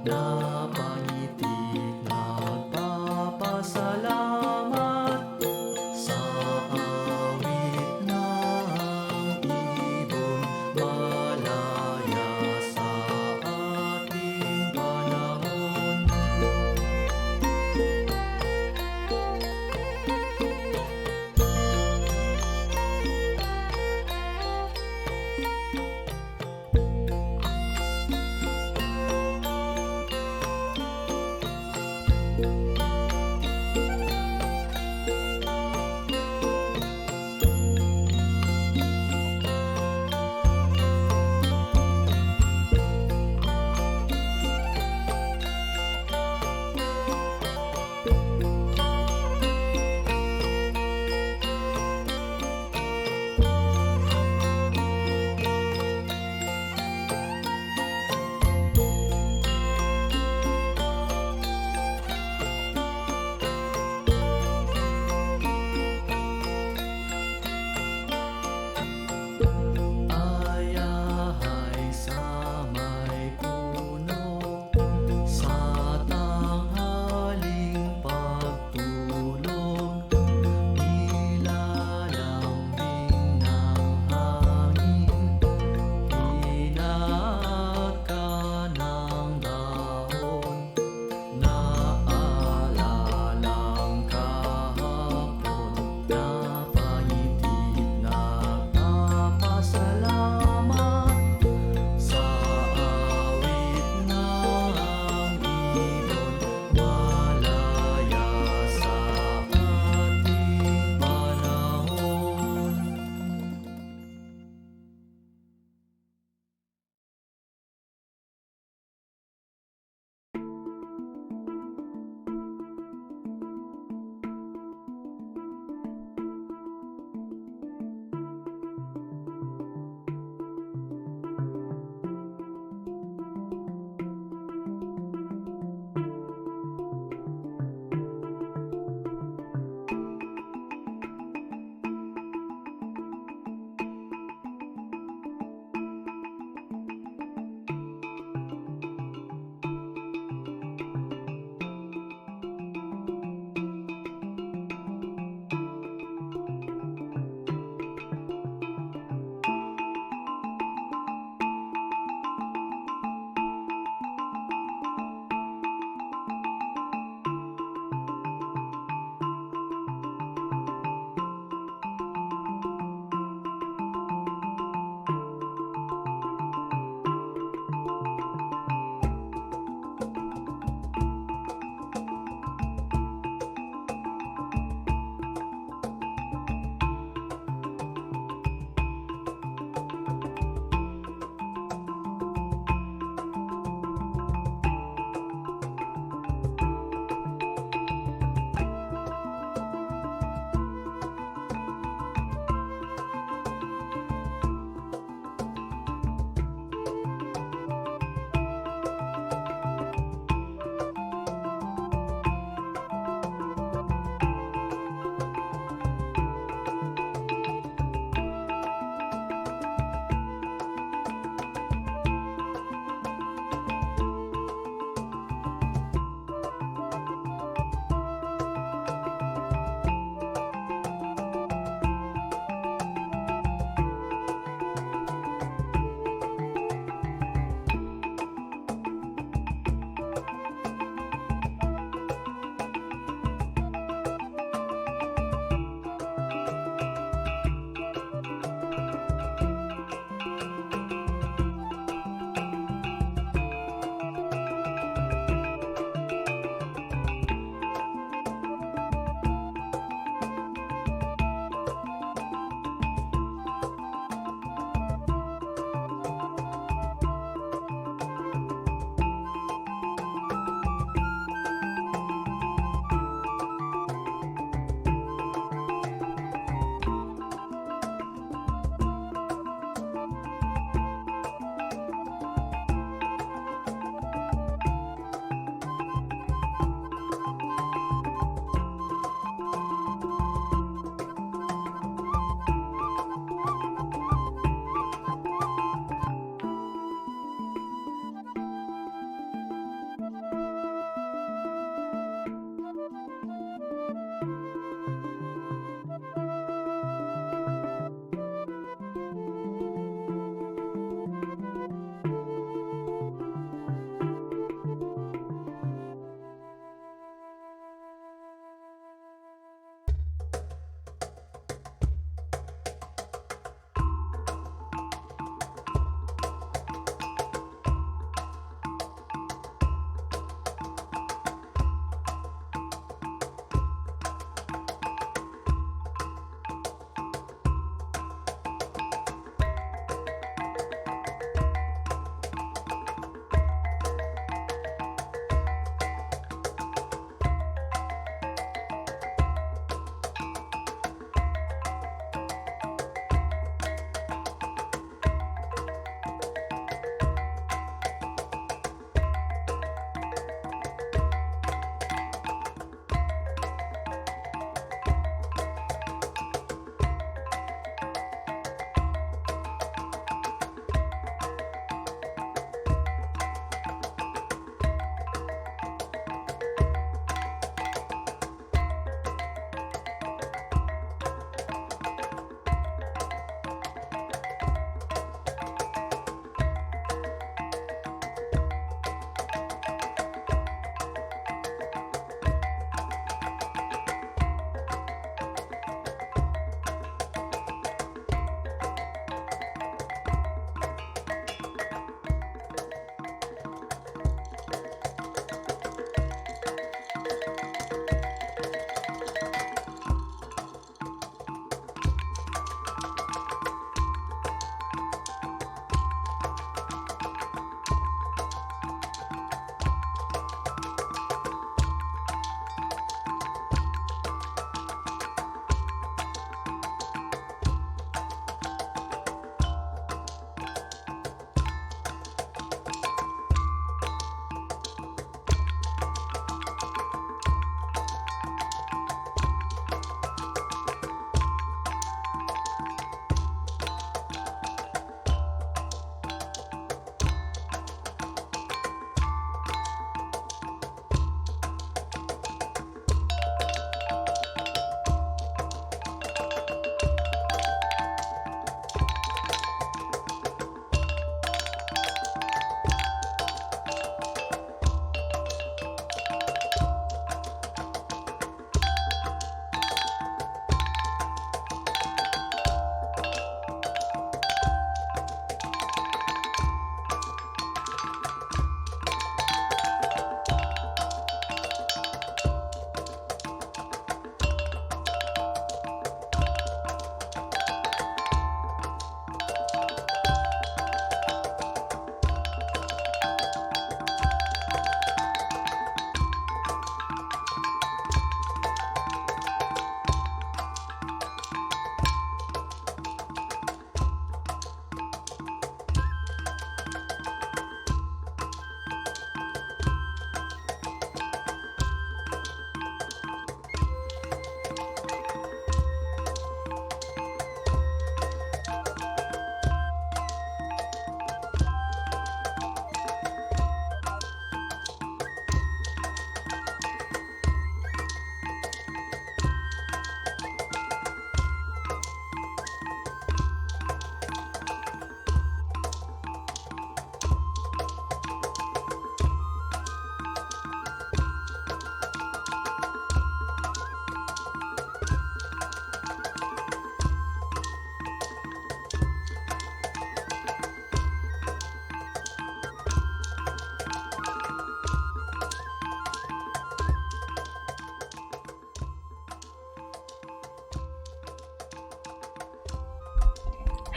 Napangiti, nagpapasalamat sa awit ng ibon, malaya sa ating panahon.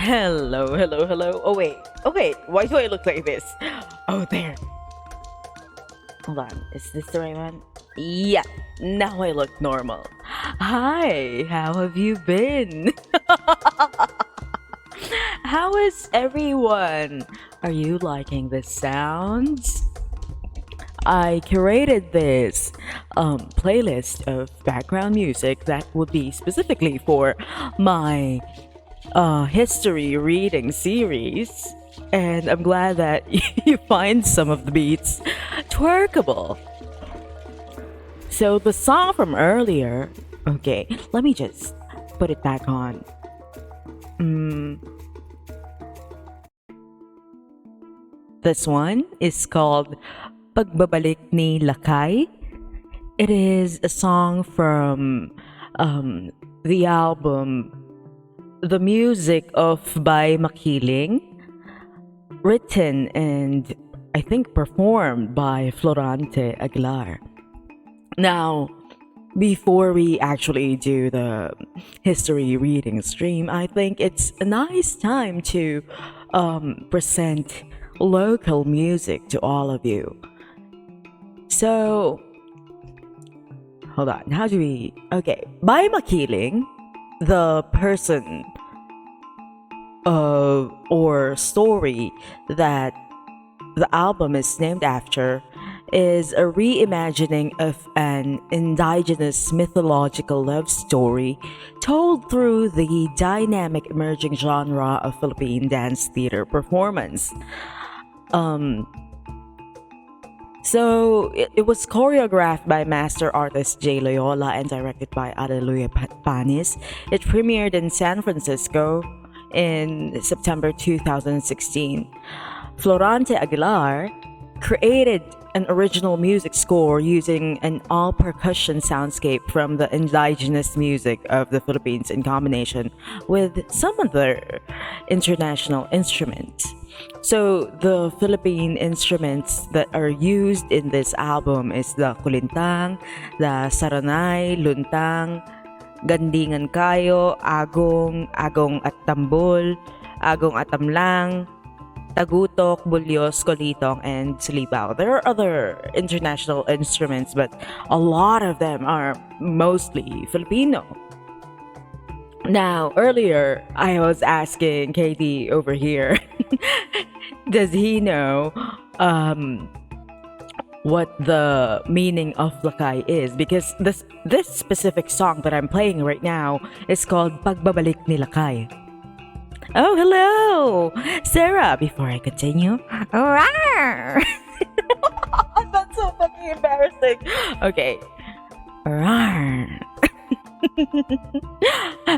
Hello, hello, hello. Oh, wait. Why do I look like this? Oh, there. Hold on. Is this the right one? Yeah. Now I look normal. Hi, how have you been? How is everyone? Are you liking the sounds? I curated this playlist of background music that would be specifically for my history reading series. And I'm glad that you find some of the beats twerkable. So the song from earlier, okay, let me just put it back on. This one is called Pagbabalik ni Lakay. It is a song from the album The Music of by Makiling, written and I think performed by Florante Aguilar. Now, before we actually do the history reading stream, I think it's a nice time to present local music to all of you. So, hold on, how do we... Okay, by Makiling, the person or story that the album is named after is a reimagining of an indigenous mythological love story told through the dynamic emerging genre of Philippine dance theater performance. So it was choreographed by master artist Jay Loyola and directed by Aleluya Panis. It premiered in San Francisco in September 2016. Florante Aguilar created an original music score using an all-percussion soundscape from the indigenous music of the Philippines in combination with some other international instruments. So the Philippine instruments that are used in this album is the kulintang, the saranay, luntang, gandingan kayo, agong, agong at tambol, agong at tamlang, tagutok, bulyos, kolitong, and silibaw. There are other international instruments, but a lot of them are mostly Filipino. Now, earlier, I was asking Katie over here, does he know what the meaning of lakay is? Because this specific song that I'm playing right now is called Pagbabalik ni Lakay. Oh, hello, Sarah. Before I continue, rawr. That's so fucking embarrassing. Okay, rawr.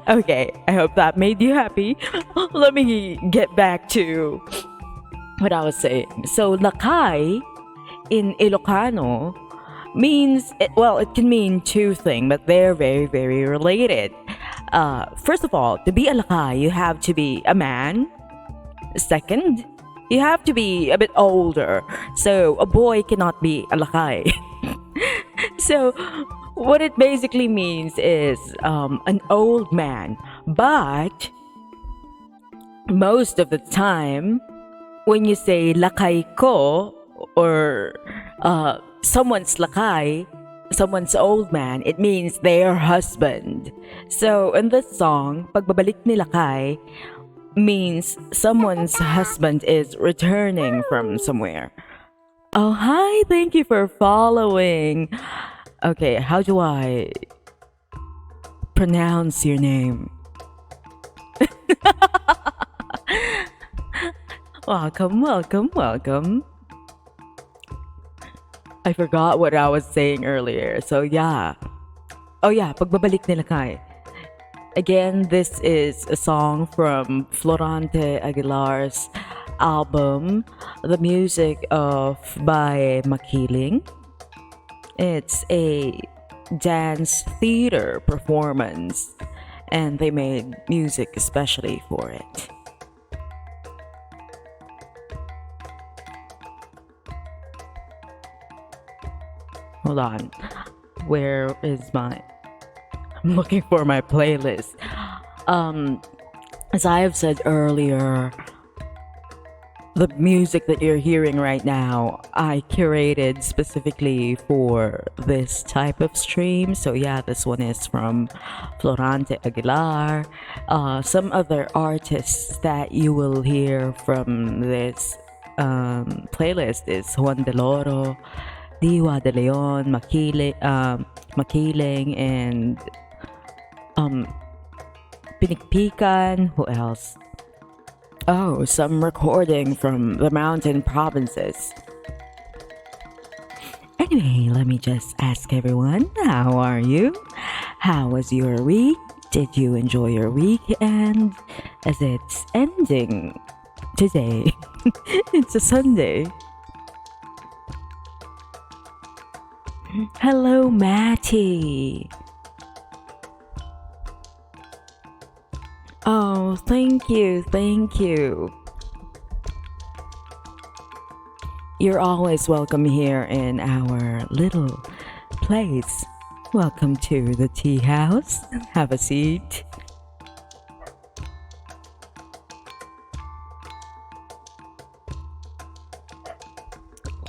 Okay, I hope that made you happy. Let me get back to what I was saying. So, lakay in Ilocano means, it can mean two things, but they're very, very related. First of all, to be a lakay, you have to be a man. Second, you have to be a bit older. So, a boy cannot be a lakay. So, what it basically means is an old man. But most of the time, when you say lakay ko or someone's lakay, someone's old man, it means their husband. So in this song, Pagbabalik ni Lakay means someone's husband is returning from somewhere. Oh, hi, thank you for following. Okay, how do I pronounce your name? Welcome, welcome, welcome. I forgot what I was saying earlier. So yeah. Oh yeah, Pagbabalik ni Lakay. Again, this is a song from Florante Aguilar's album, The Music of by Makiling. It's a dance theater performance, and they made music especially for it. Hold on. Where is my... I'm looking for my playlist. As I have said earlier, the music that you're hearing right now, I curated specifically for this type of stream. So yeah, this one is from Florante Aguilar. Some other artists that you will hear from this playlist is Juan Del Oro, Diwa de Leon, Makiling, and Pinikpikan. Who else? Oh, some recording from the mountain provinces. Anyway, let me just ask everyone, how are you? How was your week? Did you enjoy your weekend? As it's ending today. It's a Sunday. Hello, Matty. Oh, thank you, thank you. You're always welcome here in our little place. Welcome to the tea house. Have a seat.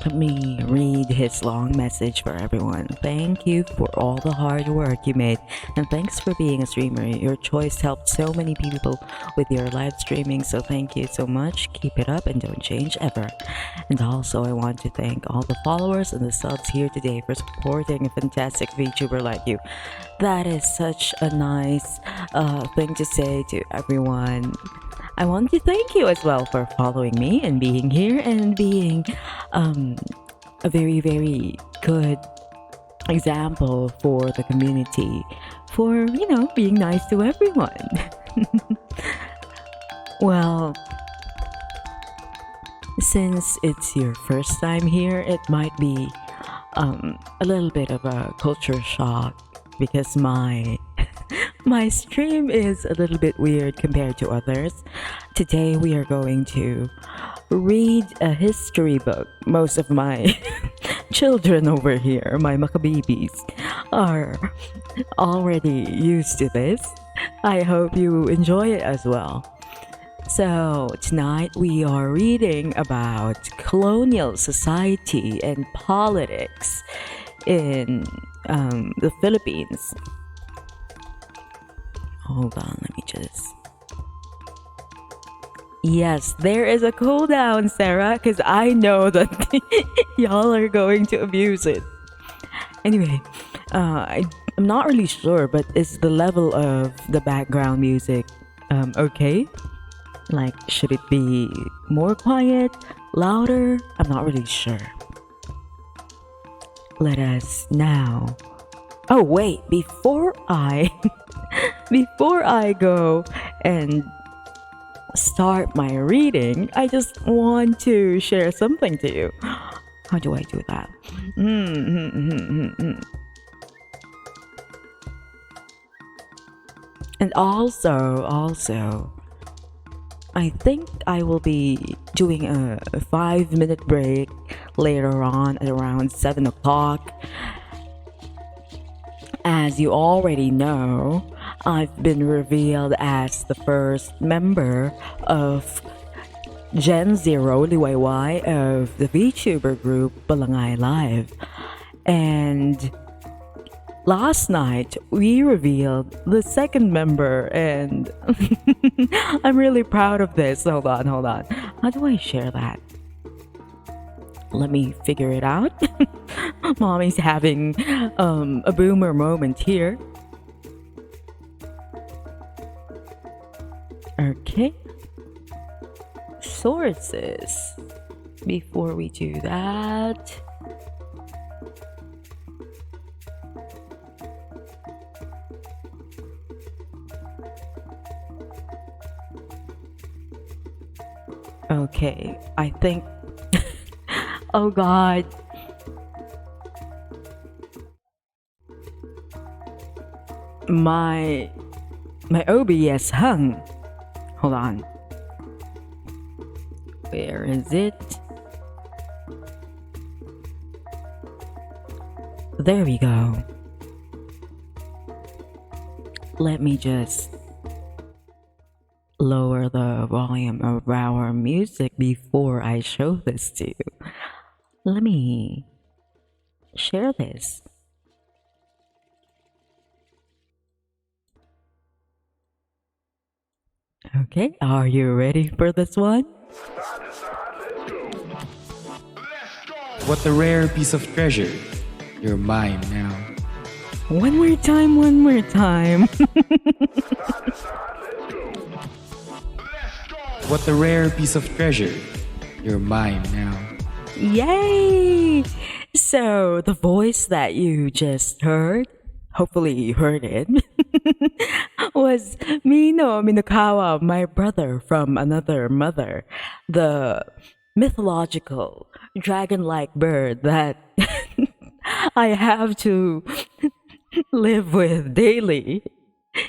Let me read his long message for everyone. Thank you for all the hard work you made, and thanks for being a streamer. Your choice helped so many people with your live streaming, so thank you so much. Keep it up and don't change ever. And also, I want to thank all the followers and the subs here today for supporting a fantastic VTuber like you. That is such a nice thing to say to everyone. I want to thank you as well for following me and being here and being a very, very good example for the community for, being nice to everyone. Well, since it's your first time here, it might be a little bit of a culture shock because my stream is a little bit weird compared to others. Today we are going to read a history book. Most of my children over here, my makabibis, are already used to this. I hope you enjoy it as well. So tonight we are reading about colonial society and politics in the Philippines. Hold on, let me just... Yes, there is a cooldown, Sarah, because I know that y'all are going to abuse it. Anyway, I'm not really sure, but is the level of the background music okay? Like, should it be more quiet, louder? I'm not really sure. Let us now... Oh, wait, before I go and start my reading, I just want to share something to you. How do I do that? And also, I think I will be doing a 5-minute break later on at around 7 o'clock. As you already know, I've been revealed as the first member of Gen Zero Liwayway of the VTuber group Balangay Live. And last night, we revealed the second member, and I'm really proud of this. Hold on. How do I share that? Let me figure it out. Mommy's having a boomer moment here. Okay. Sources. Before we do that... Okay, I think... Oh God. My OBS hung. Hold on. Where is it? There we go. lower the volume of our music before I show this to you. Let me share this. Okay, are you ready for this one? What a rare piece of treasure. You're mine now. One more time, one more time. What a rare piece of treasure. You're mine now. Yay! So, the voice that you just heard, hopefully you heard it, was Mino Minokawa, my brother from another mother, the mythological dragon-like bird that I have to live with daily.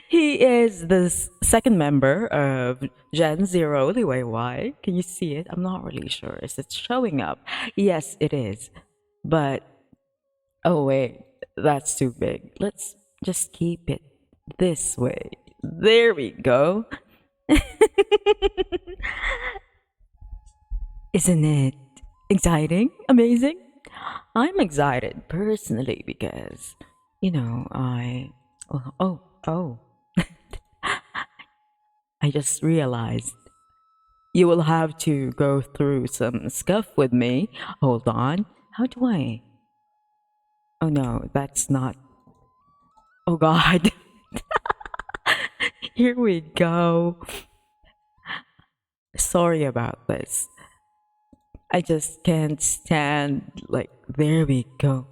He is the second member of Gen Zero Liwei Y. Can you see it? I'm not really sure. Is it showing up? Yes, it is. But, oh wait, that's too big. Let's just keep it this way. There we go. Isn't it exciting? Amazing? I'm excited personally because, oh, I just realized you will have to go through some stuff with me. Hold on. How do I? Oh no, that's not. Oh God. Here we go. Sorry about this. I just can't stand, there we go.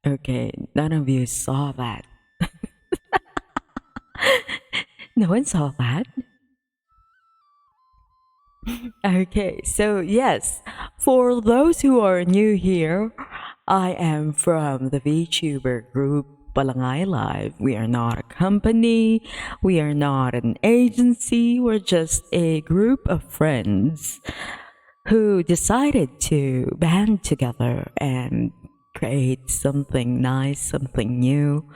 Okay, none of you saw that. No one saw that. Okay, so yes, for those who are new here, I am from the VTuber group Palangay Live. We are not a company, we are not an agency, we're just a group of friends who decided to band together and create something nice, something new.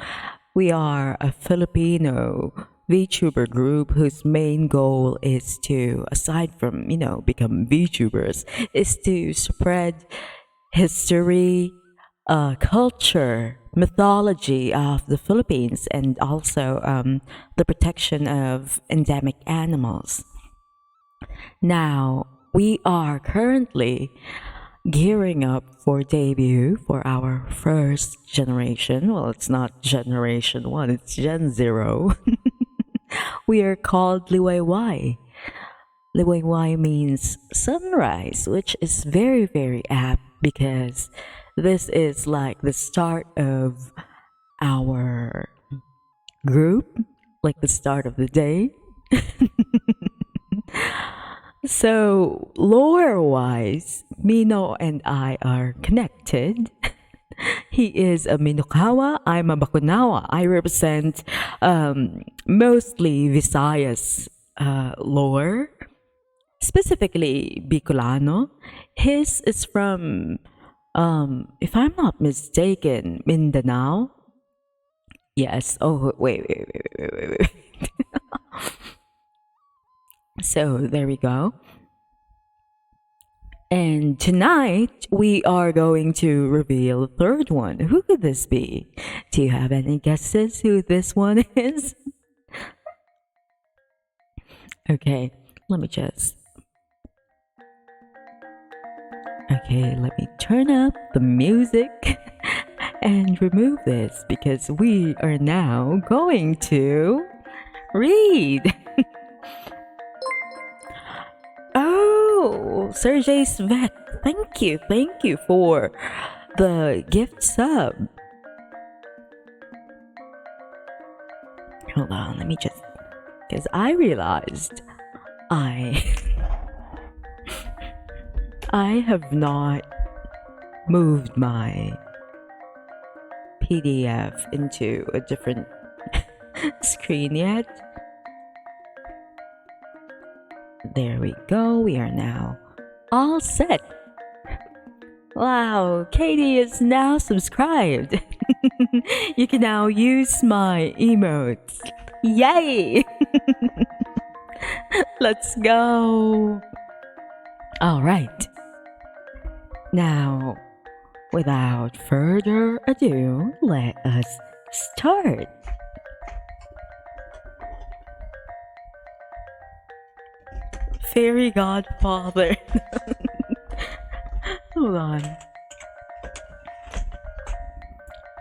We are a Filipino VTuber group whose main goal is to, aside from, become VTubers, is to spread history, culture, mythology of the Philippines, and also the protection of endemic animals. Now, we are currently gearing up for debut for our first generation. Well, it's not Generation 1, it's Gen 0. We are called Liwei Y. Liwei Y means sunrise, which is very, very apt because this is like the start of our group, like the start of the day. So, lore wise, Mino and I are connected. He is a Minokawa, I'm a Bakunawa. I represent mostly Visayas lore, specifically Bicolano. His is from, if I'm not mistaken, Mindanao. Yes. Oh, wait. So there we go. And tonight we are going to reveal the third one. Who could this be? Do you have any guesses who this one is? Okay, let me turn up the music and remove this because we are now going to read. Oh, Sergey Svet, thank you for the gift sub. Hold on, let me just, because I realized I have not moved my PDF into a different screen yet. There we go. We are now all set. Wow, Katie is now subscribed. You can now use my emotes. Yay! Let's go. All right. Now, without further ado, let us start. Fairy Godfather. Hold on.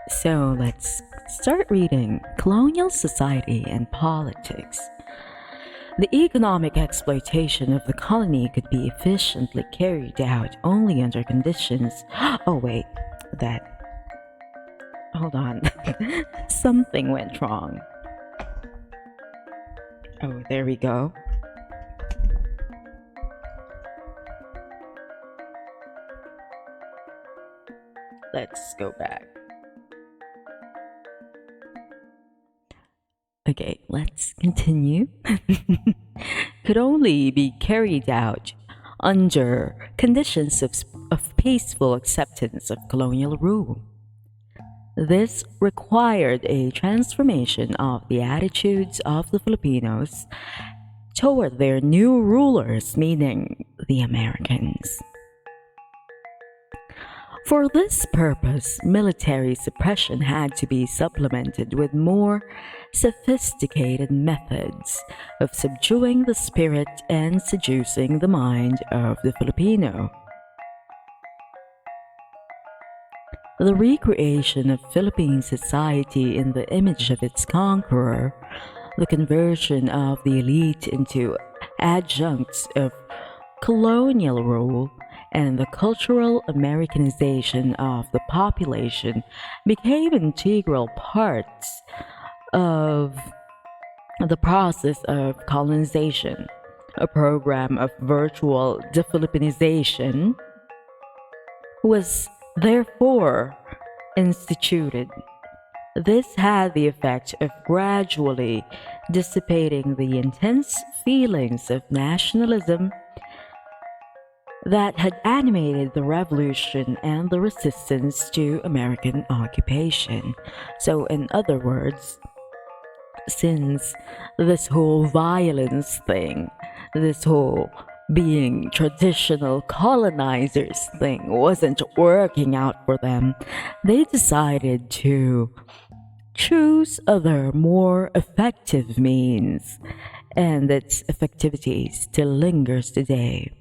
So let's start reading Colonial Society and Politics. The economic exploitation of the colony could be efficiently carried out only under conditions. Oh, wait, that. Hold on. Something went wrong. Oh, there we go. Let's go back. Okay, let's continue. Could only be carried out under conditions of peaceful acceptance of colonial rule. This required a transformation of the attitudes of the Filipinos toward their new rulers, meaning the Americans. For this purpose, military suppression had to be supplemented with more sophisticated methods of subduing the spirit and seducing the mind of the Filipino. The recreation of Philippine society in the image of its conqueror, the conversion of the elite into adjuncts of colonial rule, and the cultural Americanization of the population became integral parts of the process of colonization. A program of virtual de-Filipinization was therefore instituted. This had the effect of gradually dissipating the intense feelings of nationalism that had animated the revolution and the resistance to American occupation. So, in other words, since this whole violence thing, this whole being traditional colonizers thing wasn't working out for them, they decided to choose other more effective means, and its effectivity still lingers today,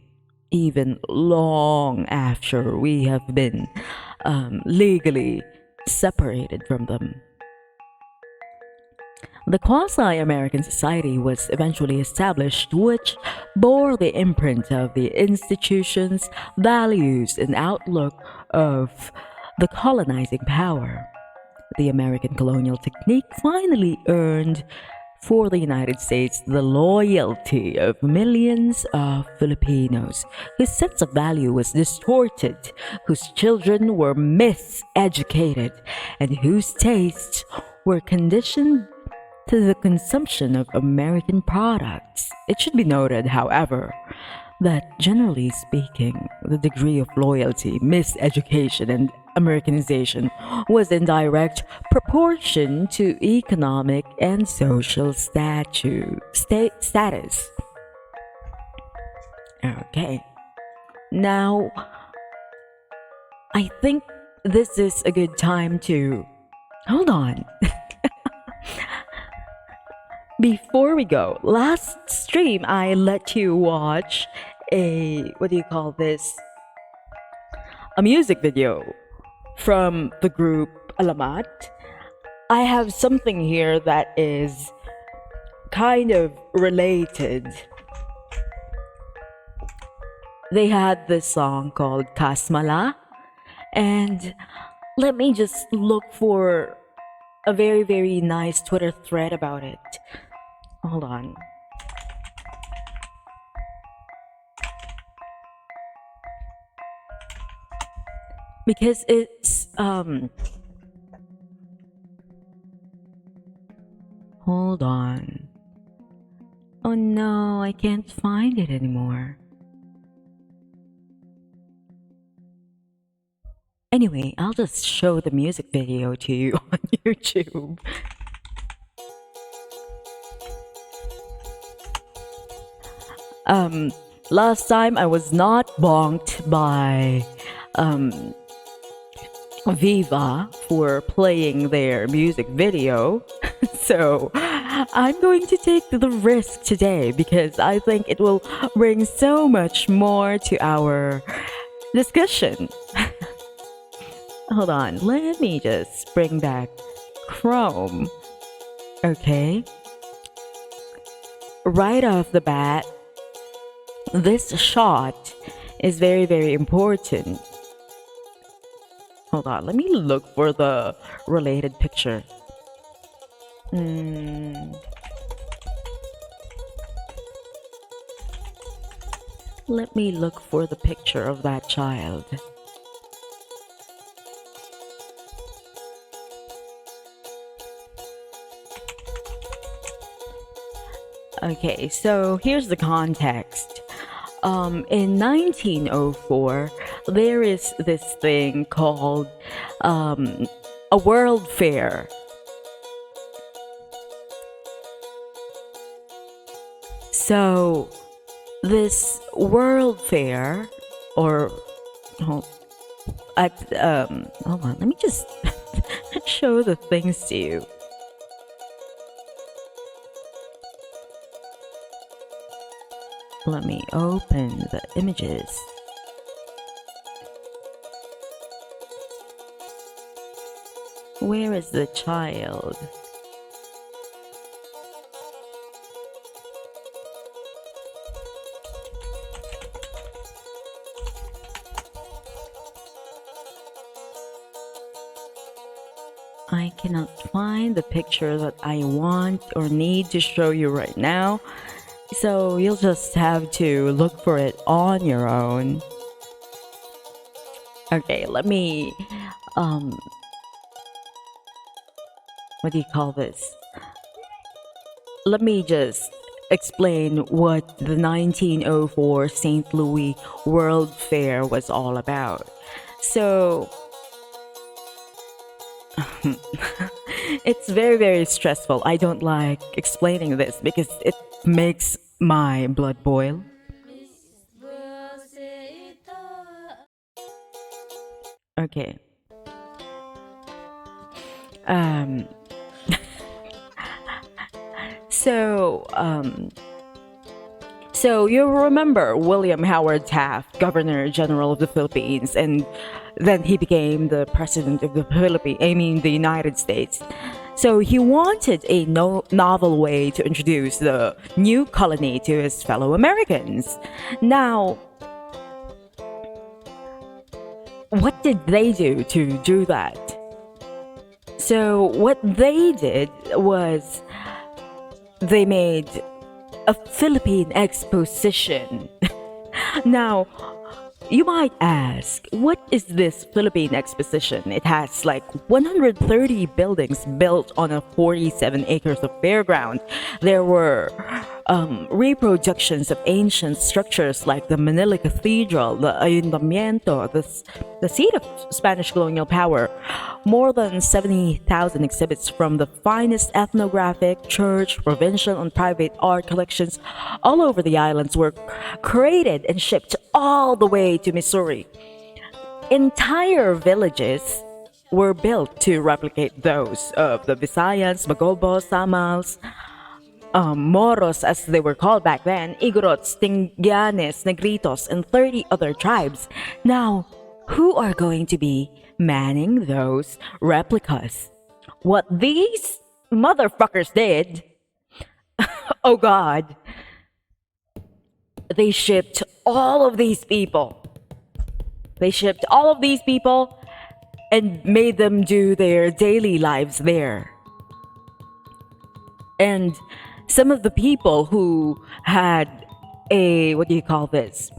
even long after we have been legally separated from them. The quasi-American society was eventually established, which bore the imprint of the institutions, values, and outlook of the colonizing power. The American colonial technique finally earned for the United States the loyalty of millions of Filipinos whose sense of value was distorted, whose children were miseducated, and whose tastes were conditioned to the consumption of American products. It should be noted, however, that generally speaking, the degree of loyalty, miseducation, and Americanization was in direct proportion to economic and social status. Okay. Now, I think this is a good time to... Hold on. Before we go, last stream I let you watch a music video from the group Alamat. I have something here that is kind of related. They had this song called Kasmala, and let me just look for a very, very nice Twitter thread about it. Hold on. Because it's hold on. Oh no, I can't find it anymore. Anyway, I'll just show the music video to you on YouTube. Last time I was not bonked by Viva for playing their music video. So I'm going to take the risk today because I think it will bring so much more to our discussion. Hold on, let me just bring back Chrome. Okay. Right off the bat, this shot is very, very important. Hold on, let me look for the related picture. Let me look for the picture of that child. Okay, so here's the context. In 1904, there is this thing called a World Fair. So, this World Fair, or hold on, let me just show the things to you. Let me open the images. Where is the child? I cannot find the picture that I want or need to show you right now. So you'll just have to look for it on your own. Okay, let me, what do you call this? Let me just explain what the 1904 St. Louis World Fair was all about. So, it's very, very stressful. I don't like explaining this because it makes my blood boil. Okay. So you remember William Howard Taft, Governor General of the Philippines, and then he became the President of the the United States. So he wanted a novel way to introduce the new colony to his fellow Americans. Now, what did they do to do that? So what they did was they made a Philippine exposition. Now, you might ask, what is this Philippine exposition? It has like 130 buildings built on a 47 acres of fairground. There were reproductions of ancient structures like the Manila Cathedral, the Ayuntamiento, the seat of Spanish colonial power. More than 70,000 exhibits from the finest ethnographic, church, provincial, and private art collections all over the islands were created and shipped all the way to Missouri. Entire villages were built to replicate those of the Visayas, Bagobos, Samals, Moros as they were called back then, Igorots, Tinganes, Negritos, and 30 other tribes. Now, who are going to be manning those replicas? What these motherfuckers did, oh God, they shipped all of these people. They shipped all of these people and made them do their daily lives there. And some of the people who had a, what do you call this?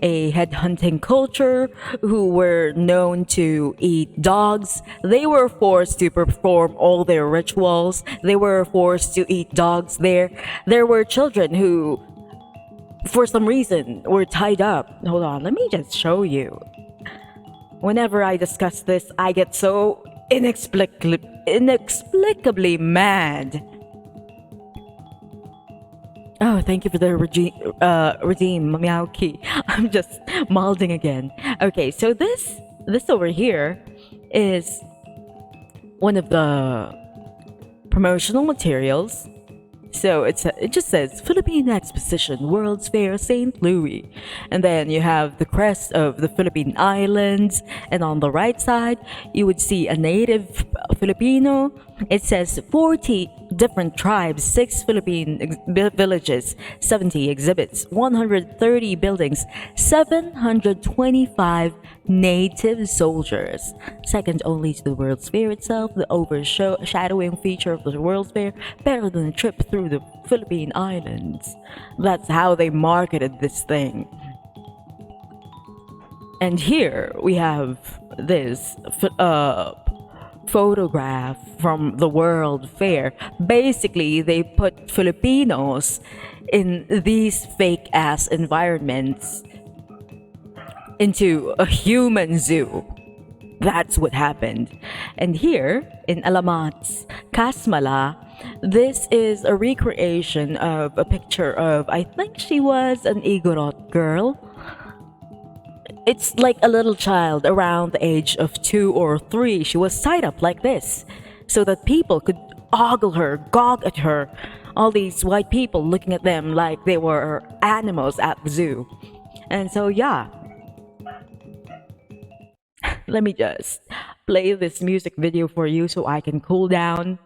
A headhunting culture, who were known to eat dogs, they were forced to perform all their rituals. They were forced to eat dogs there. There were children who, for some reason, were tied up. Hold on, let me just show you. Whenever I discuss this, I get so inexplicably mad. Oh, thank you for the redeem, Meowki. I'm just malding again. Okay, so this over here is one of the promotional materials. So it just says Philippine Exposition World's Fair St. Louis. And then you have the crest of the Philippine Islands. And on the right side, you would see a native Filipino. It says 40 different tribes, 6 Philippine villages, 70 exhibits, 130 buildings, 725 native soldiers. Second only to the World's Fair itself, the overshadowing feature of the World's Fair, better than a trip through the Philippine Islands. That's how they marketed this thing. And here we have this photograph from the World Fair. Basically, they put Filipinos in these fake ass environments into a human zoo. That's what happened. And here in Alamat's Kasmala, this is a recreation of a picture of, I think she was an Igorot girl. It's like a little child around the age of 2 or 3. She was tied up like this so that people could gog at her. All these white people looking at them like they were animals at the zoo. And so, yeah. Let me just play this music video for you so I can cool down.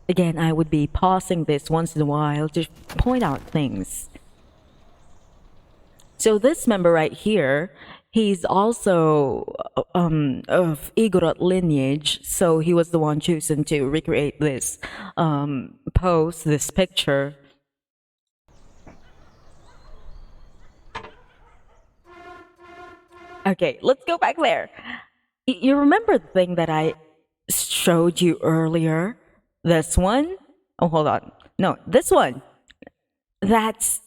Again, I would be pausing this once in a while to point out things. So this member right here, he's also of Igorot lineage, so he was the one chosen to recreate this pose, this picture. Okay, let's go back there. You remember the thing that I showed you earlier? This one? Oh, hold on. No, this one. That's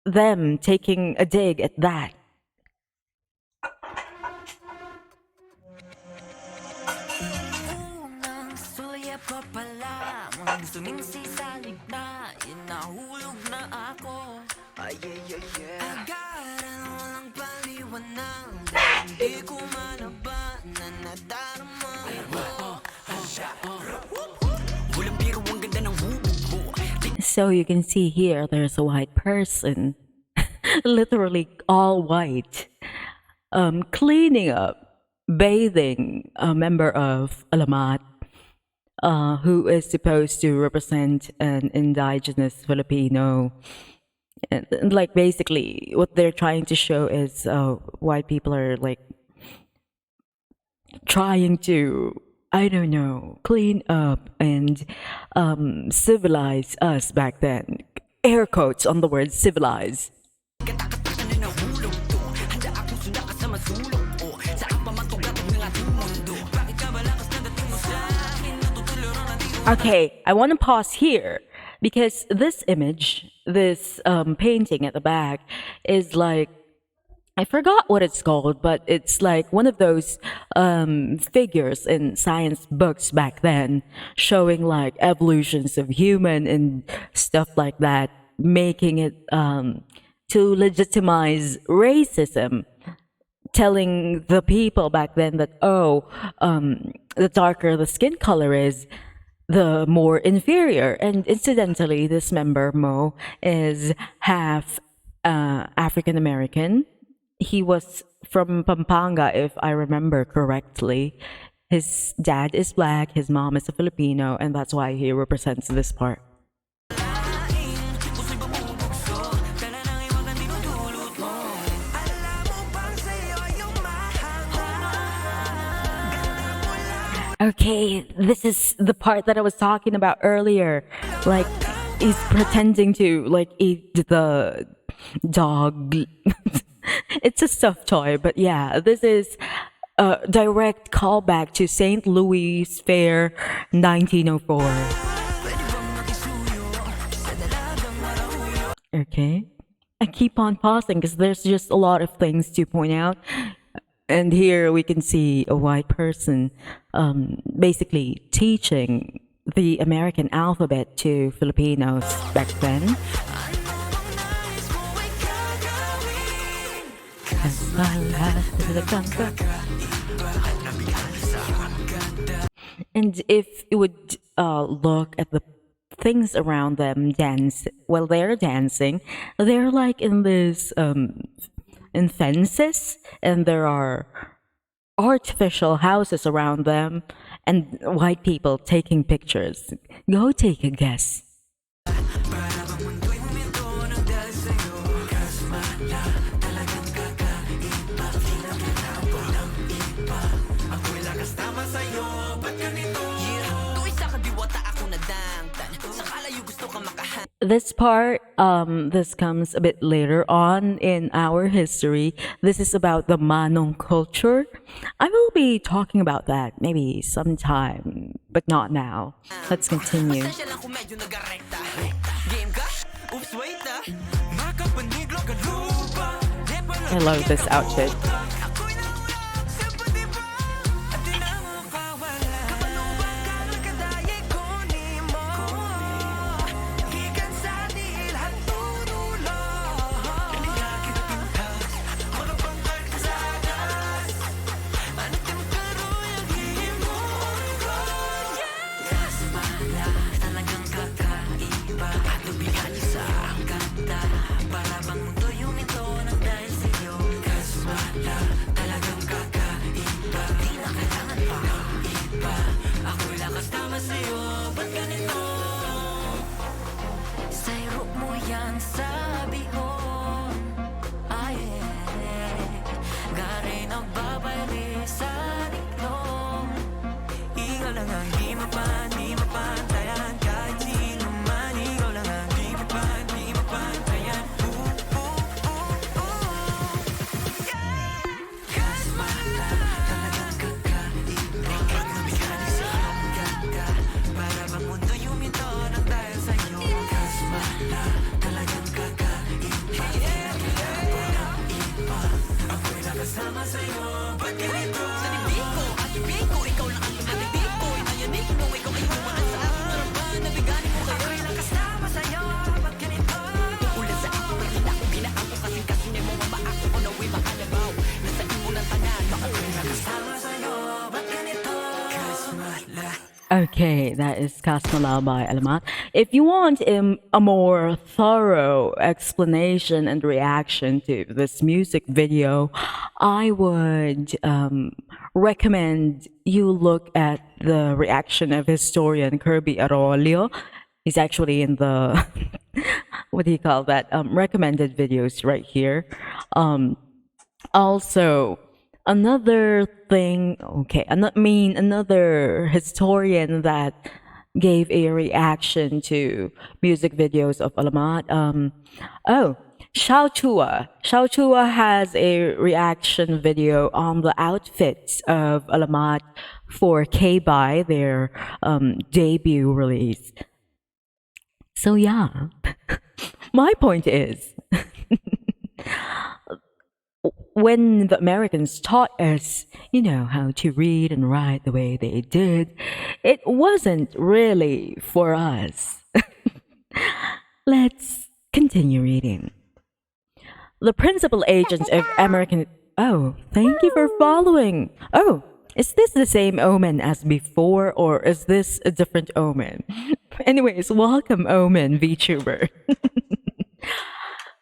them taking a dig at that. So you can see here, there's a white person, literally all white, cleaning up, bathing a member of Alamat, who is supposed to represent an indigenous Filipino. And like basically what they're trying to show is white people are like trying to, I don't know, clean up and civilize us back then. Air quotes on the word civilize. Okay, I want to pause here because this image, this painting at the back is like, I forgot what it's called, but it's like one of those figures in science books back then, showing like evolutions of human and stuff like that, making it to legitimize racism, telling the people back then that, the darker the skin color is, the more inferior. And incidentally, this member, Mo, is half African American. He was from Pampanga, if I remember correctly. His dad is black, his mom is a Filipino, and that's why he represents this part. Okay, this is the part that I was talking about earlier. Like, he's pretending to, like, eat the dog. It's a stuffed toy, but yeah, this is a direct callback to St. Louis Fair 1904. Okay. I keep on pausing because there's just a lot of things to point out. And here we can see a white person basically teaching the American alphabet to Filipinos back then. And if you would look at the things around them dance while they're dancing, they're like in this in fences, and there are artificial houses around them, and white people taking pictures. Go take a guess. This part, this comes a bit later on in our history. This is about the Manong culture. I will be talking about that maybe sometime, but not now. Let's continue. I love this outfit. Okay, that is Kasmalal by Alamat. If you want a more thorough explanation and reaction to this music video, I would recommend you look at the reaction of historian Kirby Arroyo. He's actually in the, what do you call that, recommended videos right here. Also, another thing, another historian that gave a reaction to music videos of Alamat. Xiao Chua. Xiao Chua has a reaction video on the outfits of Alamat for K-Bai, their debut release. So yeah, my point is, when the Americans taught us, how to read and write the way they did, it wasn't really for us. Let's continue reading. The principal agents of American... Oh, thank you for following. Oh, is this the same Omen as before, or is this a different Omen? Anyways, welcome Omen, VTuber.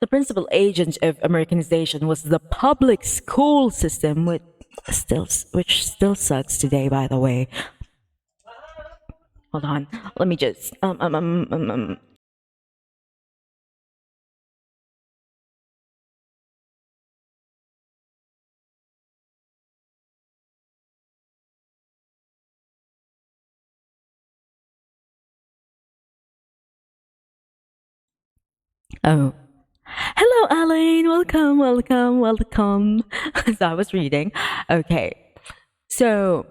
The principal agent of Americanization was the public school system, which still sucks today, by the way. Hold on, let me just Oh. Hello, Alan. Welcome. As I was reading. Okay. So,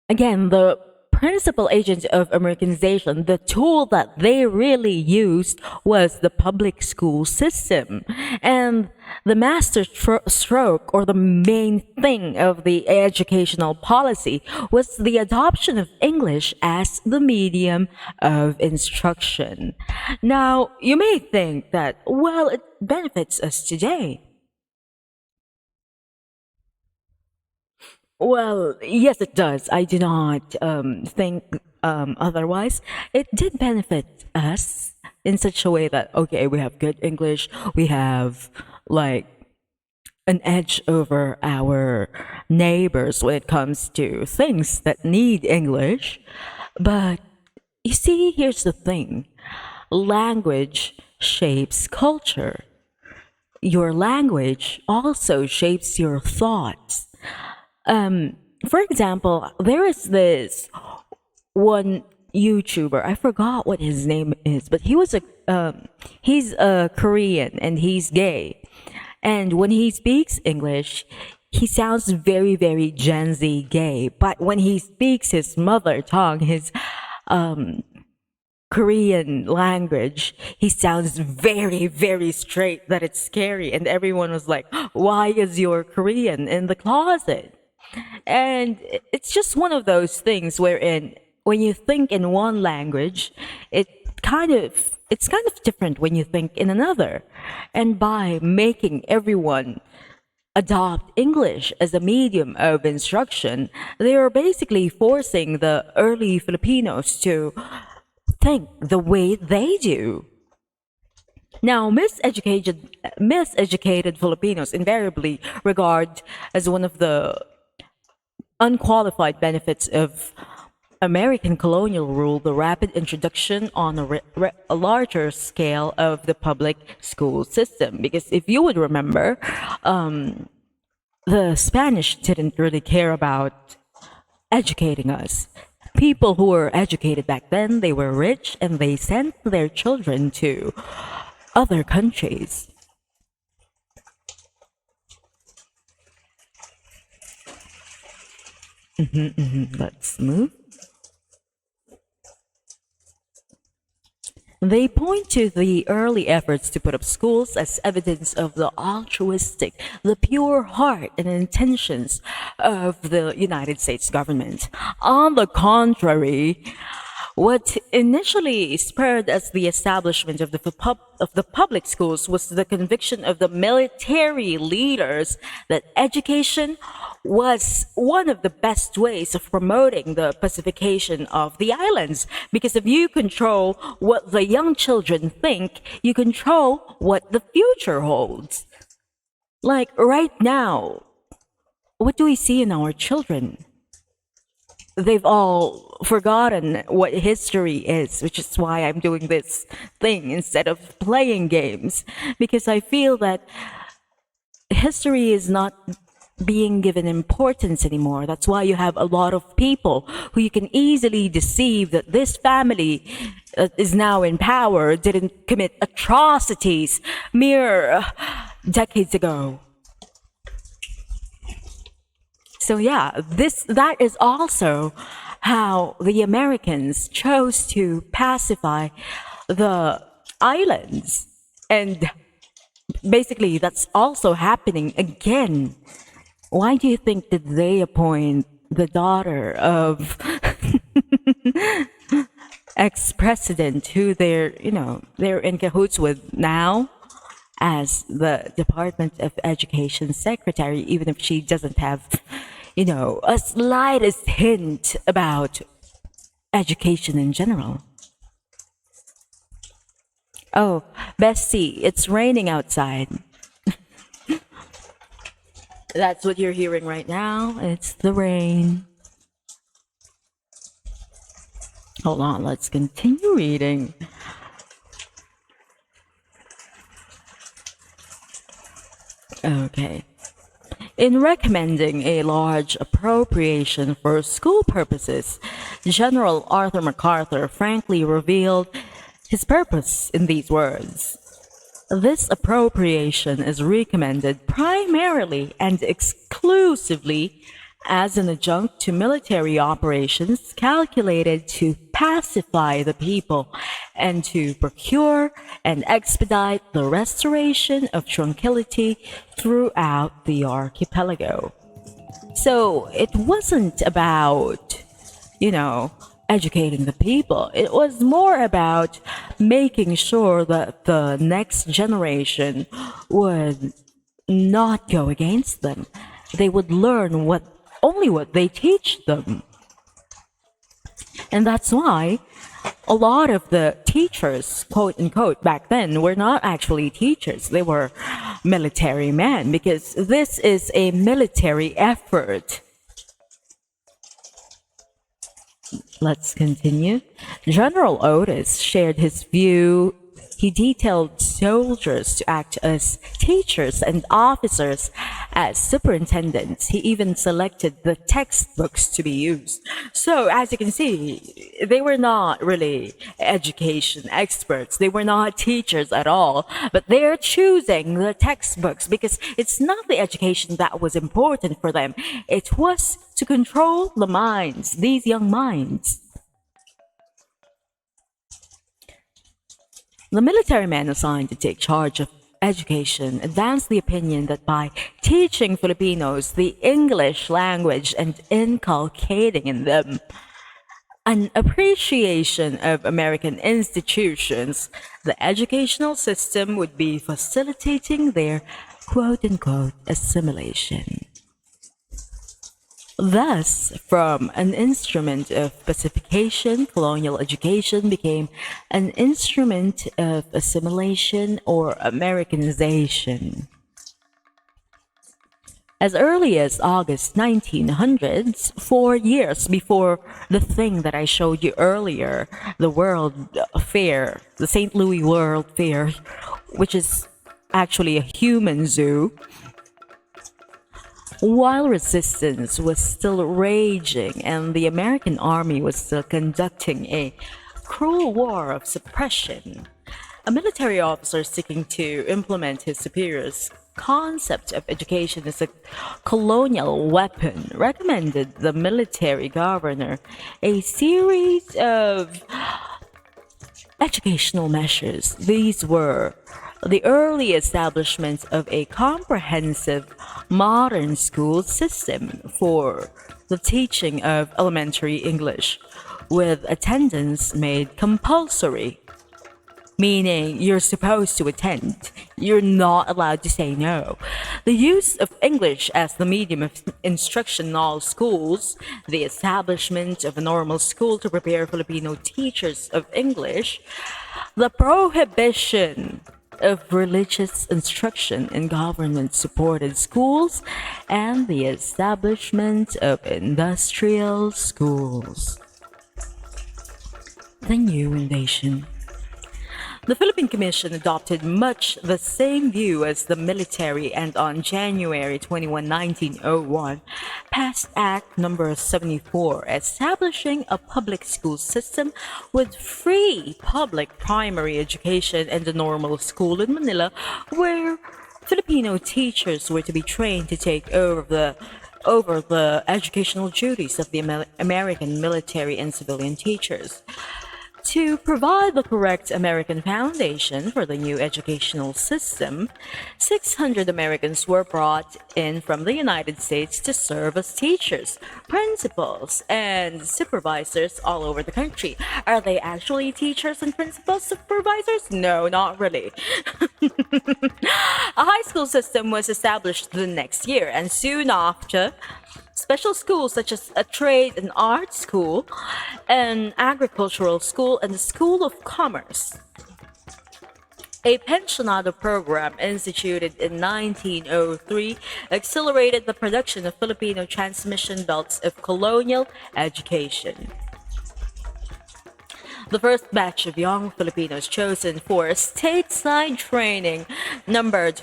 again, the principal agent of Americanization, the tool that they really used was the public school system. And the stroke, or the main thing of the educational policy, was the adoption of English as the medium of instruction. Now, you may think that, well, it benefits us today. Well, yes, it does. I do not think otherwise. It did benefit us in such a way that, okay, we have good English, we have like an edge over our neighbors when it comes to things that need English. But you see, here's the thing, language shapes culture. Your language also shapes your thoughts. For example, there is this one YouTuber. I forgot what his name is, but he's a Korean and he's gay. And when he speaks English, he sounds very, very Gen Z gay. But when he speaks his mother tongue, his Korean language, he sounds very, very straight that it's scary. And everyone was like, why is your Korean in the closet? And it's just one of those things wherein when you think in one language, it's kind of different when you think in another. And by making everyone adopt English as a medium of instruction, they are basically forcing the early Filipinos to think the way they do. Now, miseducated Filipinos invariably regard as one of the unqualified benefits of American colonial rule the rapid introduction on a larger scale of the public school system. Because if you would remember, the Spanish didn't really care about educating us. People who were educated back then, they were rich and they sent their children to other countries. Let's move. They point to the early efforts to put up schools as evidence of the altruistic, the pure heart and intentions of the United States government. On the contrary, what initially spurred as the establishment of the public schools was the conviction of the military leaders that education was one of the best ways of promoting the pacification of the islands. Because if you control what the young children think, you control what the future holds. Like right now, what do we see in our children? They've all forgotten what history is, which is why I'm doing this thing instead of playing games. Because I feel that history is not being given importance anymore. That's why you have a lot of people who you can easily deceive that this family is now in power didn't commit atrocities mere decades ago. So yeah, that is also how the Americans chose to pacify the islands. And basically that's also happening again. Why do you think that they appoint the daughter of ex-president who they're in cahoots with now as the Department of Education secretary, even if she doesn't have a slightest hint about education in general? Oh, Bessie, it's raining outside. That's what you're hearing right now. It's the rain. Hold on, let's continue reading. Okay. In recommending a large appropriation for school purposes, General Arthur MacArthur frankly revealed his purpose in these words. This appropriation is recommended primarily and exclusively as an adjunct to military operations calculated to pacify the people and to procure and expedite the restoration of tranquility throughout the archipelago. So it wasn't about, educating the people. It was more about making sure that the next generation would not go against them. They would learn only what they teach them. And that's why a lot of the teachers, quote unquote, back then were not actually teachers. They were military men, because this is a military effort. Let's continue. General Otis shared his view. He detailed soldiers to act as teachers and officers as superintendents. He even selected the textbooks to be used. So, as you can see, they were not really education experts. They were not teachers at all. But they're choosing the textbooks because it's not the education that was important for them. It was to control the minds, these young minds. The military men assigned to take charge of education advanced the opinion that by teaching Filipinos the English language and inculcating in them an appreciation of American institutions, the educational system would be facilitating their quote-unquote assimilation. Thus, from an instrument of pacification, colonial education became an instrument of assimilation or Americanization. As early as August 1900s, 4 years before the thing that I showed you earlier, the World Fair, the St. Louis World Fair, which is actually a human zoo, while resistance was still raging and the American army was still conducting a cruel war of suppression, a military officer seeking to implement his superior's concept of education as a colonial weapon recommended the military governor a series of educational measures. These were the early establishment of a comprehensive modern school system for the teaching of elementary English, with attendance made compulsory, meaning you're supposed to attend. You're not allowed to say no. The use of English as the medium of instruction in all schools, the establishment of a normal school to prepare Filipino teachers of English, the prohibition of religious instruction in government-supported schools, and the establishment of industrial schools. The new invasion. The Philippine Commission adopted much the same view as the military and on January 21, 1901, passed Act No. 74, establishing a public school system with free public primary education and a normal school in Manila where Filipino teachers were to be trained to take over the educational duties of the American military and civilian teachers. To provide the correct American foundation for the new educational system, 600 Americans were brought in from the United States to serve as teachers, principals, and supervisors all over the country. Are they actually teachers and principals, supervisors? No, not really. A high school system was established the next year, and soon after, special schools such as a trade and art school, an agricultural school, and a school of commerce. A pensionado program instituted in 1903 accelerated the production of Filipino transmission belts of colonial education. The first batch of young Filipinos chosen for stateside training numbered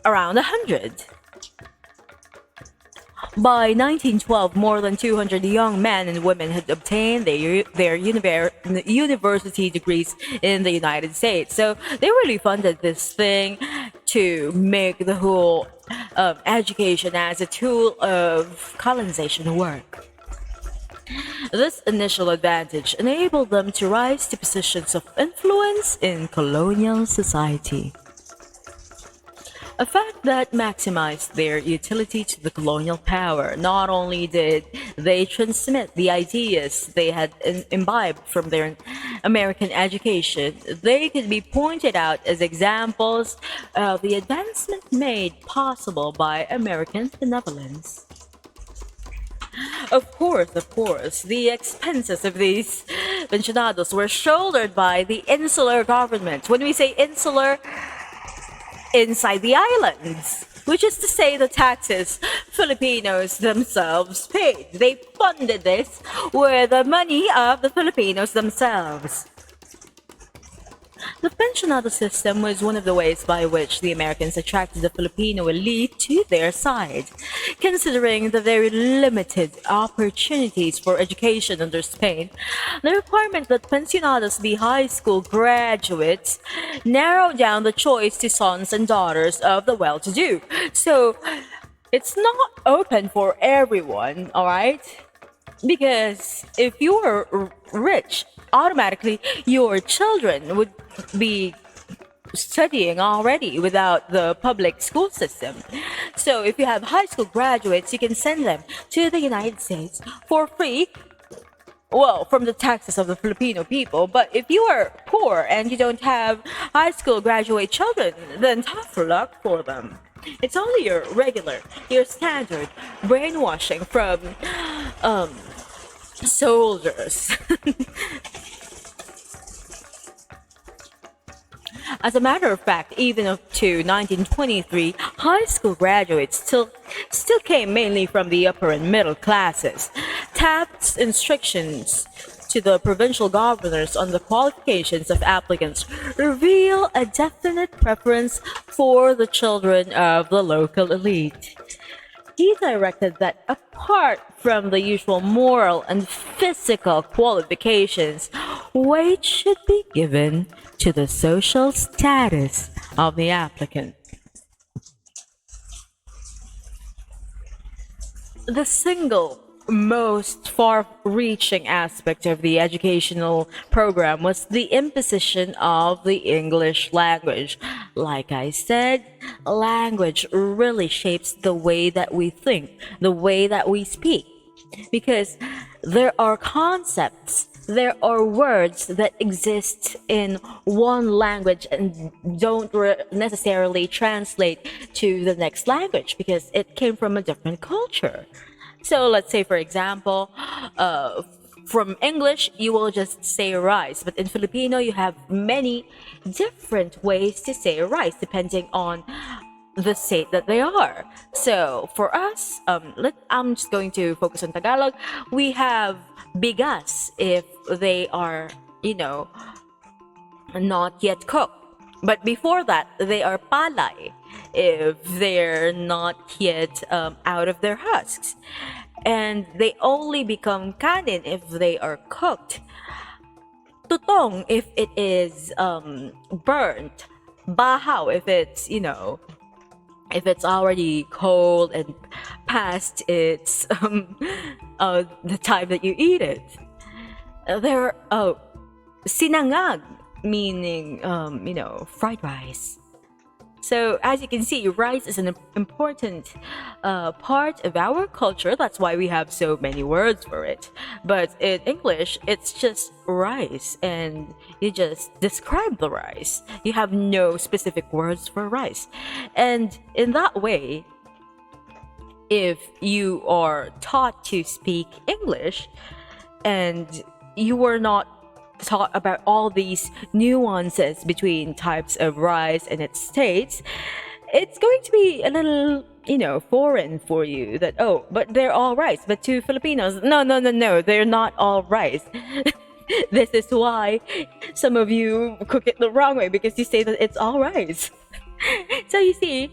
around 100. By 1912, more than 200 young men and women had obtained their university degrees in the United States. So they really funded this thing to make the whole education as a tool of colonization work. This initial advantage enabled them to rise to positions of influence in colonial society, a fact that maximized their utility to the colonial power. Not only did they transmit the ideas they had imbibed from their American education, they could be pointed out as examples of the advancement made possible by American benevolence. Of course, the expenses of these pensionados were shouldered by the insular government. When we say insular, inside the islands, which is to say the taxes Filipinos themselves paid. They funded this with the money of the Filipinos themselves. The pensionado system was one of the ways by which the Americans attracted the Filipino elite to their side. Considering the very limited opportunities for education under Spain, the requirement that pensionados be high school graduates narrowed down the choice to sons and daughters of the well-to-do. So it's not open for everyone, all right? Because if you were rich, automatically your children would be studying already without the public school system. So if you have high school graduates, you can send them to the United States for free. Well, from the taxes of the Filipino people. But if you are poor and you don't have high school graduate children, then tough luck for them. It's only your standard brainwashing from soldiers. As a matter of fact, even up to 1923, high school graduates still came mainly from the upper and middle classes. Taft's instructions to the provincial governors on the qualifications of applicants reveal a definite preference for the children of the local elite. He directed that apart from the usual moral and physical qualifications, weight should be given to the social status of the applicant. The single most far-reaching aspect of the educational program was the imposition of the English language. Like I said, language really shapes the way that we think, the way that we speak. Because there are concepts, there are words that exist in one language and don't necessarily translate to the next language because it came from a different culture. So let's say, for example, from English, you will just say rice. But in Filipino, you have many different ways to say rice depending on the state that they are. So for us, I'm just going to focus on Tagalog. We have bigas if they are, not yet cooked. But before that, they are palay if they're not yet out of their husks. And they only become kanin if they are cooked. Tutong if it is burnt. Bahaw if it's, if it's already cold and past its the time that you eat it. Sinangag, meaning fried rice. So as you can see, rice is an important part of our culture. That's why we have so many words for it. But in English, it's just rice, and you just describe the rice. You have no specific words for rice. And in that way, if you are taught to speak English and you were not taught about all these nuances between types of rice and its states, it's going to be a little, foreign for you that, but they're all rice. But to Filipinos, no, they're not all rice. This is why some of you cook it the wrong way, because you say that it's all rice. So you see,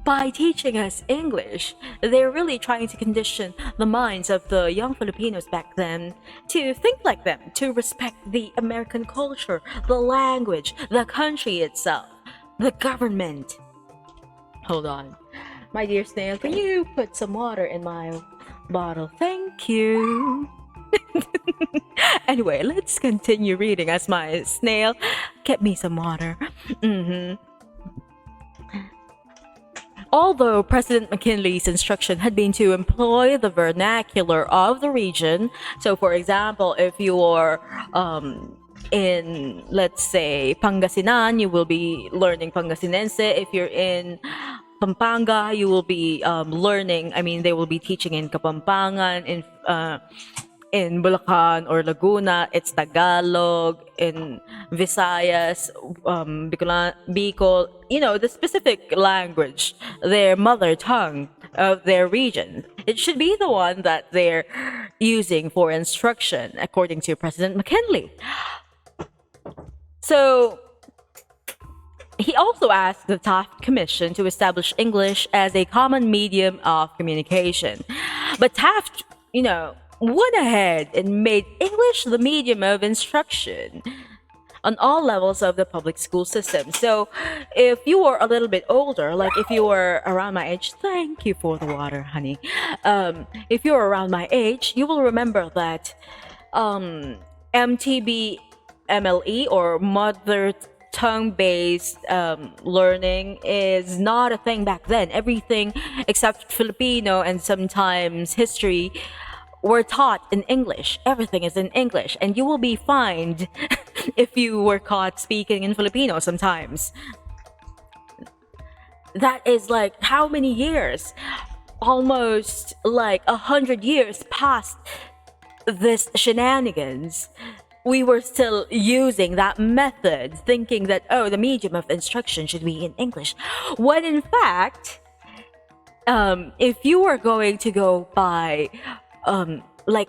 by teaching us English, they're really trying to condition the minds of the young Filipinos back then to think like them, to respect the American culture, the language, the country itself, the government. Hold on. My dear snail, can you put some water in my bottle? Thank you. Anyway, let's continue reading as my snail get me some water. Although President McKinley's instruction had been to employ the vernacular of the region, so for example, if you're in, let's say, Pangasinan, you will be learning Pangasinense. If you're in Pampanga, you will be they will be teaching in Kapampangan, in Bulacan or Laguna, it's Tagalog. In Visayas, Bicol, the specific language, their mother tongue of their region. It should be the one that they're using for instruction, according to President McKinley. So, he also asked the Taft Commission to establish English as a common medium of communication. But Taft, went ahead and made English the medium of instruction on all levels of the public school system. So if you are a little bit older, like if you were around my age, thank you for the water, honey. If you're around my age, you will remember that MTB MLE, or mother tongue based learning, is not a thing back then. Everything except Filipino and sometimes history were taught in English. Everything is in English, and you will be fined if you were caught speaking in Filipino sometimes. That is like how many years? Almost like 100 years past this shenanigans. We were still using that method, thinking that, the medium of instruction should be in English. When in fact, if you are going to go by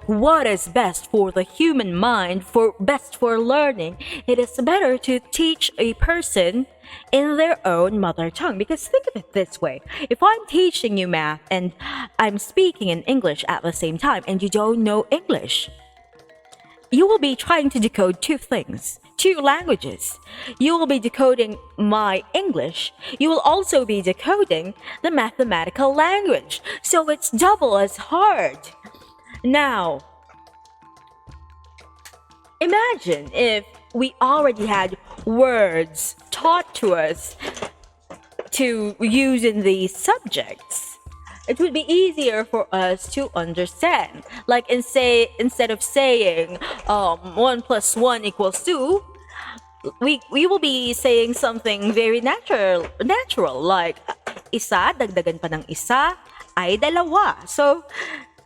what is best for the human mind, best for learning, it is better to teach a person in their own mother tongue. Because think of it this way: if I'm teaching you math and I'm speaking in English at the same time, and you don't know English, you will be trying to decode two things, two languages. You will be decoding my English. You will also be decoding the mathematical language. So it's double as hard. Now, imagine if we already had words taught to us to use in these subjects. It would be easier for us to understand. Like instead of saying 1 + 1 = 2, we will be saying something very natural, like isa dagdagan pa ng isa ay dalawa. So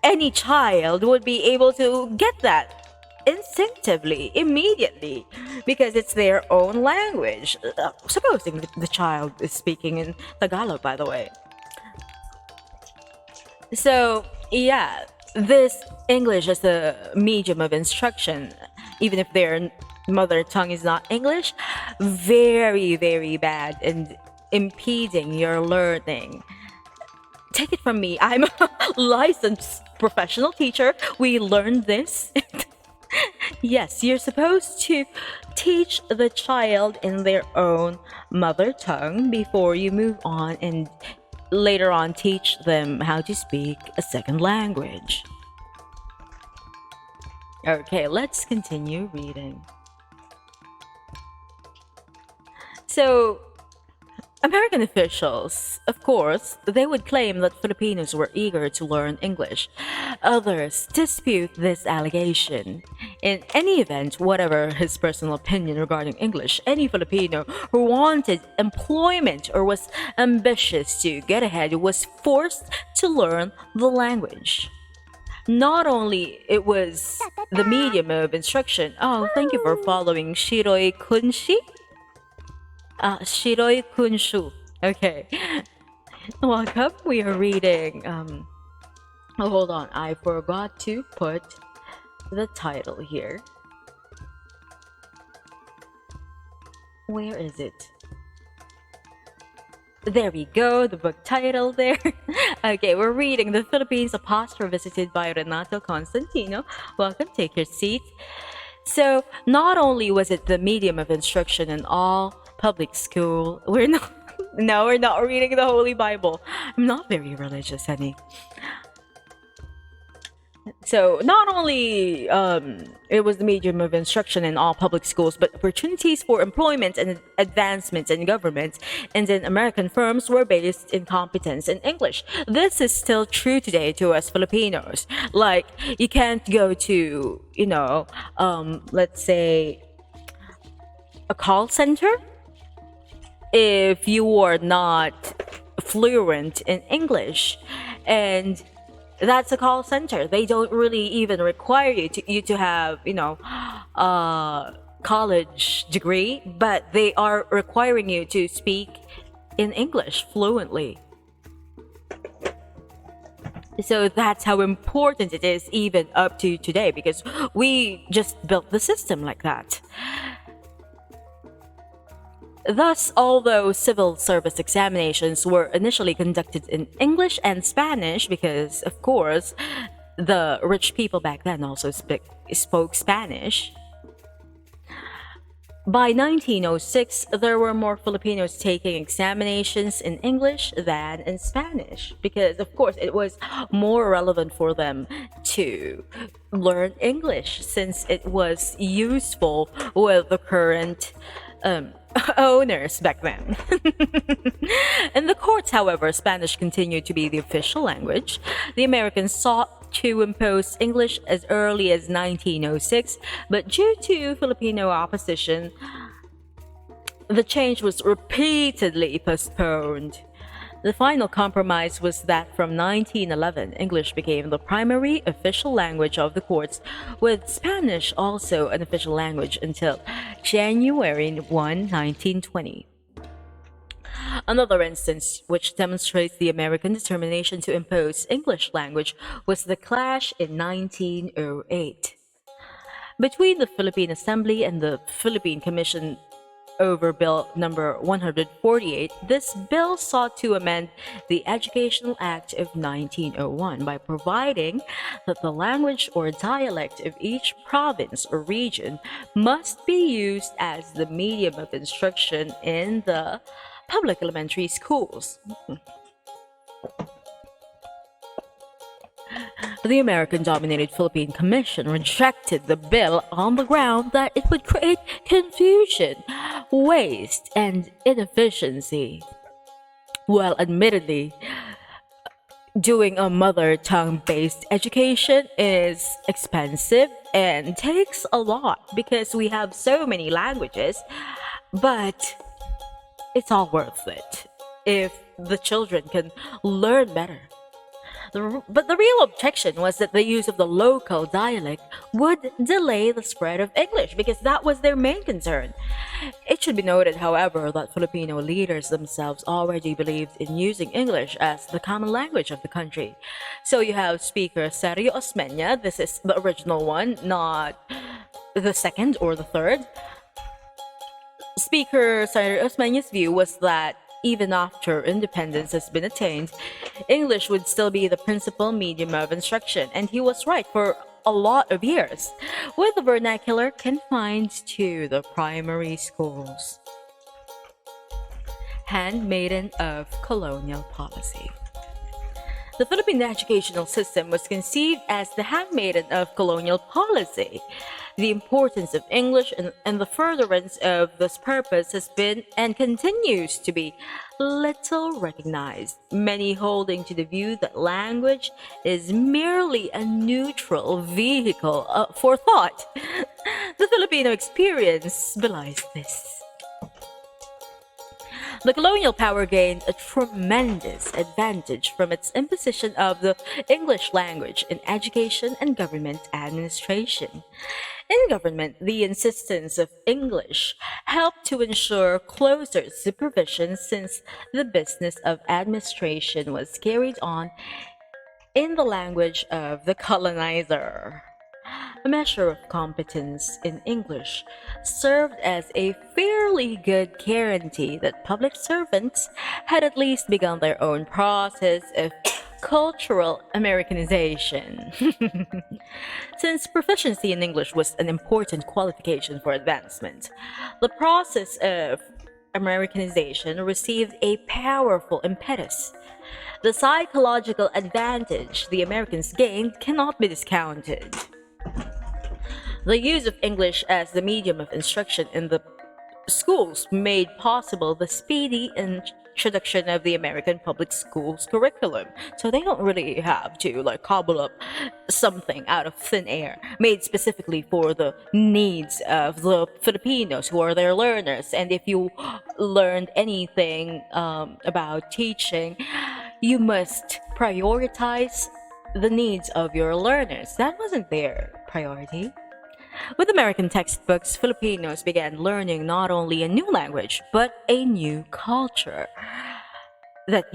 any child would be able to get that instinctively, immediately, because it's their own language. Supposing the child is speaking in Tagalog, by the way. So, yeah, this English as a medium of instruction, even if their mother tongue is not English, very, very bad and impeding your learning. Take it from me, I'm a licensed professional teacher. We learned this. Yes, you're supposed to teach the child in their own mother tongue before you move on and later on teach them how to speak a second language. Okay, let's continue reading. So, American officials, of course, they would claim that Filipinos were eager to learn English. Others dispute this allegation. In any event, whatever his personal opinion regarding English, any Filipino who wanted employment or was ambitious to get ahead was forced to learn the language. Not only it was the medium of instruction. Oh, thank you for following Shiroi Kunshi. Shiroi Kunshu. Okay. Welcome. We are reading. Hold on. I forgot to put the title here. Where is it? There we go. The book title there. Okay, we're reading The Philippines, a posture visited by Renato Constantino. Welcome. Take your seat. So, not only was it the medium of instruction in all public school, we're not No, we're not reading the Holy Bible. I'm not very religious, honey. So not only it was the medium of instruction in all public schools, but opportunities for employment and advancements in government and in American firms were based in competence in English. This is still true today to us Filipinos. Like you can't go to, let's say a call center if you are not fluent in English, and that's a call center. They don't really even require you to have a college degree, but they are requiring you to speak in English fluently. So that's how important it is even up to today, because we just built the system like that. Thus, although civil service examinations were initially conducted in English and Spanish, because of course the rich people back then also spoke Spanish, by 1906 there were more Filipinos taking examinations in English than in Spanish, because of course it was more relevant for them to learn English since it was useful with the current owners back then. In the courts, however, Spanish continued to be the official language. The Americans sought to impose English as early as 1906, but due to Filipino opposition, the change was repeatedly postponed. The final compromise was that from 1911, English became the primary official language of the courts, with Spanish also an official language until January 1, 1920. Another instance which demonstrates the American determination to impose English language was the clash in 1908 between the Philippine Assembly and the Philippine Commission over Bill number 148. This bill sought to amend the Educational Act of 1901 by providing that the language or dialect of each province or region must be used as the medium of instruction in the public elementary schools. The American-dominated Philippine Commission rejected the bill on the ground that it would create confusion, waste, and inefficiency. Well, admittedly, doing a mother tongue-based education is expensive and takes a lot because we have so many languages, but it's all worth it if the children can learn better. But the real objection was that the use of the local dialect would delay the spread of English, because that was their main concern. It should be noted, however, that Filipino leaders themselves already believed in using English as the common language of the country. So you have Speaker Sergio Osmeña. This is the original one, not the second or the third. Speaker Sergio Osmeña's view was that even after independence has been attained, English would still be the principal medium of instruction, and he was right for a lot of years, with the vernacular confined to the primary schools. Handmaiden of colonial policy. The Philippine educational system was conceived as the handmaiden of colonial policy. The importance of English and the furtherance of this purpose has been and continues to be little recognized, many holding to the view that language is merely a neutral vehicle for thought. The Filipino experience belies this. The colonial power gained a tremendous advantage from its imposition of the English language in education and government administration. In government, the insistence of English helped to ensure closer supervision, since the business of administration was carried on in the language of the colonizer. A measure of competence in English served as a fairly good guarantee that public servants had at least begun their own process of cultural Americanization. Since proficiency in English was an important qualification for advancement, the process of Americanization received a powerful impetus. The psychological advantage the Americans gained cannot be discounted. The use of English as the medium of instruction in the schools made possible the speedy introduction of the American public schools curriculum. So they don't really have to like cobble up something out of thin air made specifically for the needs of the Filipinos who are their learners. And if you learned anything about teaching, you must prioritize the needs of your learners. That wasn't their priority. With American textbooks, Filipinos began learning not only a new language, but a new culture. That,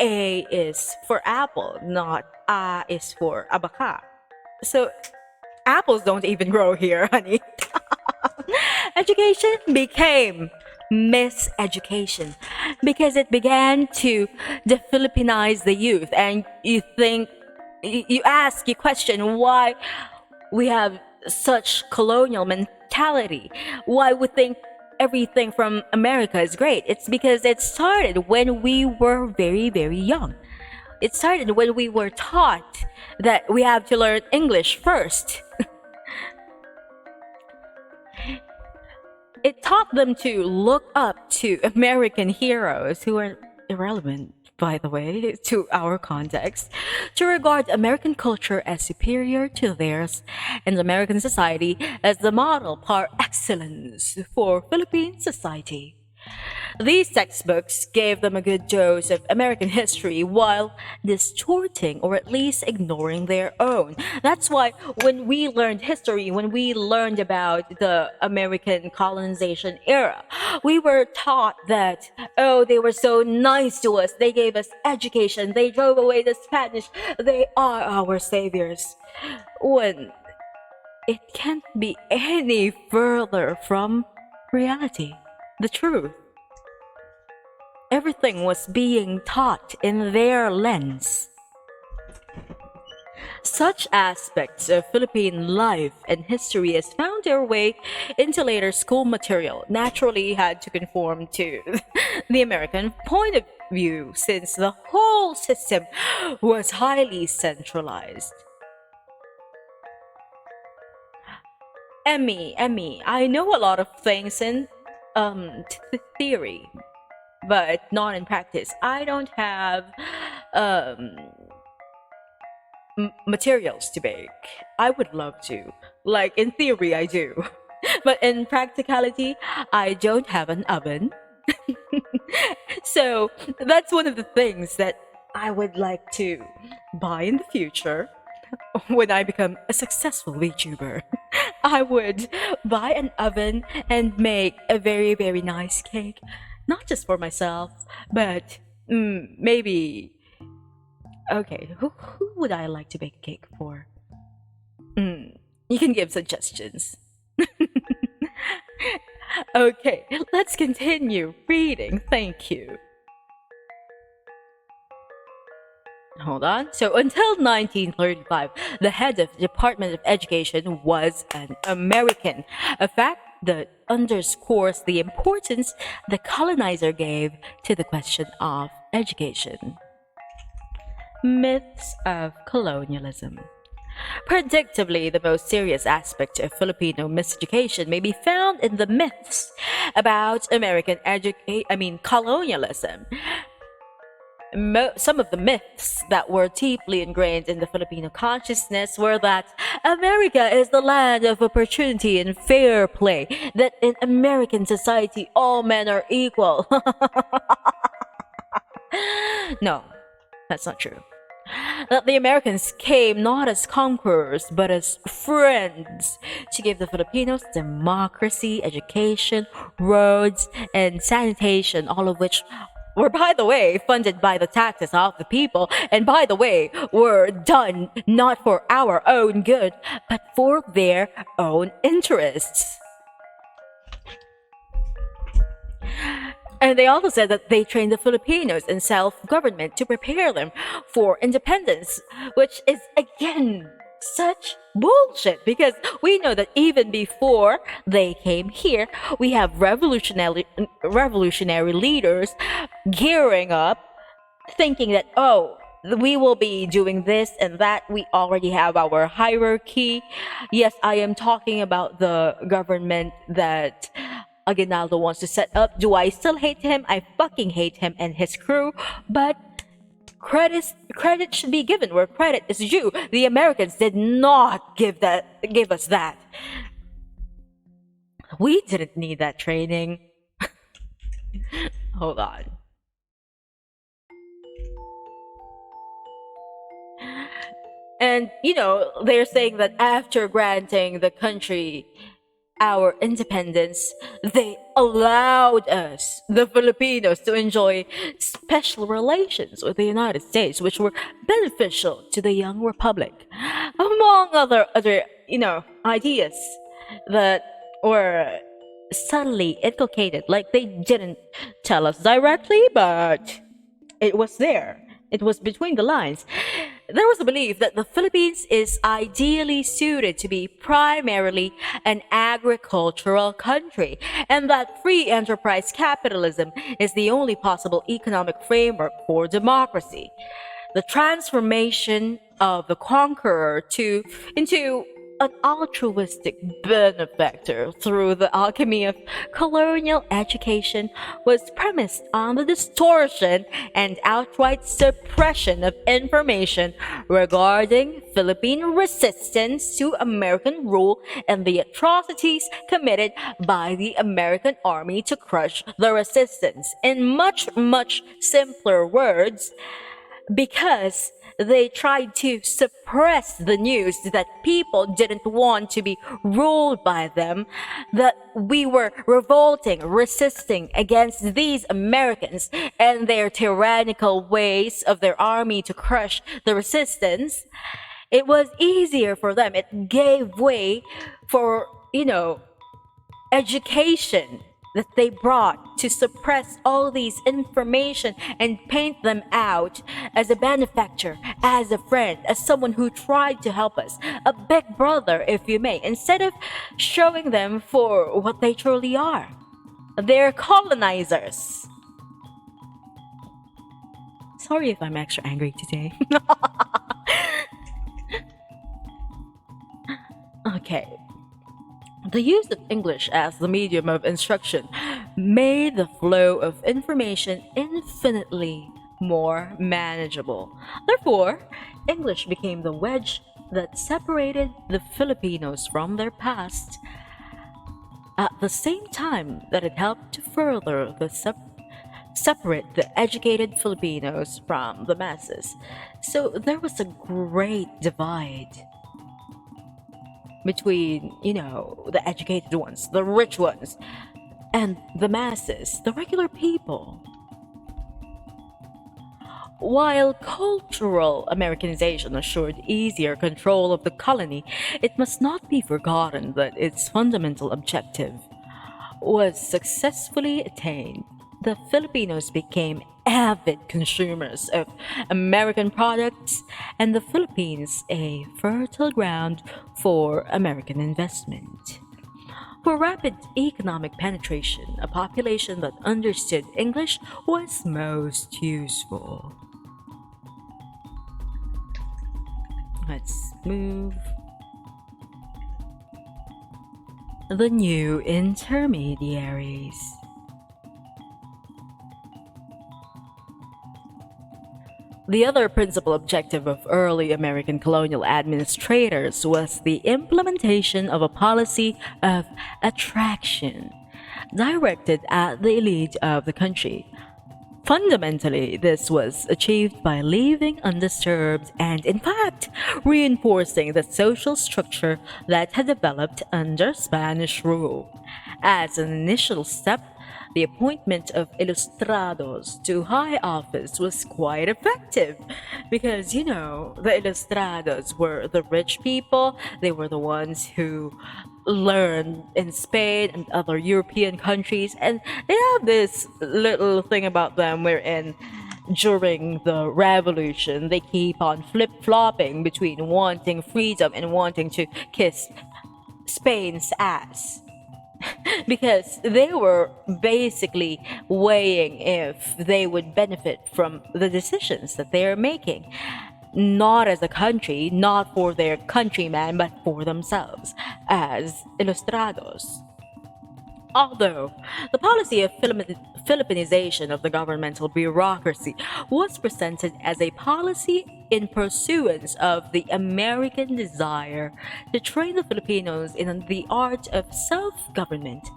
A is for apple, not A is for abaca. So, apples don't even grow here, honey. Education became miseducation because it began to de-Filipinize the youth. And you question why we have such colonial mentality, why we think everything from America is great. It's because it started when we were very, very young. It started when we were taught that we have to learn English first. It taught them to look up to American heroes who are irrelevant, by the way, to our context, to regard American culture as superior to theirs and American society as the model par excellence for Philippine society. These textbooks gave them a good dose of American history while distorting or at least ignoring their own. That's why when we learned history, when we learned about the American colonization era, we were taught that, oh, they were so nice to us. They gave us education. They drove away the Spanish. They are our saviors. When it can't be any further from reality. The truth. Everything was being taught in their lens. Such aspects of Philippine life and history as found their way into later school material naturally had to conform to the American point of view since the whole system was highly centralized. Emmy, I know a lot of things in theory, but not in practice. I don't have materials to bake. I would love to. Like in theory, I do. But in practicality, I don't have an oven. So that's one of the things that I would like to buy in the future when I become a successful VTuber. I would buy an oven and make a very, very nice cake. Not just for myself, but maybe... Okay, who would I like to bake a cake for? You can give suggestions. Okay, let's continue reading. Thank you. Hold on. So until 1935, the head of the Department of Education was an American, a fact that underscores the importance the colonizer gave to the question of education. Myths of colonialism. Predictably, the most serious aspect of Filipino miseducation may be found in the myths about American colonialism. Some of the myths that were deeply ingrained in the Filipino consciousness were that America is the land of opportunity and fair play, that in American society all men are equal. No, that's not true. That the Americans came not as conquerors but as friends to give the Filipinos democracy, education, roads, and sanitation, all of which were, by the way, funded by the taxes of the people, and by the way, were done not for our own good, but for their own interests. And they also said that they trained the Filipinos in self-government to prepare them for independence, which is again such bullshit, because we know that even before they came here, we have revolutionary leaders gearing up, thinking that, oh, we will be doing this and that. We already have our hierarchy. Yes, I am talking about the government that Aguinaldo wants to set up. Do I still hate him? I fucking hate him and his crew. But credit should be given where credit is due. The Americans did not give us that. We didn't need that training. Hold on. And, they're saying that after granting the country our independence, they allowed us, the Filipinos, to enjoy special relations with the United States, which were beneficial to the young republic, among other ideas that were subtly inculcated. Like, they didn't tell us directly, but it was there. It was between the lines. There was a belief that the Philippines is ideally suited to be primarily an agricultural country, and that free enterprise capitalism is the only possible economic framework for democracy. The transformation of the conqueror into an altruistic benefactor through the alchemy of colonial education was premised on the distortion and outright suppression of information regarding Philippine resistance to American rule and the atrocities committed by the American army to crush the resistance. In much, much simpler words, because they tried to suppress the news that people didn't want to be ruled by them, that we were revolting, resisting against these Americans and their tyrannical ways of their army to crush the resistance. It was easier for them. It gave way for, education that they brought to suppress all these information and paint them out as a benefactor, as a friend, as someone who tried to help us, a big brother, if you may, instead of showing them for what they truly are. They're colonizers. Sorry if I'm extra angry today. Okay. The use of English as the medium of instruction made the flow of information infinitely more manageable. Therefore, English became the wedge that separated the Filipinos from their past, at the same time that it helped to further separate the educated Filipinos from the masses. So there was a great divide between, the educated ones, the rich ones, and the masses, the regular people. While cultural Americanization assured easier control of the colony, it must not be forgotten that its fundamental objective was successfully attained. The Filipinos became avid consumers of American products, and the Philippines a fertile ground for American investment. For rapid economic penetration, a population that understood English was most useful. Let's move. The new intermediaries. The other principal objective of early American colonial administrators was the implementation of a policy of attraction directed at the elite of the country. Fundamentally, this was achieved by leaving undisturbed and, in fact, reinforcing the social structure that had developed under Spanish rule. As an initial step, the appointment of ilustrados to high office was quite effective because, the ilustrados were the rich people. They were the ones who learned in Spain and other European countries, and they have this little thing about them wherein during the revolution. They keep on flip-flopping between wanting freedom and wanting to kiss Spain's ass. Because they were basically weighing if they would benefit from the decisions that they're making, not as a country, not for their countrymen, but for themselves as Ilustrados. Although the policy of Philippinization of the governmental bureaucracy was presented as a policy in pursuance of the American desire to train the Filipinos in the art of self-government,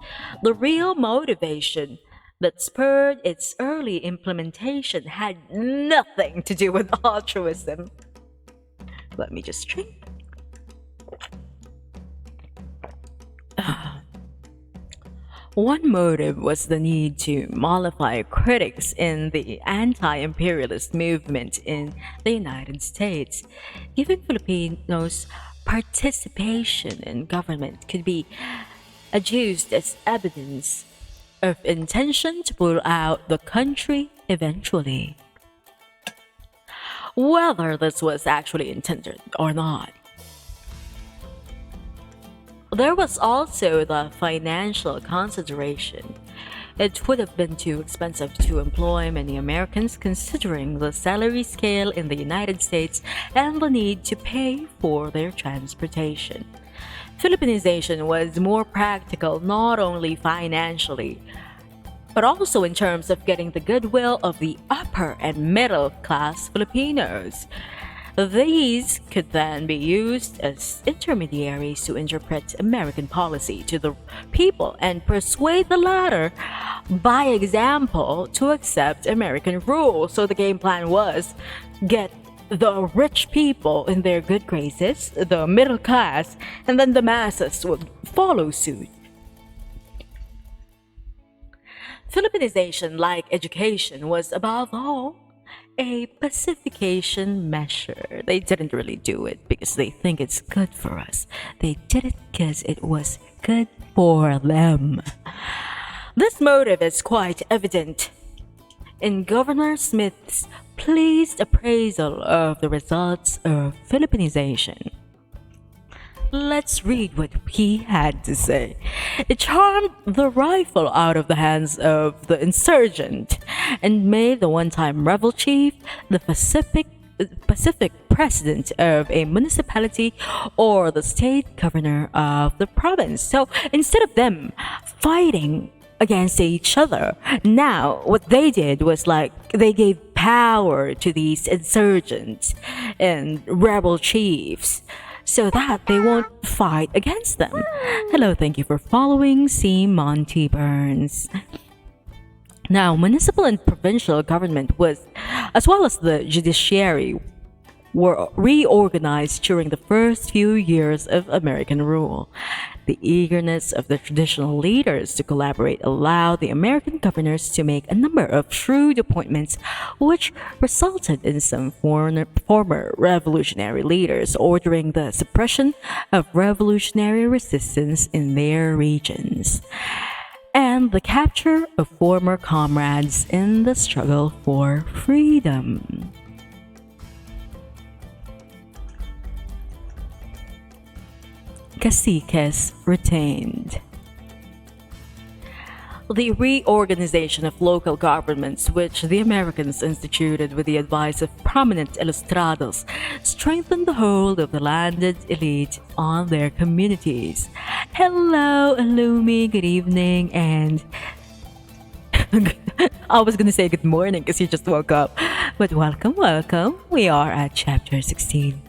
the real motivation that spurred its early implementation had nothing to do with altruism. Let me just drink. One motive was the need to mollify critics in the anti-imperialist movement in the United States, giving Filipinos participation in government could be adduced as evidence of intention to pull out the country eventually. Whether this was actually intended or not. There was also the financial consideration. It would have been too expensive to employ many Americans considering the salary scale in the United States and the need to pay for their transportation. Philippinization was more practical not only financially, but also in terms of getting the goodwill of the upper and middle class Filipinos. These could then be used as intermediaries to interpret American policy to the people and persuade the latter, by example, to accept American rule. So the game plan was get the rich people in their good graces, the middle class, and then the masses would follow suit. Philippinization, like education, was above all a pacification measure. They didn't really do it because they think it's good for us. They did it because it was good for them. This motive is quite evident in Governor Smith's pleased appraisal of the results of Philippinization. Let's read what he had to say. It charmed the rifle out of the hands of the insurgent and made the one-time rebel chief the Pacific president of a municipality or the state governor of the province. So instead of them fighting against each other, now what they did was like they gave power to these insurgents and rebel chiefs, so that they won't fight against them. Hello, thank you for following C. Monty Burns. Now, municipal and provincial government was, as well as the judiciary, were reorganized during the first few years of American rule. The eagerness of the traditional leaders to collaborate allowed the American governors to make a number of shrewd appointments, which resulted in some former revolutionary leaders ordering the suppression of revolutionary resistance in their regions, and the capture of former comrades in the struggle for freedom. Caciques retained. The reorganization of local governments, which the Americans instituted with the advice of prominent ilustrados, strengthened the hold of the landed elite on their communities. Hello, Illumi, good evening, and I was gonna say good morning because you just woke up, but welcome, welcome. We are at chapter 16.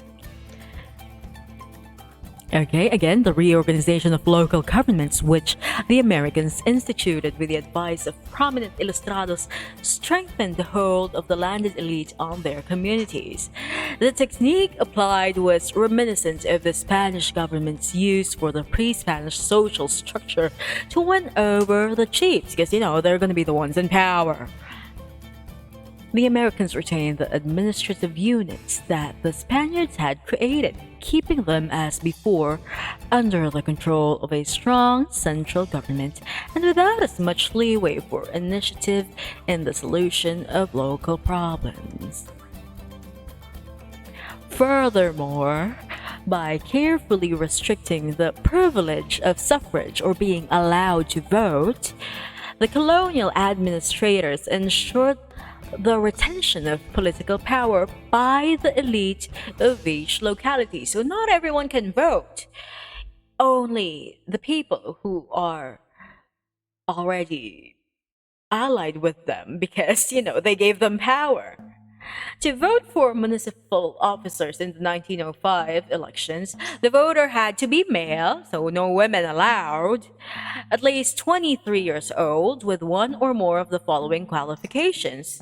Okay, again, the reorganization of local governments, which the Americans instituted with the advice of prominent ilustrados, strengthened the hold of the landed elite on their communities. The technique applied was reminiscent of the Spanish government's use for the pre-Spanish social structure to win over the chiefs, because, you know, they're going to be the ones in power. The Americans retained the administrative units that the Spaniards had created, keeping them as before under the control of a strong central government and without as much leeway for initiative in the solution of local problems. Furthermore, by carefully restricting the privilege of suffrage or being allowed to vote, the colonial administrators ensured the retention of political power by the elite of each locality. So not everyone can vote. Only the people who are already allied with them because, they gave them power. To vote for municipal officers in the 1905 elections, the voter had to be male, so no women allowed, at least 23 years old, with one or more of the following qualifications.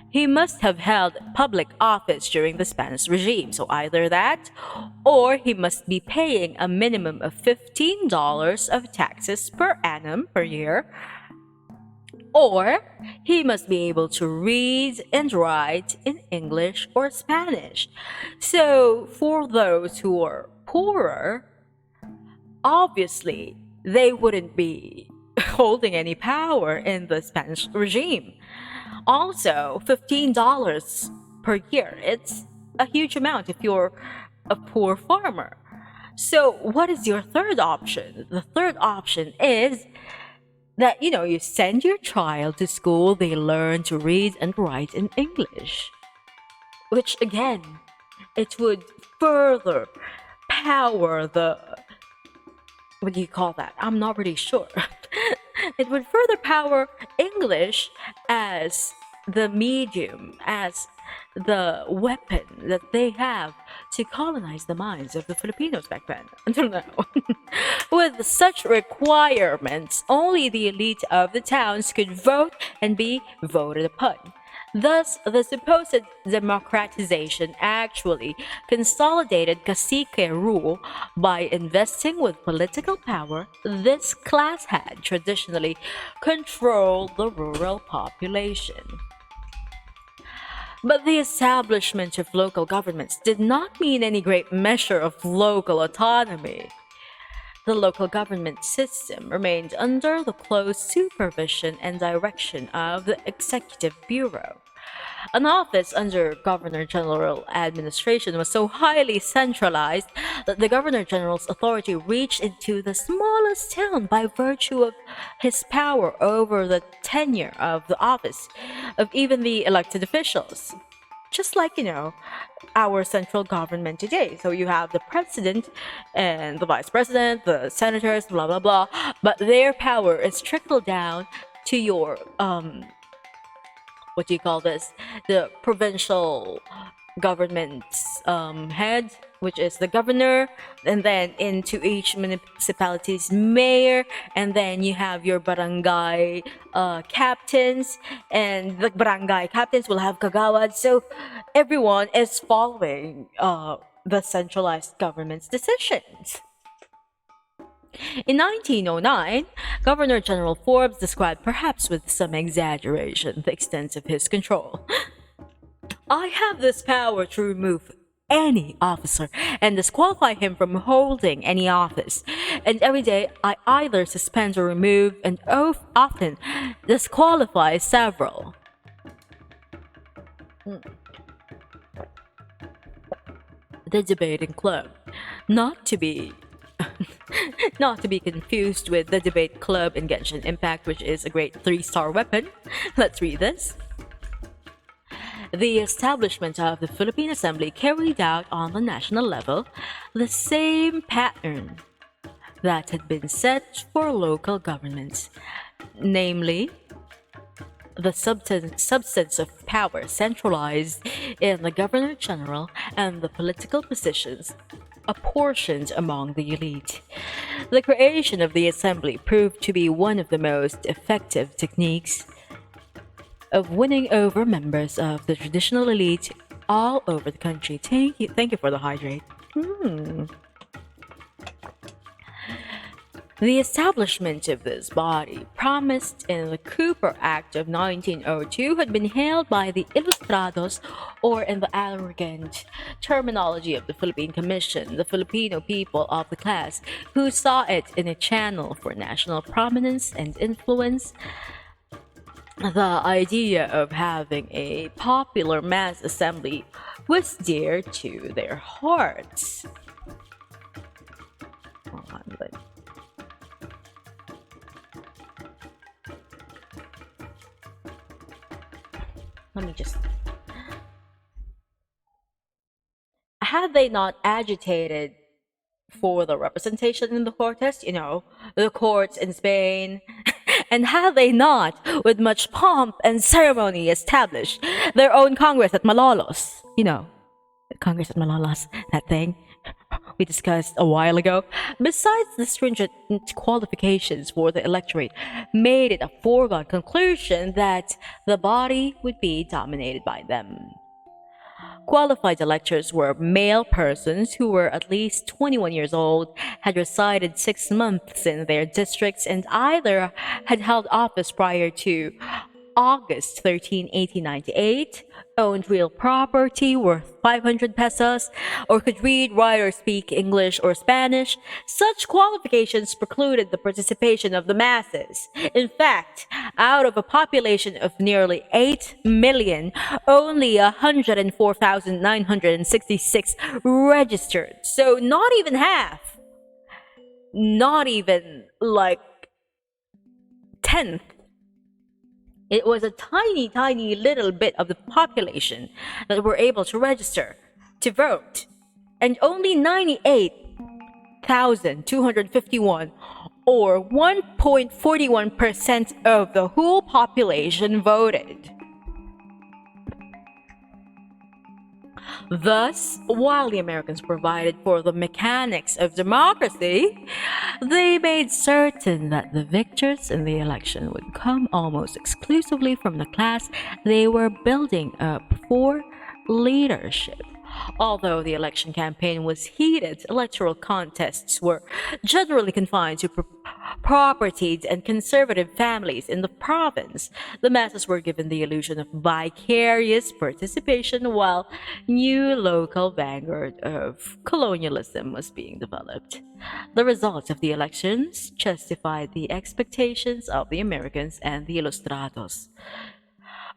He must have held public office during the Spanish regime, so either that, or he must be paying a minimum of $15 of taxes per annum per year, or he must be able to read and write in English or Spanish. So for those who are poorer, obviously they wouldn't be holding any power in the Spanish regime. Also, $15 per year, it's a huge amount if you're a poor farmer. So what is your third option? The third option is that, you send your child to school, they learn to read and write in English. Which again, it would further power the, what do you call that? I'm not really sure. It would further power English as the medium, as the weapon that they have to colonize the minds of the Filipinos back then, until now. With such requirements, only the elite of the towns could vote and be voted upon. Thus, the supposed democratization actually consolidated cacique rule by investing with political power. This class had traditionally controlled the rural population. But the establishment of local governments did not mean any great measure of local autonomy. The local government system remained under the close supervision and direction of the Executive Bureau. An office under Governor General administration was so highly centralized that the Governor General's authority reached into the smallest town by virtue of his power over the tenure of the office of even the elected officials. Just like, our central government today. So you have the president and the vice president, the senators, blah, blah, blah. But their power is trickled down to your, what do you call this? The provincial government's head, which is the governor, and then into each municipality's mayor, and then you have your barangay captains, and the barangay captains will have kagawad. So everyone is following the centralized government's decisions. In 1909, Governor General Forbes described, perhaps with some exaggeration, the extent of his control. I have this power to remove any officer and disqualify him from holding any office. And every day I either suspend or remove and often disqualify several. The debating club. Not to be confused with the debate club in Genshin Impact, which is a great 3-star weapon. Let's read this. The establishment of the Philippine Assembly carried out on the national level the same pattern that had been set for local governments, namely, the substance of power centralized in the Governor General and the political positions apportioned among the elite. The creation of the Assembly proved to be one of the most effective techniques of winning over members of the traditional elite all over the country. Thank you for the hydrate. The establishment of this body, promised in the Cooper Act of 1902, had been hailed by the Ilustrados, or in the arrogant terminology of the Philippine Commission, the Filipino people of the class, who saw it in a channel for national prominence and influence. The idea of having a popular mass assembly was dear to their hearts. Hold on, let me just. Had they not agitated for the representation in the Cortes, the courts in Spain, and had they not, with much pomp and ceremony, established their own Congress at Malolos, Congress at Malolos, that thing we discussed a while ago, besides the stringent qualifications for the electorate, made it a foregone conclusion that the body would be dominated by them. Qualified electors were male persons who were at least 21 years old, had resided 6 months in their districts, and either had held office prior to August 13, 1898, owned real property worth 500 pesos, or could read, write, or speak English or Spanish. Such qualifications precluded the participation of the masses. In fact, out of a population of nearly 8 million, only 104,966 registered. So not even half. Not even like 10th. It was a tiny, tiny little bit of the population that were able to register to vote, and only 98,251, or 1.41% of the whole population voted. Thus, while the Americans provided for the mechanics of democracy, they made certain that the victors in the election would come almost exclusively from the class they were building up for leadership. Although the election campaign was heated, electoral contests were generally confined to propertied and conservative families in the province. The masses were given the illusion of vicarious participation while new local vanguard of colonialism was being developed. The results of the elections justified the expectations of the Americans and the Ilustrados.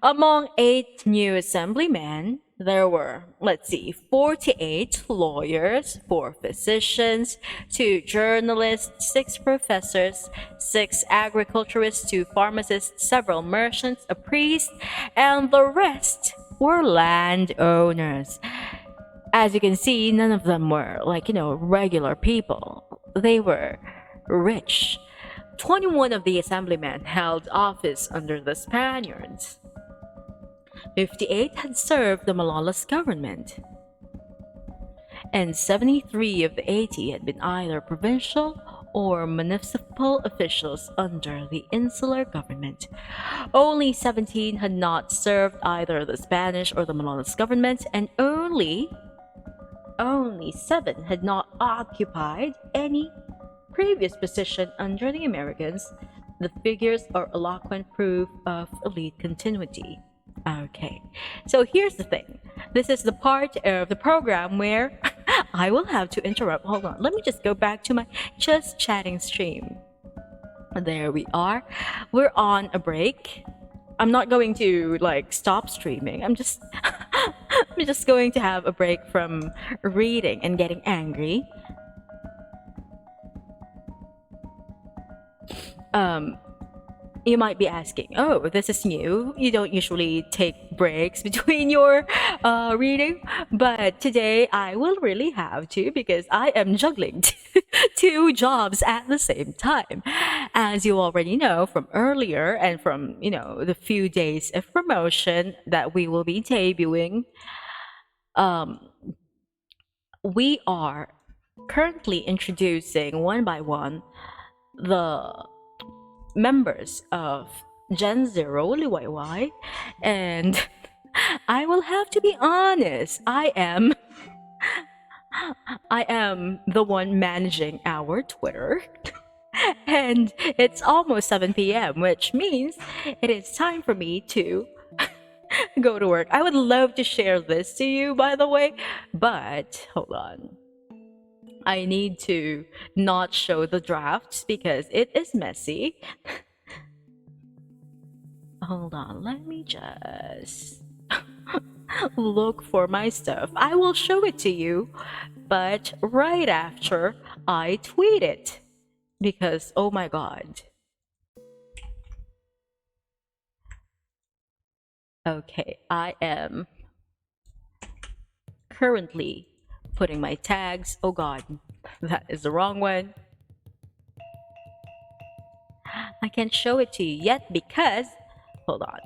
Among 8 new assemblymen, there were, 48 lawyers, 4 physicians, 2 journalists, 6 professors, 6 agriculturists, 2 pharmacists, several merchants, a priest, and the rest were landowners. As you can see, none of them were regular people. They were rich. 21 of the assemblymen held office under the Spaniards. 58 had served the Malolos government, and 73 of the 80 had been either provincial or municipal officials under the insular government. Only 17 had not served either the Spanish or the Malolos government, and only 7 had not occupied any previous position under the Americans. The figures are eloquent proof of elite continuity. Okay, so here's the thing. This is the part of the program where I will have to interrupt. Hold on, let me just go back to my Just Chatting stream. There we are. We're on a break. I'm not going to stop streaming. I'm just going to have a break from reading and getting angry. You might be asking, oh, this is new. You don't usually take breaks between your reading, but today I will really have to because I am juggling 2 jobs at the same time. As you already know from earlier and from, the few days of promotion that we will be debuting, we are currently introducing one by one the members of Gen Zero Liwayway, and I will have to be honest, I am the one managing our Twitter And it's almost 7 p.m., which means it is time for me to go to work. I would love to share this to you, by the way, but hold on. I need to not show the drafts because it is messy. Hold on, let me just look for my stuff. I will show it to you, but right after I tweet it. Because, oh my god. Okay, I am currently putting my tags. Oh god, that is the wrong one. I can't show it to you yet because, hold on,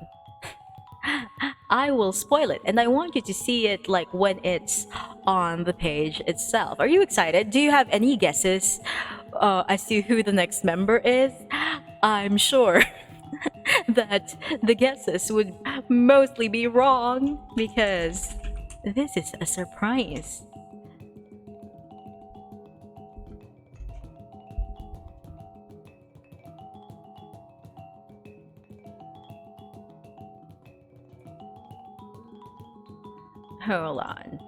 I will spoil it, and I want you to see it like when it's on the page itself. Are you excited? Do you have any guesses as to who the next member is? I'm sure that the guesses would mostly be wrong because this is a surprise. Hold on.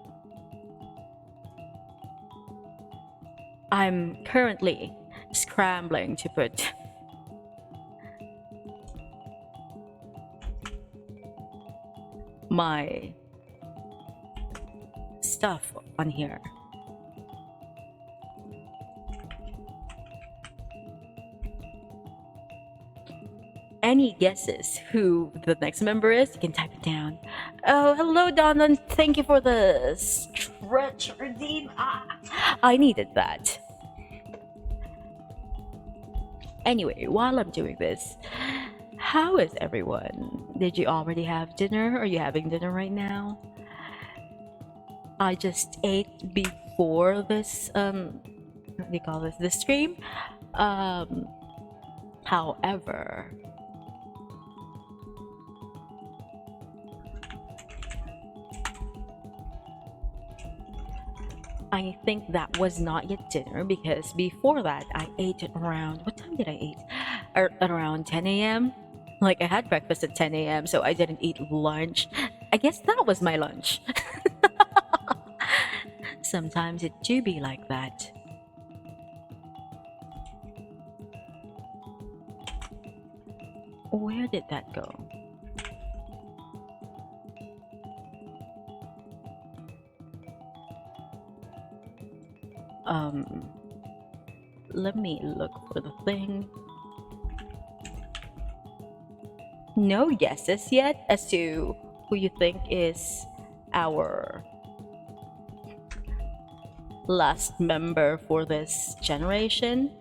I'm currently scrambling to put my stuff on here. Any guesses who the next member is? You can type it down. Oh, hello, Donna. Thank you for the stretch redeem. I needed that. Anyway, while I'm doing this, how is everyone? Did you already have dinner? Are you having dinner right now? I just ate before this, what do you call this? This stream. However, I think that was not yet dinner because before that I ate at around, what time did I eat? At around 10 a.m. Like I had breakfast at 10 a.m. so I didn't eat lunch. I guess that was my lunch. Sometimes it do be like that. Where did that go? Let me look for the thing. No guesses yet as to who you think is our last member for this generation.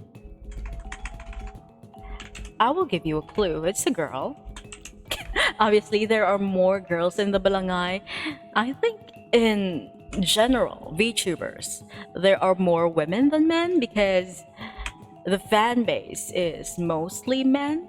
I will give you a clue. It's a girl. Obviously, there are more girls in the Balangay. I think in general, VTubers, there are more women than men because the fan base is mostly men.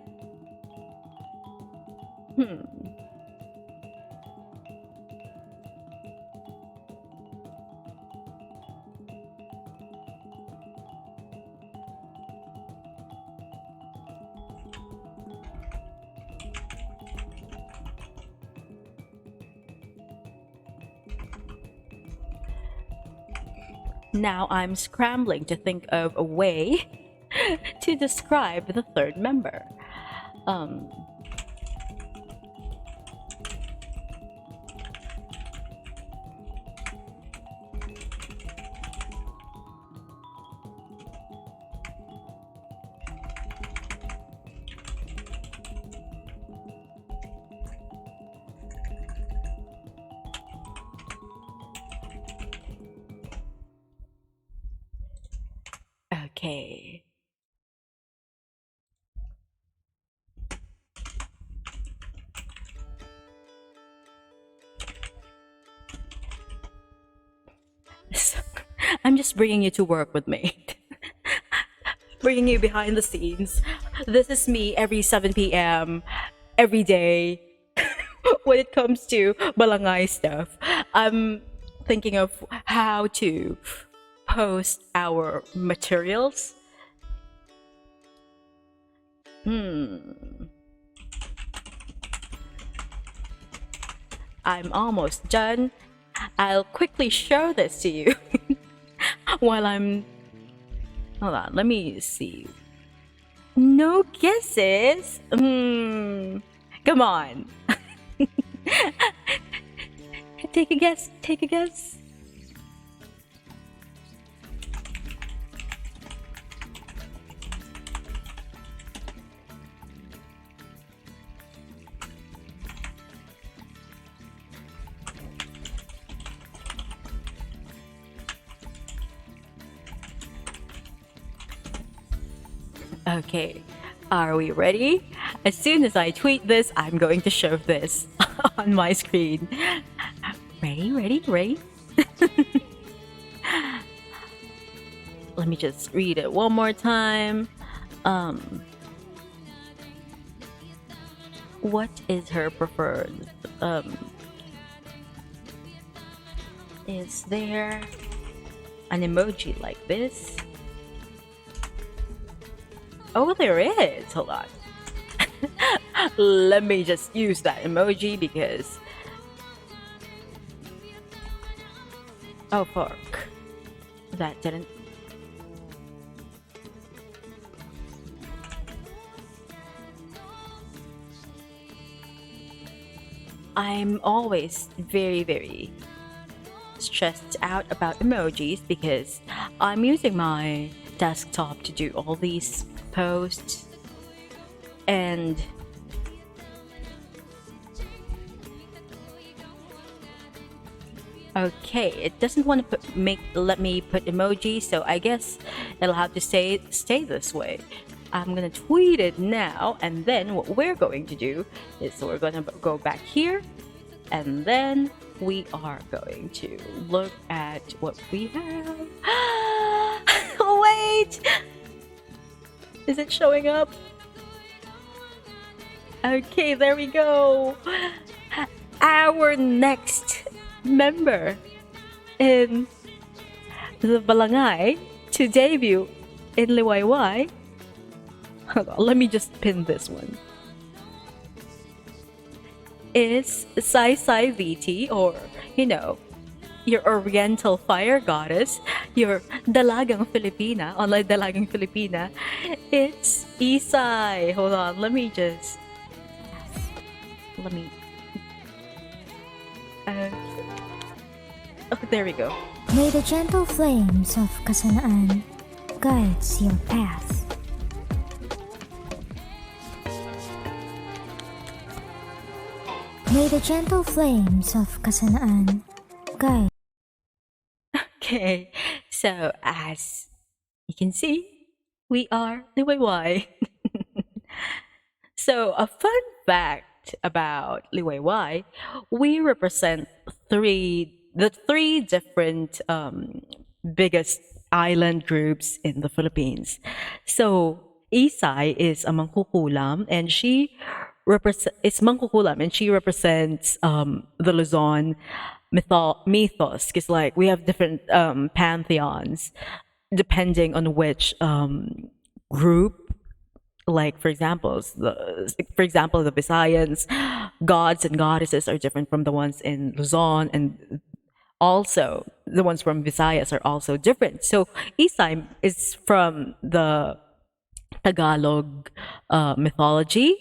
Now I'm scrambling to think of a way to describe the third member. Okay. So, I'm just bringing you to work with me. Bringing you behind the scenes. This is me every 7 p.m. every day when it comes to Balangay stuff. I'm thinking of how to post our materials. I'm almost done. I'll quickly show this to you while I'm. Hold on, let me see. No guesses? Come on. Take a guess, take a guess. Okay, are we ready? As soon as I tweet this, I'm going to show this on my screen. Ready, ready, ready? Let me just read it one more time. What is her preferred? Is there an emoji like this? Oh, there is. Hold on. Let me just use that emoji because. Oh, fuck. That didn't. I'm always very, very stressed out about emojis because I'm using my desktop to do all these posts and okay, it doesn't want to let me put emoji, so I guess it'll have to stay this way. I'm gonna tweet it now, and then what we're going to do is we're gonna go back here, and then we are going to look at what we have. Oh, wait! Is it showing up? Okay, there we go. Our next member in the Balangay to debut in Liwayway. Hold on, let me just pin this one. Is Sai Sai VT, or your Oriental Fire Goddess, your Dalagang Filipina, online Dalagang Filipina. It's Isay. Hold on, let me. Oh, there we go. May the gentle flames of Kasanaan guides your path. May the gentle flames of Kasanaan guide. Okay, so as you can see, we are Liwayway. So a fun fact about Liwayway, we represent the three different biggest island groups in the Philippines. So Isay is a Mangkukulam, and she represents the Luzon mythos, because like we have different pantheons depending on which group. Like for example, the Visayans gods and goddesses are different from the ones in Luzon, and also the ones from Visayas are also different. So Isay is from the Tagalog mythology,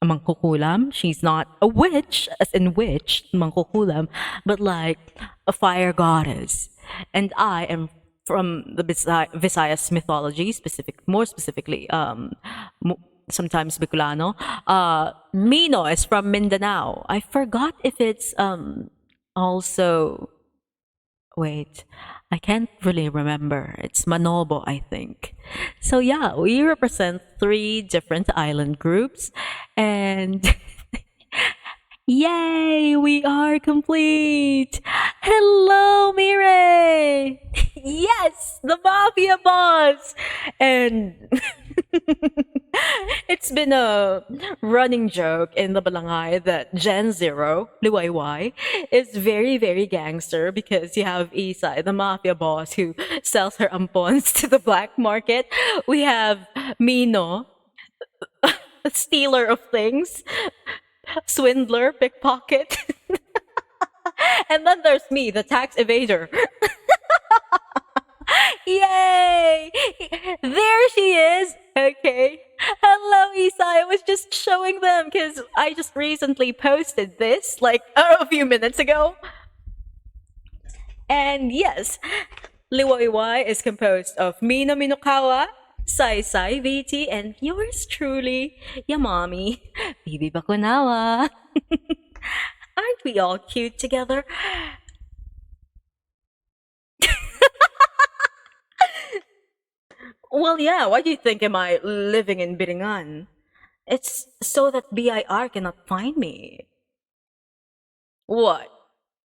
a Mangkukulam. She's not a witch, as in witch, Mangkukulam, but like a fire goddess. And I am from the Visayas mythology, more specifically, sometimes Bicolano. Mino is from Mindanao. I forgot if it's also. Wait, I can't really remember. It's Manobo, I think. So yeah, we represent 3 different island groups, and yay, we are complete. Hello, Mire. Yes, the mafia boss. And it's been a running joke in the Balangay that Gen Zero, Liwayway, is very, very gangster because you have Isay, the mafia boss who sells her ampons to the black market. We have Mino, stealer of things, swindler, pickpocket. And then there's me, the tax evader. Yay! There she is. Okay. Hello, Isa. I was just showing them because I just recently posted this like a few minutes ago. And yes, Liwayway is composed of Mina Minokawa, Sai Sai VT, and yours truly, Yamami, Bibi Bakunawa. Aren't we all cute together? Well, yeah, why do you think am I living in Biringan? It's so that BIR cannot find me. What?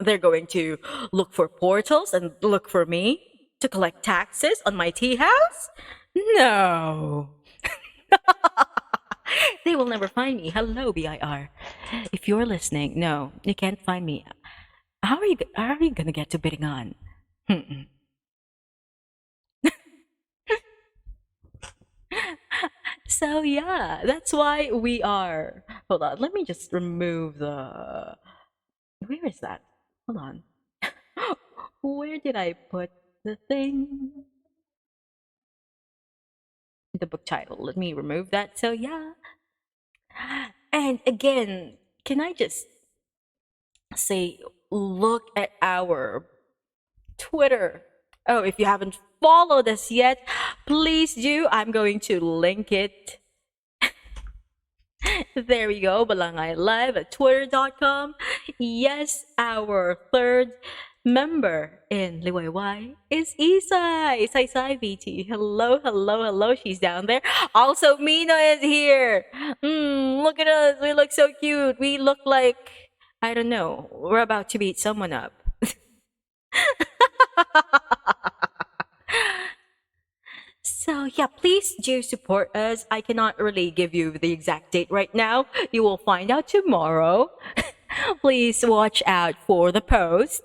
They're going to look for portals and look for me to collect taxes on my tea house? No. They will never find me. Hello, BIR. If you're listening, no, you can't find me. How are you gonna get to Biringan? So yeah, that's why we are. Hold on, let me just remove the. Where is that? Hold on. Where did I put the thing? The book title. Let me remove that. So yeah. And again, can I just say, look at our Twitter. Oh, if you haven't followed us yet, please do. I'm going to link it. There we go, Balangay Live at twitter.com. Yes, our third member in Liwayway is Isay. Isay VT. Hello, hello, hello. She's down there. Also, Mina is here. Look at us. We look so cute. We look like, I don't know, we're about to beat someone up. So yeah, please do support us. I cannot really give you the exact date right now. You will find out tomorrow. Please watch out for the post.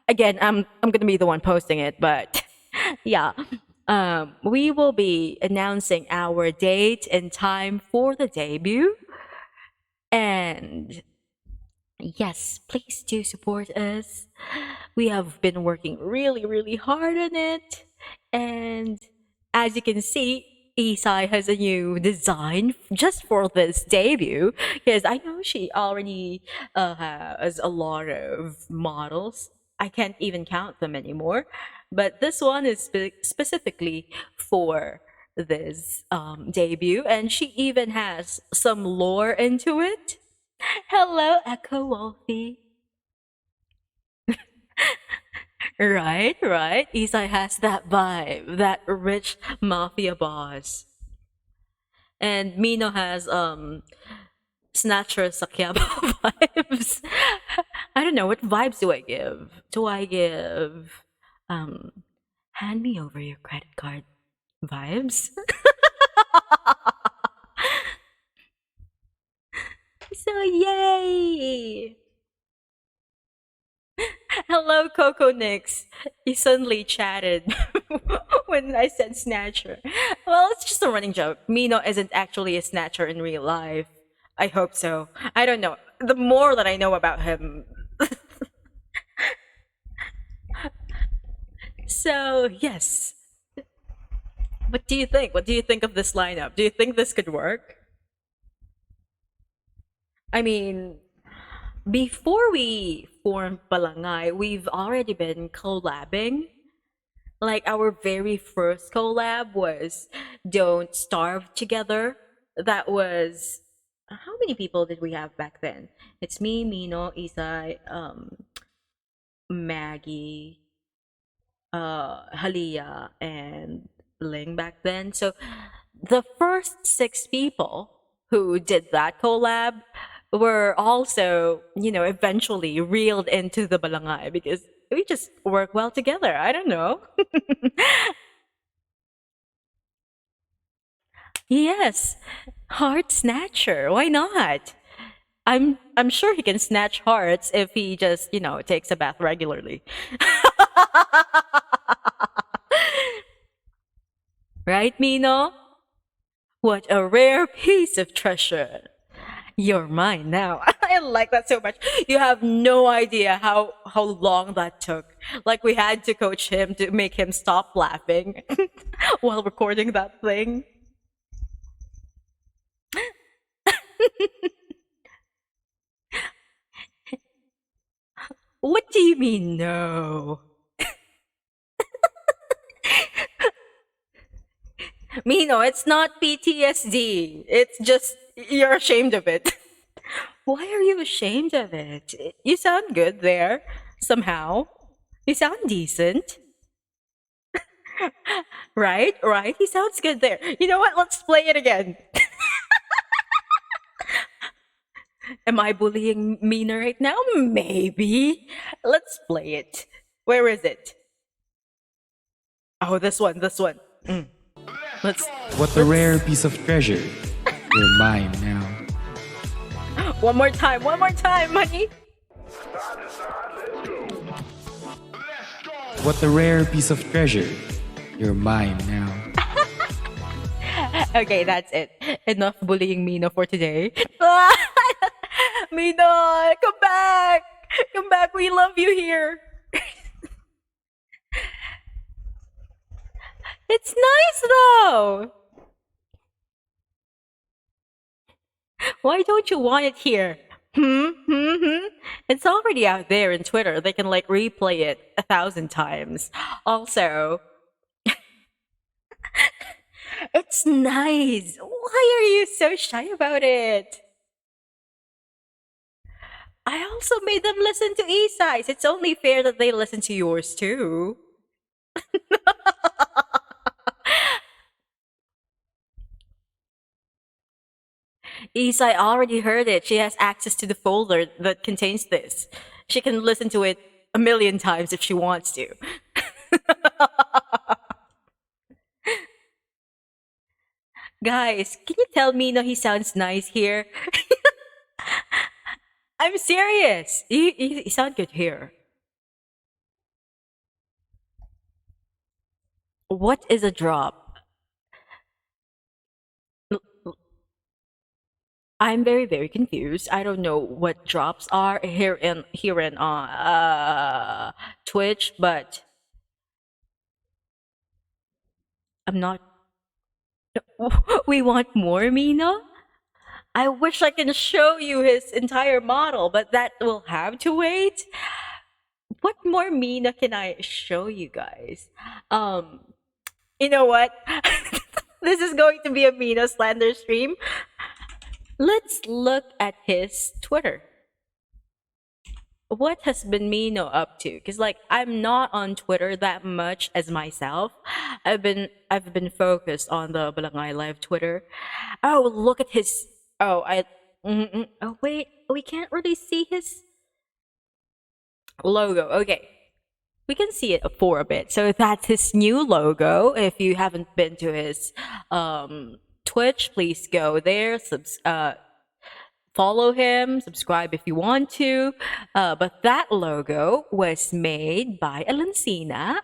Again, I'm gonna be the one posting it, but yeah. We will be announcing our date and time for the debut. And yes, please do support us. We have been working really, really hard on it. And as you can see, Isai has a new design just for this debut because I know she already has a lot of models. I can't even count them anymore. But this one is specifically for this debut, and she even has some lore into it. Hello, Echo Wolfie. Right, right. Isai has that vibe, that rich mafia boss. And Mino has Snatcher Sakyaba vibes. I don't know, what vibes do I give? Do I give hand me over your credit card vibes? So yay! Hello, Coco Nix. You suddenly chatted when I said snatcher. Well, it's just a running joke. Mino isn't actually a snatcher in real life. I hope so. I don't know. The more that I know about him. So, yes. What do you think? What do you think of this lineup? Do you think this could work? I mean, before we formed Balangay, we've already been collabing. Like our very first collab was Don't Starve Together. That was how many people did we have back then? It's me, Mino, Isai, Maggie, Halia, and Ling back then. So the first 6 people who did that collab were also, eventually reeled into the Balangay because we just work well together. I don't know. Yes, Heart Snatcher. Why not? I'm sure he can snatch hearts if he just, takes a bath regularly. Right, Mino? What a rare piece of treasure. You're mine now. I like that so much. You have no idea how long that took. Like we had to coach him to make him stop laughing while recording that thing. What do you mean no? Mino, it's not PTSD. It's just you're ashamed of it. Why are you ashamed of it? You sound good there, somehow. You sound decent. Right? Right? He sounds good there. You know what? Let's play it again. Am I bullying Mina right now? Maybe. Let's play it. Where is it? Oh, this one, this one. Let's. What a rare piece of treasure. You're mine now. One more time, honey. What a rare piece of treasure. You're mine now. Okay, that's it. Enough bullying Mina for today. Mina, come back! Come back, we love you here. It's nice though. Why don't you want it here? It's already out there in Twitter. They can like replay it 1,000 times. Also, it's nice. Why are you so shy about it? I also made them listen to Isai's. It's only fair that they listen to yours too. Isai already heard it. She has access to the folder that contains this. She can listen to it 1,000,000 times if she wants to. Guys, can you tell Mino he sounds nice here? I'm serious. You sound good here. What is a drop? I'm very, very confused. I don't know what drops are here in Twitch, but I'm not. We want more, Mina? I wish I can show you his entire model, but that will have to wait. What more Mina can I show you guys? You know what? This is going to be a Mina slander stream. Let's look at his Twitter. What has been Mino up to? Because like I'm not on Twitter that much as myself. I've been focused on the Balangay Live Twitter. Oh, look at his. Oh, oh wait, we can't really see his logo. Okay, we can see it for a bit. So that's his new logo. If you haven't been to his Twitch, please go there. Follow him, subscribe if you want to. But that logo was made by Alencina,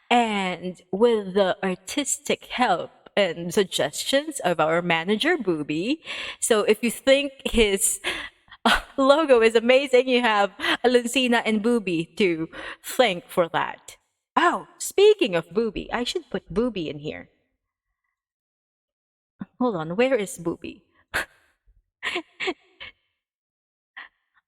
and with the artistic help and suggestions of our manager Booby. So if you think his logo is amazing, you have Alencina and Booby to thank for that. Oh, speaking of Booby, I should put Booby in here. Hold on, where is Booby?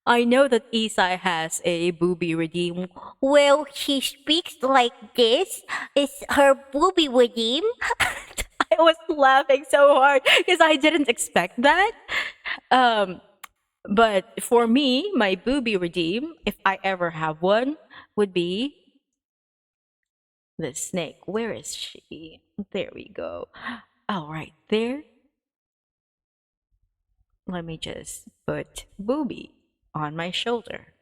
I know that Isai has a Booby redeem. Well, she speaks like this. Is her booby redeem? I was laughing so hard because I didn't expect that. But for me, my Booby redeem, if I ever have one, would be the snake. Where is she? There we go. Oh, right there. Let me just put Booby on my shoulder.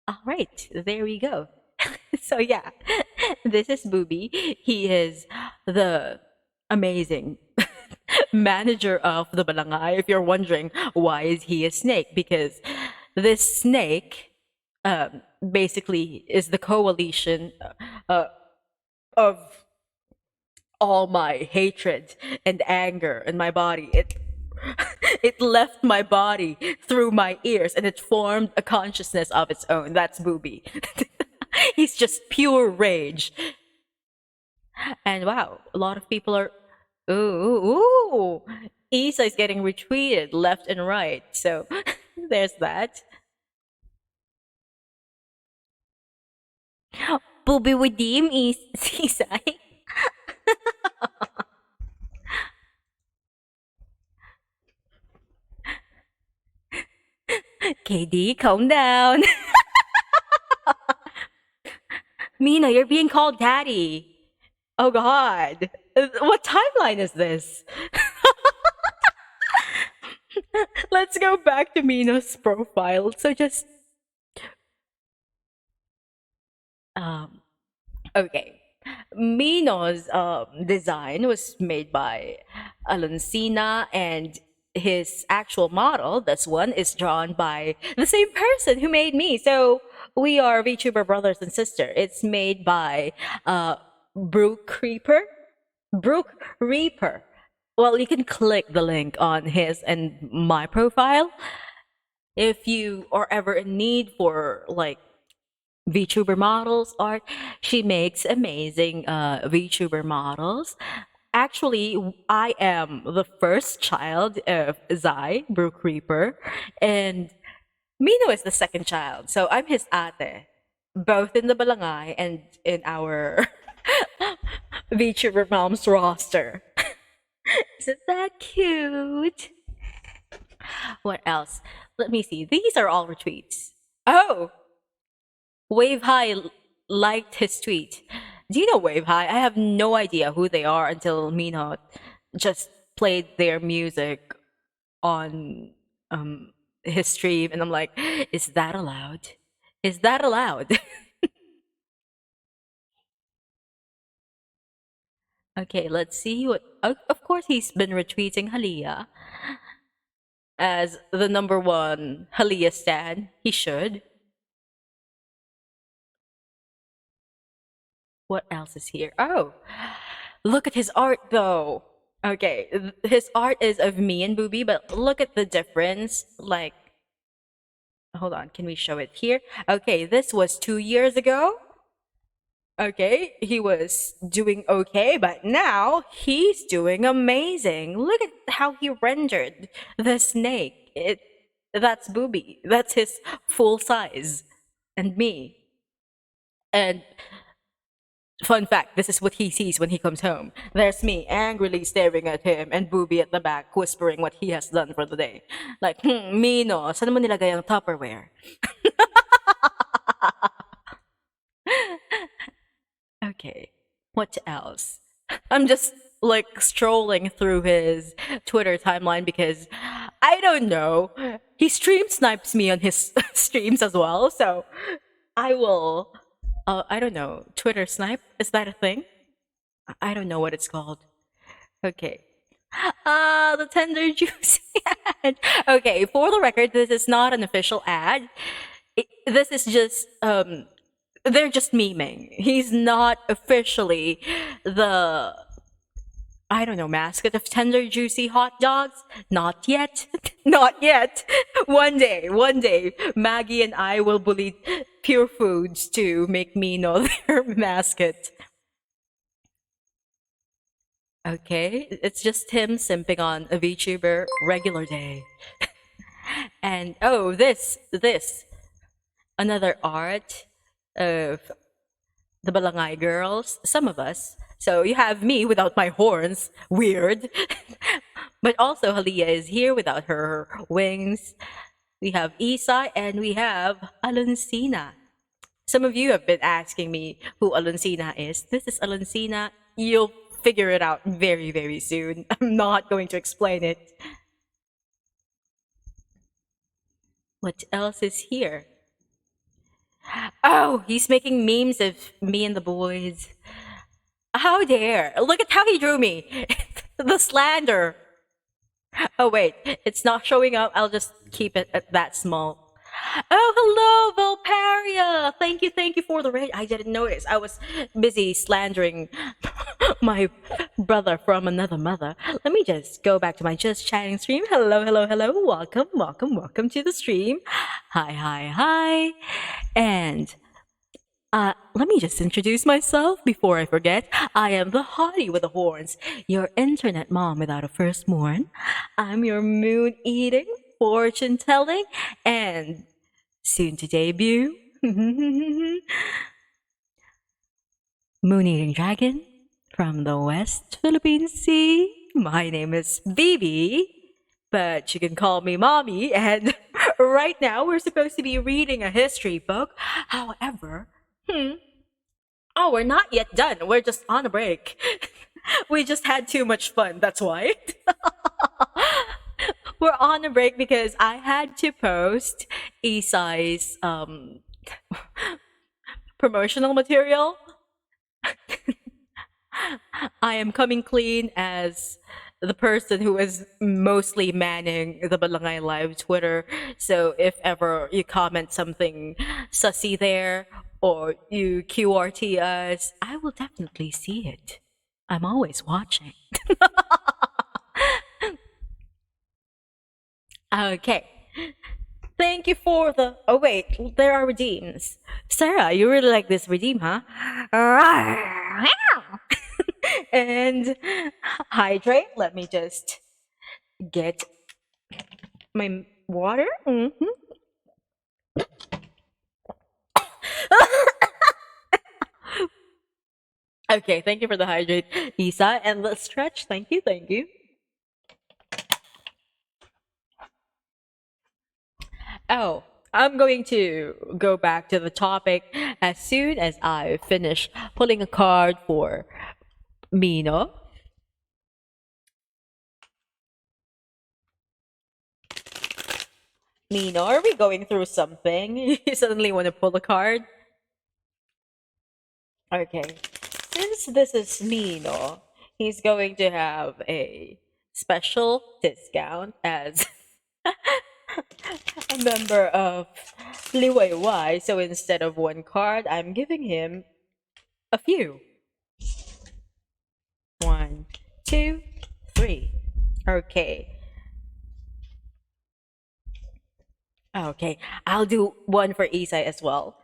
All right, there we go. So yeah, this is Booby. He is the amazing manager of the Balangay. If you're wondering why is he a snake, because this snake basically is the coalition of all my hatred and anger in my body. It left my body through my ears and it formed a consciousness of its own. That's Booby. He's just pure rage. And wow, a lot of people are ooh. Isa is getting retweeted left and right. So there's that. Booby Redeem is Isay. KD, calm down. Mina, you're being called daddy. Oh god. What timeline is this? Let's go back to Mina's profile. So just okay. Mino's design was made by Alonsina, and his actual model, this one, is drawn by the same person who made me. So we are VTuber brothers and sisters. It's made by Brooke Reaper. Brooke Reaper. Well, you can click the link on his and my profile if you are ever in need for like VTuber models art. She makes amazing VTuber models. Actually, I am the first child of Zai, Brooke Reaper, and Mino is the second child. So I'm his ate, both in the Balangay and in our VTuber Moms roster. Isn't that cute? What else? Let me see. These are all retweets. Oh! Wave High liked his tweet. Do you know Wave High? I have no idea who they are until Mino just played their music on his stream, and I'm like, is that allowed? Is that allowed? Okay, let's see what. Of course, he's been retweeting Halia as the #1 Halia stan. He should. What else is here? Oh, look at his art though. Okay, his art is of me and Booby, but look at the difference. Like, hold on, can we show it here? Okay, this was 2 years ago. Okay, he was doing okay, but now he's doing amazing. Look at how he rendered the snake. That's Booby. That's his full size. And me. And fun fact, this is what he sees when he comes home. There's me angrily staring at him and Booby at the back whispering what he has done for the day. Like, Mino, saan mo nilagay ang Tupperware? Okay, what else? I'm just like strolling through his Twitter timeline because I don't know. He stream snipes me on his streams as well, so I will. I don't know. Twitter snipe, is that a thing? I don't know what it's called. Okay. The tender juicy ad. Okay, for the record, this is not an official ad. This is just they're just memeing. He's not officially the, I don't know, mascot of tender juicy hot dogs. Not yet. Not yet. One day, Maggie and I will bully Pure Foods to make Mino their mascot. Okay, it's just him simping on a VTuber regular day. And oh, this another art of the Balangay girls, some of us. So you have me without my horns, weird. But also Halia is here without her wings. We have Isa and we have Alonsina. Some of you have been asking me who Alonsina is. This is Alonsina. You'll figure it out very, very soon. I'm not going to explain it. What else is here? Oh, he's making memes of me and the boys. How dare! Look at how he drew me! The slander! Oh wait, it's not showing up. I'll just keep it at that small. Oh, hello, Valparia! thank you for the raid. I didn't notice. I was busy slandering my brother from another mother. Let me just go back to my just chatting stream. Hello, hello, hello. Welcome, welcome, welcome to the stream. Hi, hi, hi. And let me just introduce myself before I forget. I am the hottie with the horns, your internet mom without a firstborn. I'm your moon eating, fortune telling, and soon to debut moon eating dragon from the West Philippine Sea. My name is Bibi, but you can call me Mommy. And right now we're supposed to be reading a history book. However, oh, we're not yet done. We're just on a break. We just had too much fun. That's why. We're on a break because I had to post Isai's promotional material. I am coming clean as the person who is mostly manning the Balangay Live Twitter. So if ever you comment something sussy there or you QRT us, I will definitely see it. I'm always watching. Okay. Thank you for the. Oh, wait, there are redeems. Sarah, you really like this redeem, huh? And hydrate. Let me just get my water. Okay, thank you for the hydrate, Isa. And the stretch. Thank you, thank you. Oh, I'm going to go back to the topic as soon as I finish pulling a card for Mino. Mino, are we going through something? You suddenly want to pull a card? Okay. Since this is Mino, he's going to have a special discount as a member of Liwayway. So instead of one card, I'm giving him a few. 1, 2, 3. Okay. Okay, I'll do one for Isai as well.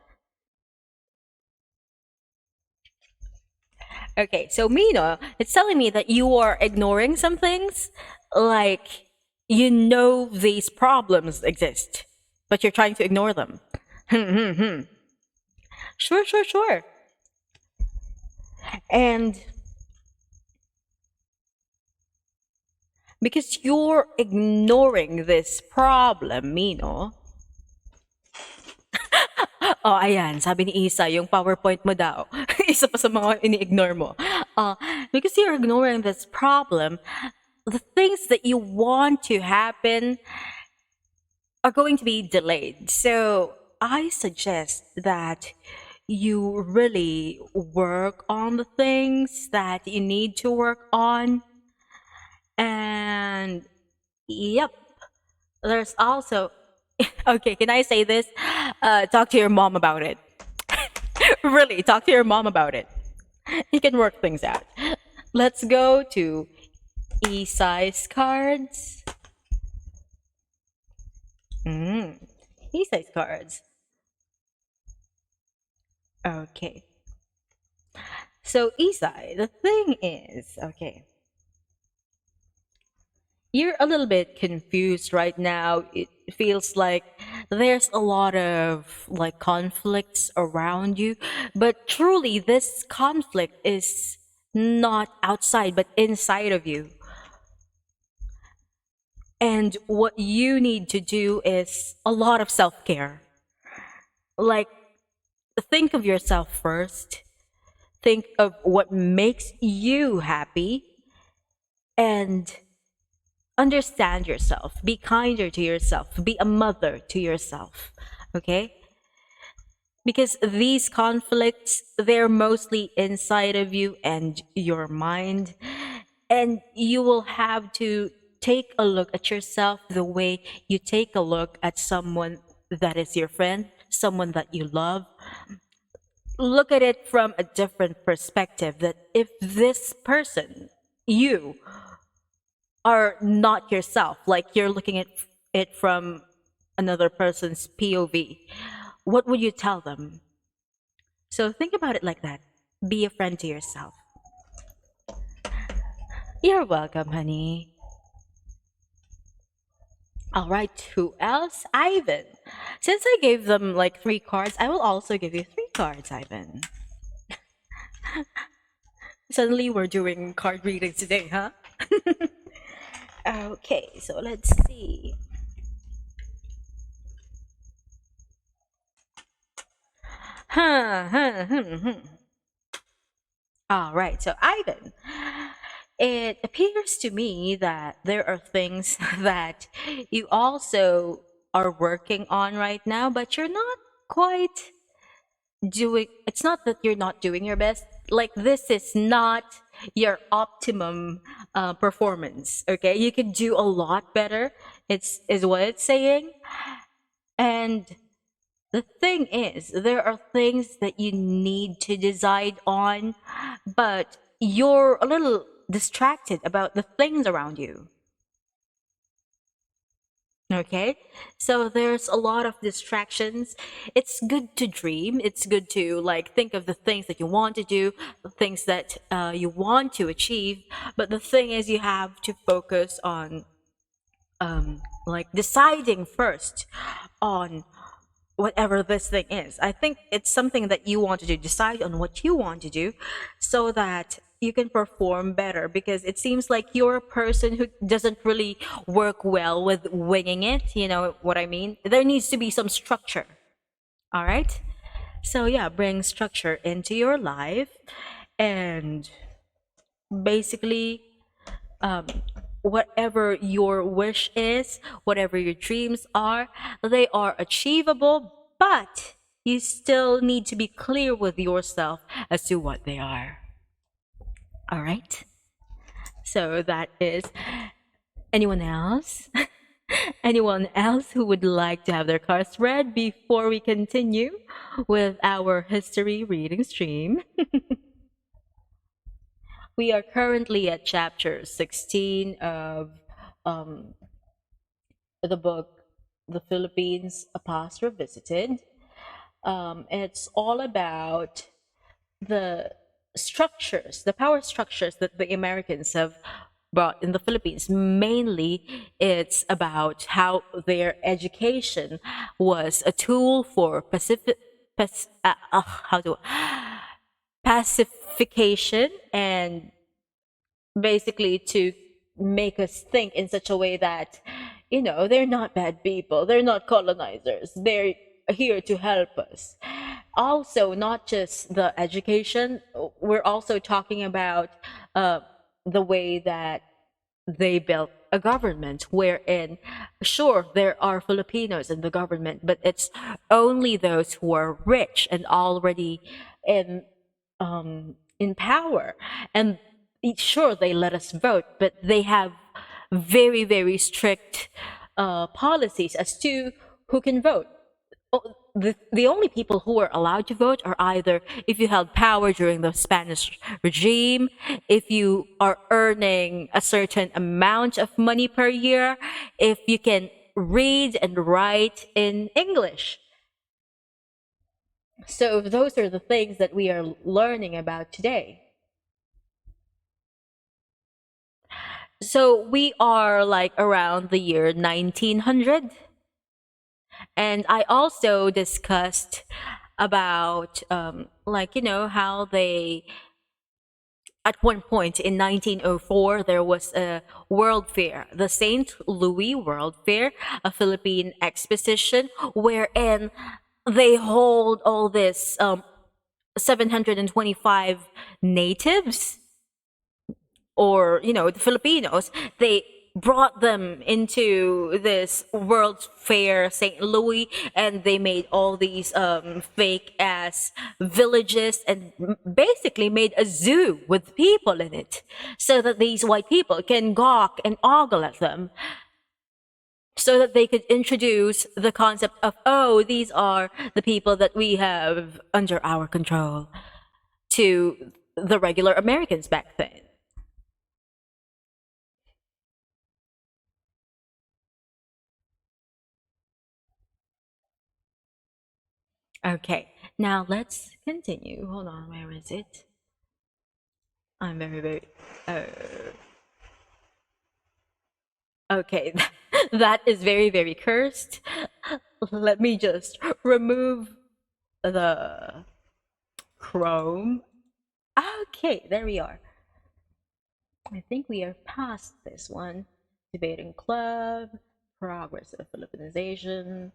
Okay, so Mina, it's telling me that you are ignoring some things. Like, you know these problems exist, but you're trying to ignore them. Sure, sure, sure. And because you're ignoring this problem, Mino. Oh, ayan, sabi ni Isa, yung PowerPoint mo daw. Isa pa sa mga ini-ignore mo. Because you're ignoring this problem, the things that you want to happen are going to be delayed. So I suggest that you really work on the things that you need to work on. And yep, there's also okay, can I say this? Talk to your mom about it. Really, talk to your mom about it. You can work things out. Let's go to E-size cards. E-size cards. Okay. So Isai, the thing is, okay. You're a little bit confused right now. It feels like there's a lot of like conflicts around you, but truly this conflict is not outside but inside of you. And what you need to do is a lot of self-care. Like, think of yourself first. Think of what makes you happy and understand yourself. Be kinder to yourself. Be a mother to yourself. Okay? Because these conflicts, they're mostly inside of you and your mind. And you will have to take a look at yourself the way you take a look at someone that is your friend, someone that you love. look at it from a different perspective, that if this person, you, are not yourself, like you're looking at it from another person's POV, what would you tell them? So think about it like that. Be a friend to yourself. You're welcome, honey. All right, who else? Ivan. Since I gave them like 3 cards, I will also give you 3 cards, Ivan. Suddenly we're doing card readings today, huh? Okay, so let's see. All right, so Ivan, it appears to me that there are things that you also are working on right now, but you're not quite doing. It's not that you're not doing your best. Like, this is not your optimum performance. Okay, you could do a lot better. Is what it's saying. And the thing is, there are things that you need to decide on, but you're a little distracted about the things around you. Okay, so there's a lot of distractions. It's good to dream. It's good to like think of the things that you want to do, the things that you want to achieve. But the thing is, you have to focus on like deciding first on whatever this thing is. I think it's something that you want to do. Decide on what you want to do so that you can perform better, because it seems like you're a person who doesn't really work well with winging it. You know what I mean? There needs to be some structure. All right? So, yeah, bring structure into your life, and basically, whatever your wish is, whatever your dreams are, they are achievable, but you still need to be clear with yourself as to what they are. All right? So that is anyone else? Anyone else who would like to have their cards read before we continue with our history reading stream? We are currently at chapter 16 of the book The Philippines, A Past Revisited. It's all about the structures, the power structures that the Americans have brought in the Philippines. Mainly, it's about how their education was a tool for pacification, and basically to make us think in such a way that, they're not bad people, they're not colonizers, they're here to help us. Also, not just the education, we're also talking about the way that they built a government wherein, sure, there are Filipinos in the government, but it's only those who are rich and already in power. And sure, they let us vote, but they have very, very strict policies as to who can vote. The only people who are allowed to vote are either if you held power during the Spanish regime, if you are earning a certain amount of money per year, if you can read and write in English. So those are the things that we are learning about today. So we are like around the year 1900. And I also discussed about, how they, at one point in 1904, there was a World Fair, the St. Louis World Fair, a Philippine exposition, wherein they hold all this 725 natives, or, the Filipinos. They brought them into this World's Fair St. Louis, and they made all these fake ass villages, and basically made a zoo with people in it so that these white people can gawk and ogle at them. so that they could introduce the concept of, oh, these are the people that we have under our control to the regular Americans back then. Okay, now let's continue. Hold on, where is it? I'm very. Okay, that is very cursed. Let me just remove the Chrome. Okay, there we are. I think we are past this one. Debating Club, Progress of Philippinization.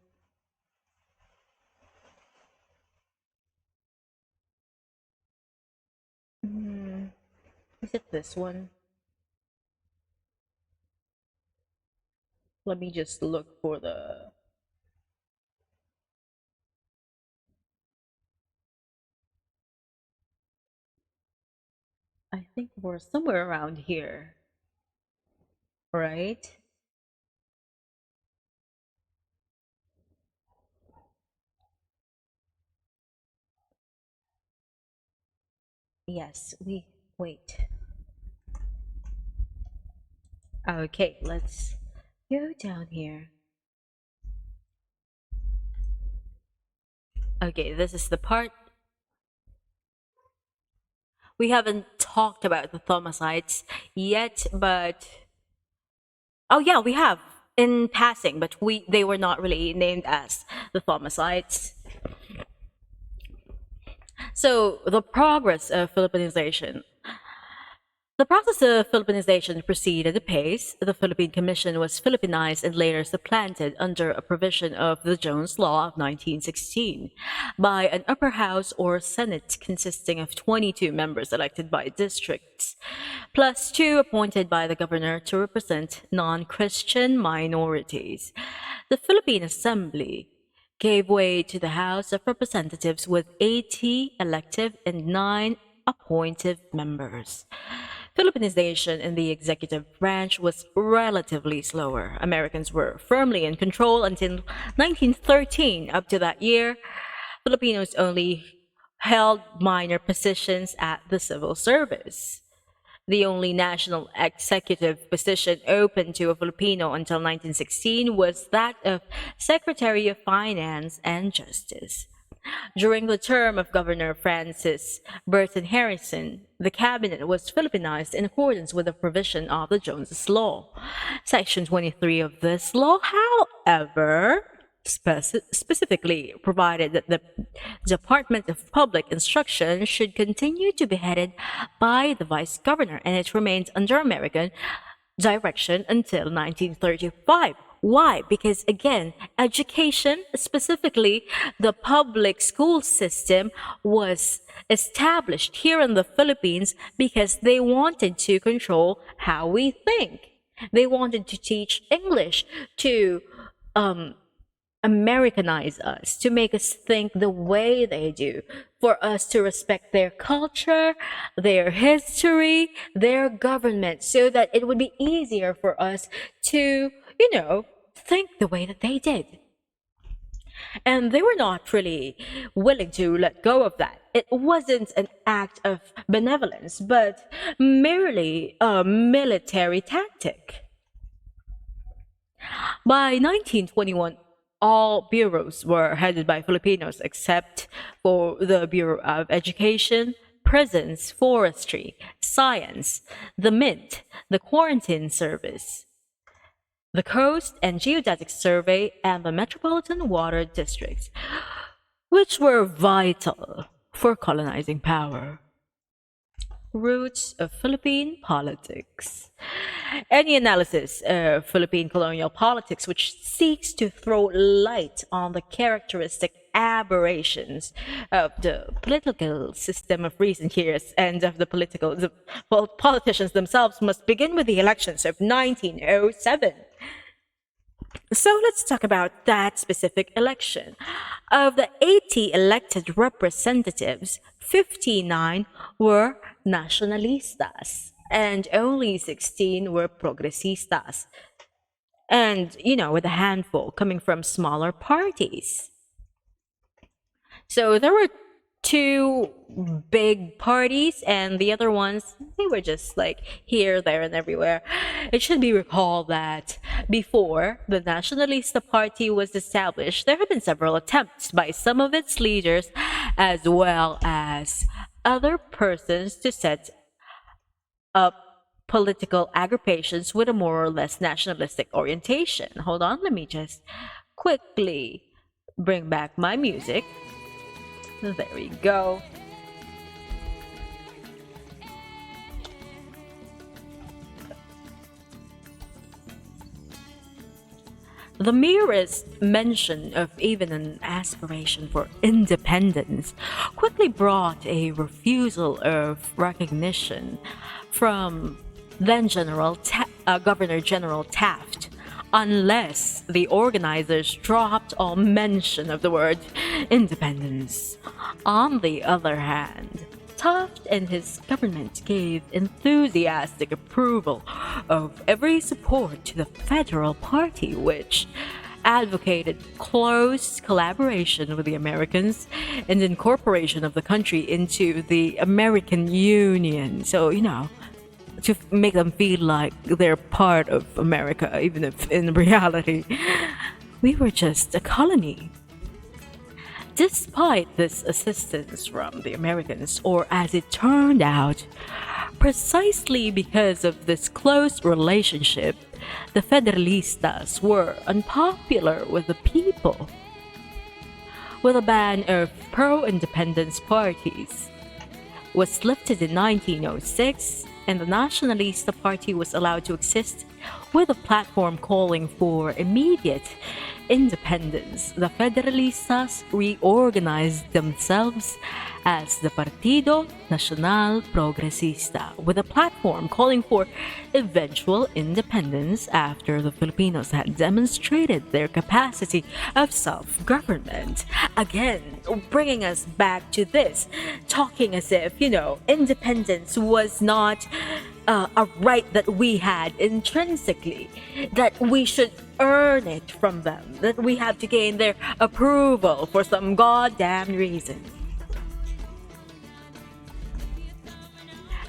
Is it this one? Let me just look for the... I think we're somewhere around here, right? Yes, wait. Okay, let's go down here. Okay, this is the part. We haven't talked about the Thomasites yet, but... Oh yeah, we have in passing, but they were not really named as the Thomasites. So the progress of Philippinization. The process of Philippinization proceeded apace. The Philippine Commission was Philippinized and later supplanted under a provision of the Jones Law of 1916 by an upper house or senate consisting of 22 members elected by districts, plus 2 appointed by the governor to represent non-Christian minorities. The Philippine Assembly gave way to the House of Representatives with 80 elective and 9 appointive members. Philippinization in the executive branch was relatively slower. Americans were firmly in control until 1913. Up to that year, Filipinos only held minor positions at the civil service. The only national executive position open to a Filipino until 1916 was that of Secretary of Finance and Justice. During the term of Governor Francis Burton Harrison, the cabinet was Filipinized in accordance with the provision of the Jones Law. Section 23 of this law, however, specifically provided that the Department of Public Instruction should continue to be headed by the Vice Governor, and it remains under American direction until 1935. Why? Because again, education, specifically the public school system, was established here in the Philippines because they wanted to control how we think. They wanted to teach English, to Americanize us, to make us think the way they do, for us to respect their culture, their history, their government, so that it would be easier for us to, think the way that they did. And they were not really willing to let go of that. It wasn't an act of benevolence, but merely a military tactic. By 1921, all bureaus were headed by Filipinos except for the Bureau of Education, Prisons, Forestry, Science, the Mint, the Quarantine Service, the Coast and Geodetic Survey, and the Metropolitan Water Districts, which were vital for colonizing power. Roots of Philippine politics. Any analysis of Philippine colonial politics which seeks to throw light on the characteristic aberrations of the political system of recent years and of the politicians themselves must begin with the elections of 1907. So let's talk about that specific election. Of the 80 elected representatives, 59 were nacionalistas and only 16 were progresistas. and, with a handful coming from smaller parties. So there were two big parties, and the other ones, they were just like here, there, and everywhere. It should be recalled that before the Nacionalista Party was established, there had been several attempts by some of its leaders as well as other persons to set up political agrupations with a more or less nationalistic orientation. Hold on, let me just quickly bring back my music. There we go. The merest mention of even an aspiration for independence quickly brought a refusal of recognition from then Governor General Taft, unless the organizers dropped all mention of the word independence. On the other hand, Taft and his government gave enthusiastic approval of every support to the Federal Party, which advocated close collaboration with the Americans and incorporation of the country into the American Union. So, to make them feel like they're part of America, even if in reality, we were just a colony. Despite this assistance from the Americans, or as it turned out, precisely because of this close relationship, the Federalistas were unpopular with the people. With a ban of pro-independence parties was lifted in 1906, and the Nacionalista Party was allowed to exist with a platform calling for immediate independence, the Federalistas reorganized themselves as the Partido Nacional Progresista, with a platform calling for eventual independence after the Filipinos had demonstrated their capacity of self-government. Again, bringing us back to this, talking as if, independence was not a right that we had intrinsically, that we should earn it from them, that we have to gain their approval for some goddamn reason.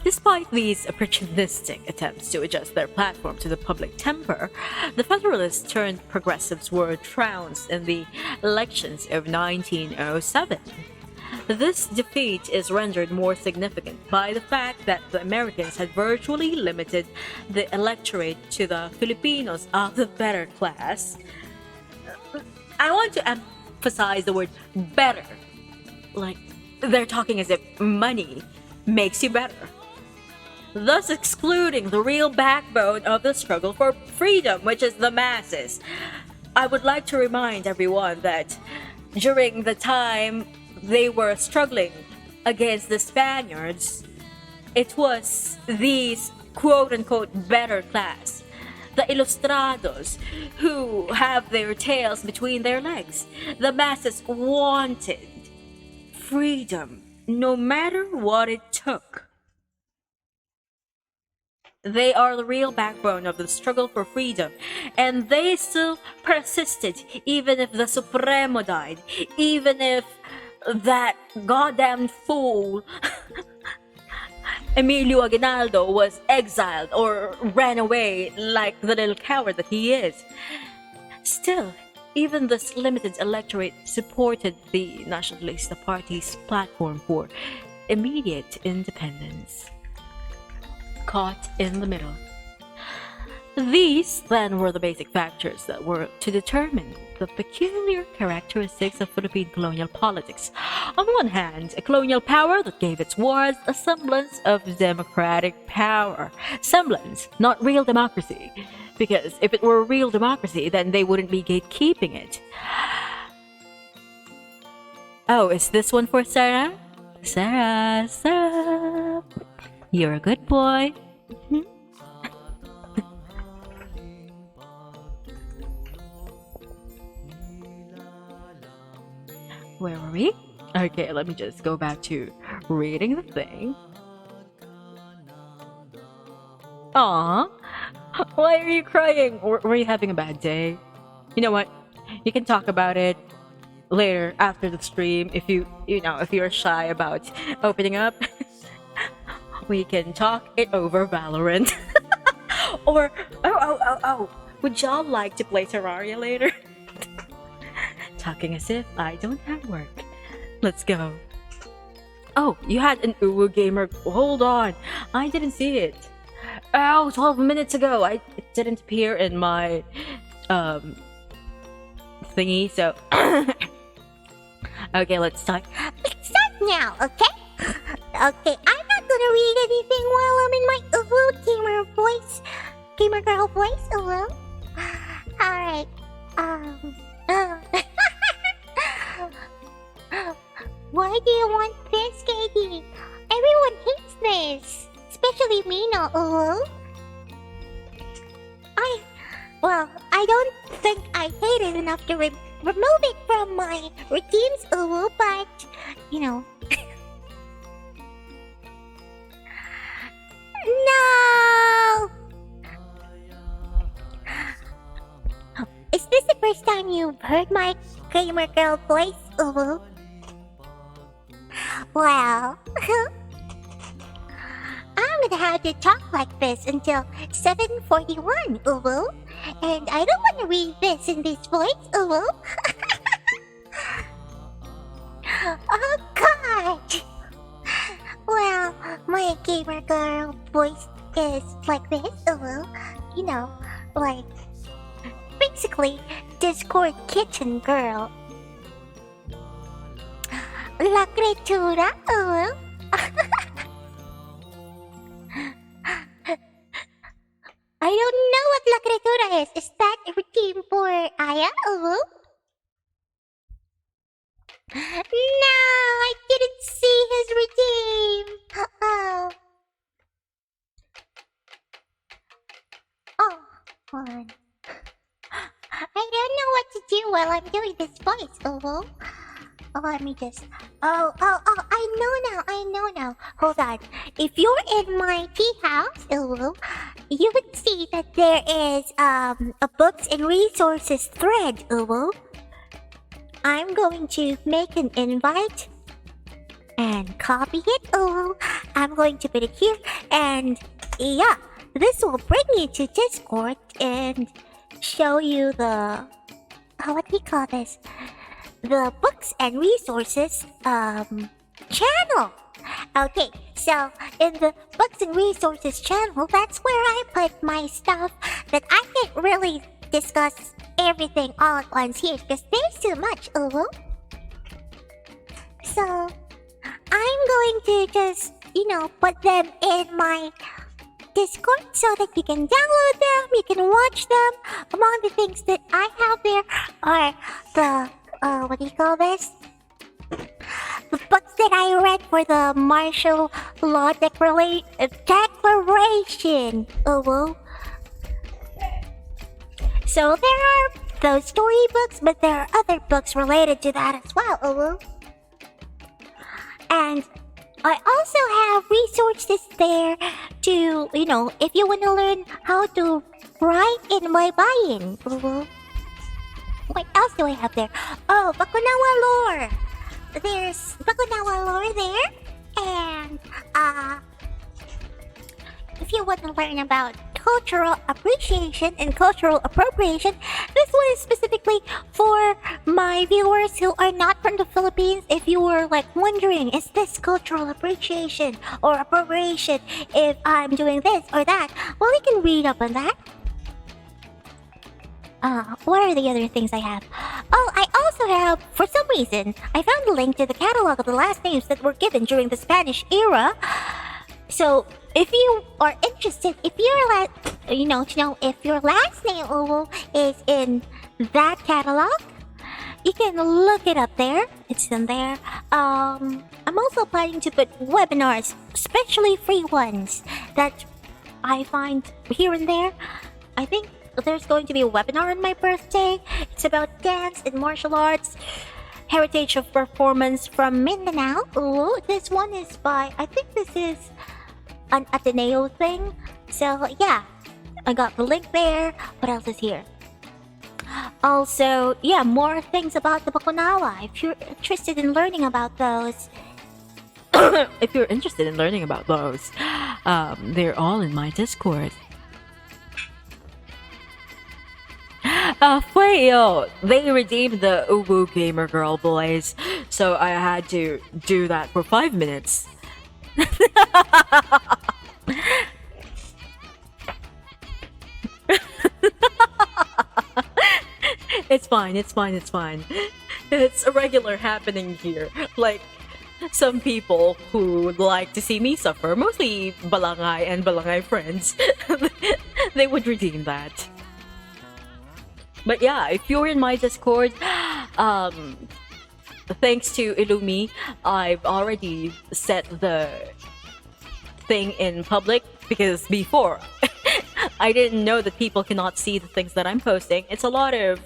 Despite these opportunistic attempts to adjust their platform to the public temper, the Federalists turned progressives were trounced in the elections of 1907. This defeat is rendered more significant by the fact that the Americans had virtually limited the electorate to the Filipinos of the better class. I want to emphasize the word better. Like, they're talking as if money makes you better, thus excluding the real backbone of the struggle for freedom, which is the masses. I would like to remind everyone that during the time they were struggling against the Spaniards, it was these quote-unquote better class, the ilustrados, who have their tails between their legs. The masses wanted freedom, no matter what it took. They are the real backbone of the struggle for freedom, and they still persisted even if the Supremo died, even if that goddamn fool Emilio Aguinaldo was exiled or ran away like the little coward that he is. Still, even this limited electorate supported the Nacionalista Party's platform for immediate independence. Caught in the middle. These, then, were the basic factors that were to determine the peculiar characteristics of Philippine colonial politics. On one hand, a colonial power that gave its wards a semblance of democratic power. Semblance, not real democracy. Because if it were real democracy, then they wouldn't be gatekeeping it. Oh, is this one for Sarah? Sarah, you're a good boy. Where were we? Okay, let me just go back to reading the thing. Aww. Why are you crying? Or were you having a bad day? You know what? You can talk about it later after the stream if if you're shy about opening up. We can talk it over Valorant. Or would y'all like to play Terraria later? Talking as if I don't have work. Let's go. Oh, you had an Uwu gamer. Hold on. I didn't see it. Oh, 12 minutes ago. It didn't appear in my thingy, so okay, let's start. Let's start now, okay? Okay, I'm not gonna read anything while I'm in my gamer girl voice. Alright. Why do you want this, Katie? Everyone hates this, especially me now. I don't think I hate it enough to remove it from my routines, but no. Is this the first time you've heard my gamer girl voice? Well, I'm gonna have to talk like this until 7:41, and I don't want to read this in this voice, Oh God! Well, my gamer girl voice is like this, like basically Discord kitchen girl. La criatura, I don't know what La criatura is. Is that a routine for Aya? No, I didn't see his routine. Fun. I don't know what to do while I'm doing this voice, let me just... I know now. Hold on. If you're in my tea house, you would see that there is, a books and resources thread, I'm going to make an invite and copy it, I'm going to put it here, and yeah, this will bring you to Discord and show you the... what do we call this? The books and resources channel. Okay, so in the books and resources channel, that's where I put my stuff that I can't really discuss everything all at once here because there's too much. So I'm going to just put them in my Discord so that you can download them, you can watch them. Among the things that I have there are the what do you call this? The books that I read for the martial law declaration. So there are those storybooks, but there are other books related to that as well. And I also have resources there to, if you want to learn how to write in my buy-in. What else do I have there? Oh, Bakunawa lore. There's Bakunawa lore there. And, if you want to learn about cultural appreciation and cultural appropriation, this one is specifically for my viewers who are not from the Philippines. If you were wondering, is this cultural appreciation or appropriation if I'm doing this or that? Well, you can read up on that. What are the other things I have? Oh, I also have, for some reason, I found a link to the catalog of the last names that were given during the Spanish era. So, if you are interested, if you're to know if your last name is in that catalog, you can look it up there. It's in there. I'm also planning to put webinars, especially free ones, that I find here and there. I think there's going to be a webinar on my birthday. It's about dance and martial arts, heritage of performance from Mindanao. Ooh, this one is by, I think this is an Ateneo thing. So yeah, I got the link there. What else is here? Also, yeah, more things about the Bakunawa. If you're interested in learning about those, If you're interested in learning about those, they're all in my Discord. Fueyo, they redeemed the Uwu Gamer Girl boys, so I had to do that for 5 minutes. It's fine, it's fine, it's fine. It's a regular happening here. Like, some people who would like to see me suffer, mostly Balangay and Balangay friends, they would redeem that. But yeah, if you're in my Discord, thanks to Illumi, I've already set the thing in public because before I didn't know that people cannot see the things that I'm posting. It's a lot of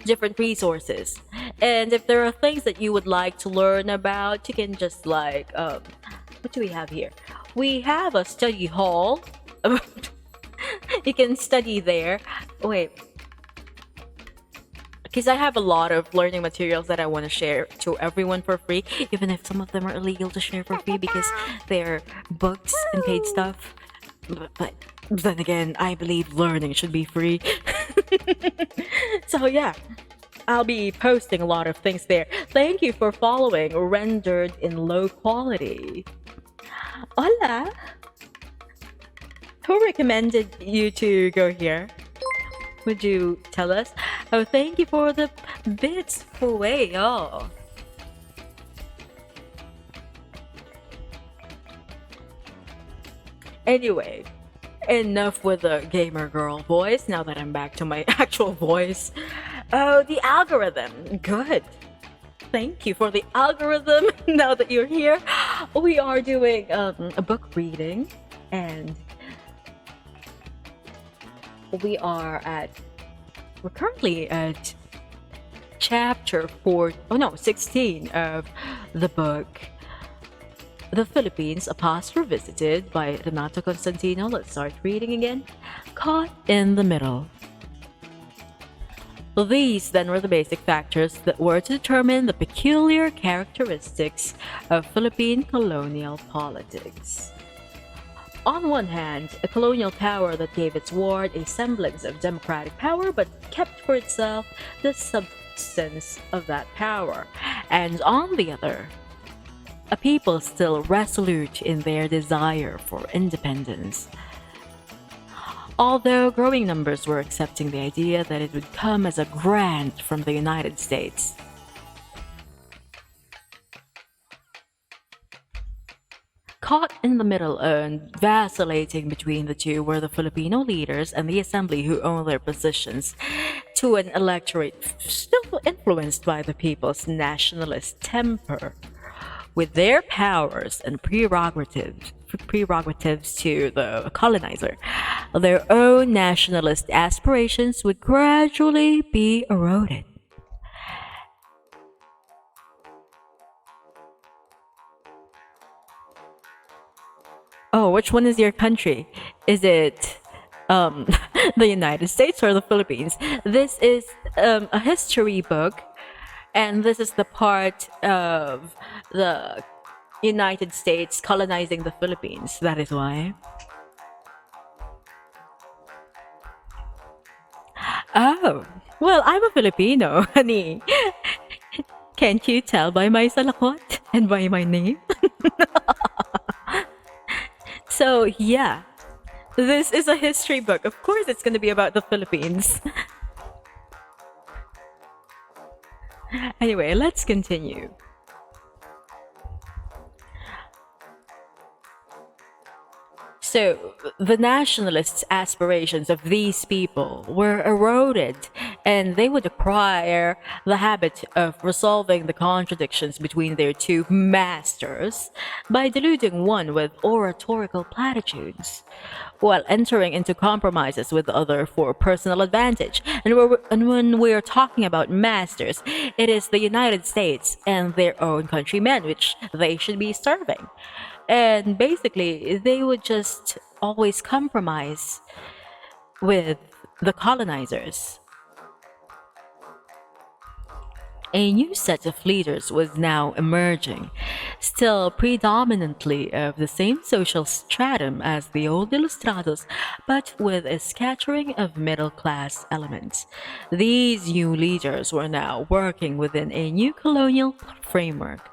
different resources. And if there are things that you would like to learn about, you can just like, what do we have here? We have a study hall. You can study there. Wait. Because I have a lot of learning materials that I want to share to everyone for free, even if some of them are illegal to share for free because they're books and paid stuff. But then again, I believe learning should be free. So yeah, I'll be posting a lot of things there. Thank you for following Rendered in Low Quality. Hola! Who recommended you to go here? Would you tell us? Oh, thank you for the bits, Fueyo. Anyway, enough with the gamer girl voice. Now that I'm back to my actual voice. Oh, the algorithm. Good. Thank you for the algorithm. Now that you're here, we are doing a book reading, and we're currently at chapter 16 of the book The Philippines, a Past Revisited by Renato Constantino. Let's start reading again. Caught in the Middle. These then were the basic factors that were to determine the peculiar characteristics of Philippine colonial politics. On one hand, a colonial power that gave its ward a semblance of democratic power but kept for itself the substance of that power, and on the other, a people still resolute in their desire for independence. Although growing numbers were accepting the idea that it would come as a grant from the United States. Caught in the middle and vacillating between the two were the Filipino leaders and the assembly who owned their positions to an electorate still influenced by the people's nationalist temper. With their powers and prerogatives to the colonizer, their own nationalist aspirations would gradually be eroded. Oh, which one is your country? Is it the United States or the Philippines? This is a history book, and this is the part of the United States colonizing the Philippines. That is why. Oh, well, I'm a Filipino, honey. Can't you tell by my salakot and by my name? So, yeah, this is a history book. Of course, it's going to be about the Philippines. Anyway, let's continue. So, the nationalists' aspirations of these people were eroded, and they would acquire the habit of resolving the contradictions between their two masters by deluding one with oratorical platitudes, while entering into compromises with the other for personal advantage. And when we're talking about masters, it is the United States and their own countrymen, which they should be serving. And basically, they would just always compromise with the colonizers. A new set of leaders was now emerging, still predominantly of the same social stratum as the old Ilustrados, but with a scattering of middle-class elements. These new leaders were now working within a new colonial framework.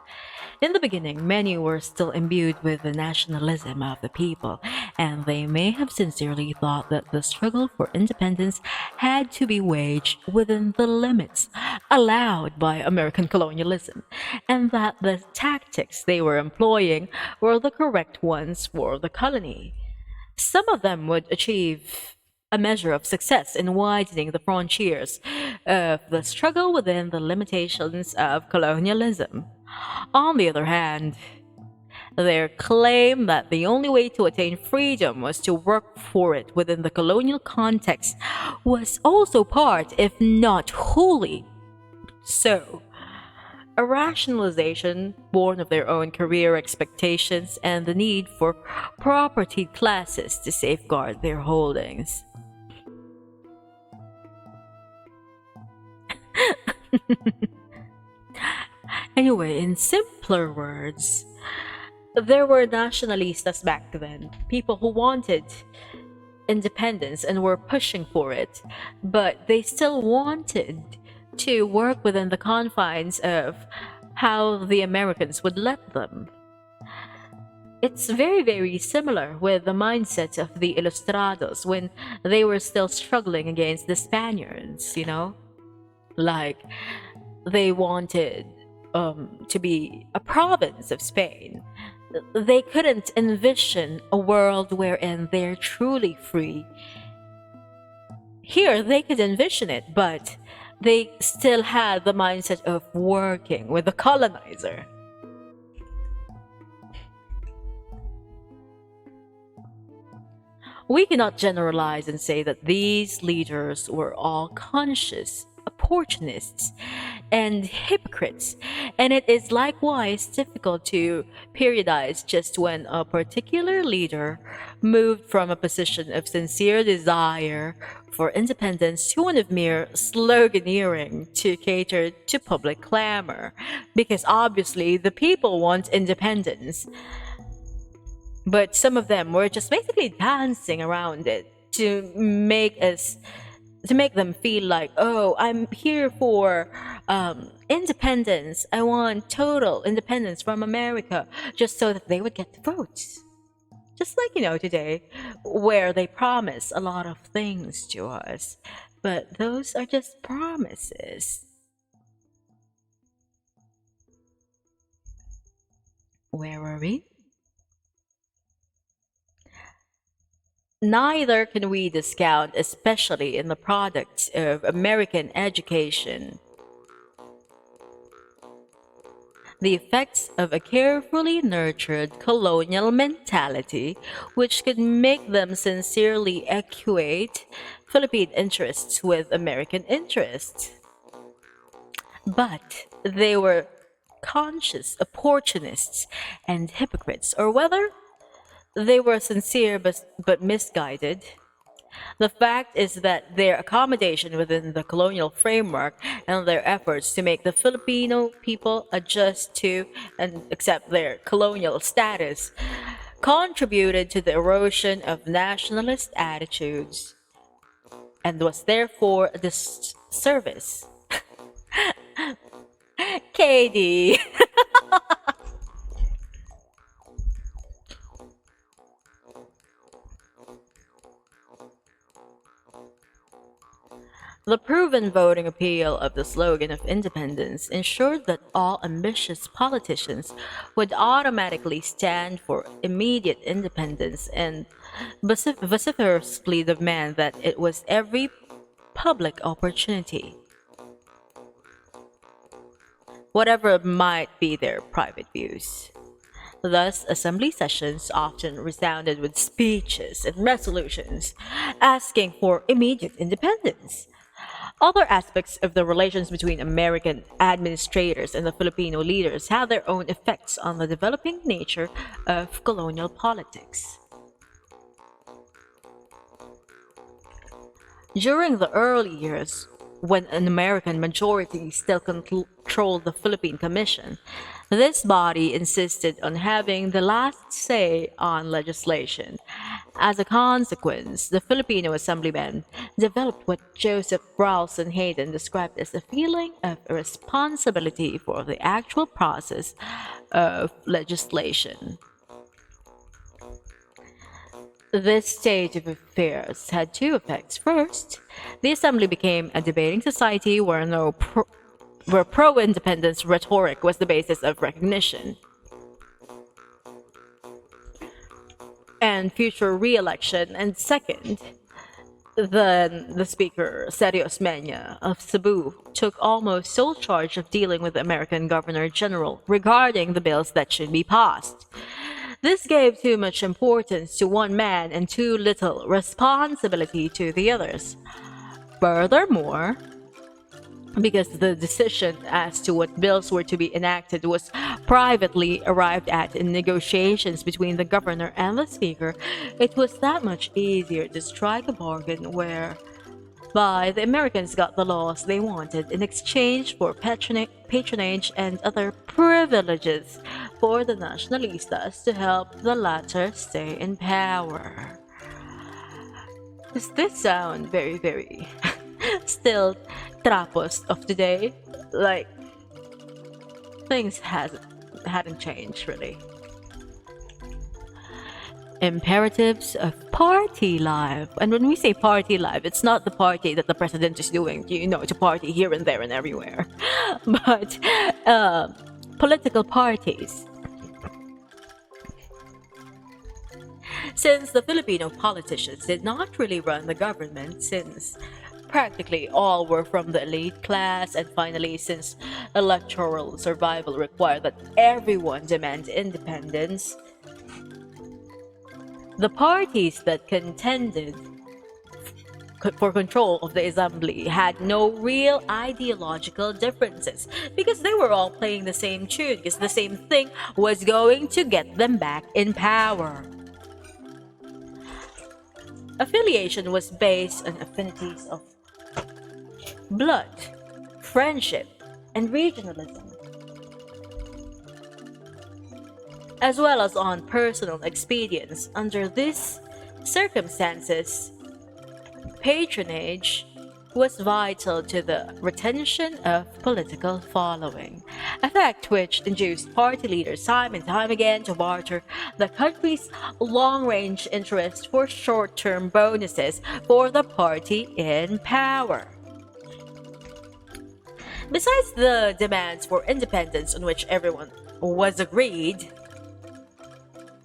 In the beginning, many were still imbued with the nationalism of the people, and they may have sincerely thought that the struggle for independence had to be waged within the limits allowed by American colonialism, and that the tactics they were employing were the correct ones for the colony. Some of them would achieve a measure of success in widening the frontiers of the struggle within the limitations of colonialism. On the other hand, their claim that the only way to attain freedom was to work for it within the colonial context was also part, if not wholly, so. A rationalization born of their own career expectations and the need for property classes to safeguard their holdings. Anyway, in simpler words, there were nationalistas back then, people who wanted independence and were pushing for it, but they still wanted to work within the confines of how the Americans would let them. It's very, very similar with the mindset of the Ilustrados when they were still struggling against the Spaniards, you know? Like, they wanted to be a province of Spain. They couldn't envision a world wherein they're truly free. Here, they could envision it, but they still had the mindset of working with the colonizer. We cannot generalize and say that these leaders were all conscious opportunists and hypocrites, and it is likewise difficult to periodize just when a particular leader moved from a position of sincere desire for independence to one of mere sloganeering to cater to public clamor, because obviously the people want independence, but some of them were just basically dancing around it to make them feel like, oh, I'm here for independence. I want total independence from America, just so that they would get the votes. Just like, today, where they promise a lot of things to us, but those are just promises. Where were we? Neither can we discount, especially in the products of American education, the effects of a carefully nurtured colonial mentality which could make them sincerely equate Philippine interests with American interests. But they were conscious opportunists and hypocrites, or whether they were sincere but misguided. The fact is that their accommodation within the colonial framework and their efforts to make the Filipino people adjust to and accept their colonial status contributed to the erosion of nationalist attitudes and was therefore a disservice. Katie! The proven voting appeal of the slogan of independence ensured that all ambitious politicians would automatically stand for immediate independence and vociferously demand that it was every public opportunity, whatever might be their private views. Thus, assembly sessions often resounded with speeches and resolutions asking for immediate independence. Other aspects of the relations between American administrators and the Filipino leaders had their own effects on the developing nature of colonial politics. During the early years, when an American majority still controlled the Philippine Commission, this body insisted on having the last say on legislation. As a consequence, the Filipino Assemblymen developed what Joseph Ralston Hayden described as a feeling of responsibility for the actual process of legislation. This state of affairs had two effects. First, the assembly became a debating society where pro-independence rhetoric was the basis of recognition and future re-election. And second, then the speaker, Serios Mena of Cebu, took almost sole charge of dealing with the American Governor General regarding the bills that should be passed. This gave too much importance to one man and too little responsibility to the others. Furthermore, because the decision as to what bills were to be enacted was privately arrived at in negotiations between the governor and the speaker, it was that much easier to strike a bargain whereby the Americans got the laws they wanted in exchange for patronage and other privileges for the Nacionalistas to help the latter stay in power. Does this sound very, very still trapos of today? Like, things hadn't changed really. Imperatives of party life. And when we say party life, it's not the party that the president is doing, to party here and there and everywhere, but political parties. Since the Filipino politicians did not really run the government, since practically all were from the elite class, and finally, since electoral survival required that everyone demand independence, the parties that contended for control of the assembly had no real ideological differences because they were all playing the same tune, because the same thing was going to get them back in power. Affiliation was based on affinities of blood, friendship, and regionalism, as well as on personal expedience. Under these circumstances, patronage was vital to the retention of political following, a fact which induced party leaders time and time again to barter the country's long-range interest for short-term bonuses for the party in power. Besides the demands for independence on which everyone was agreed,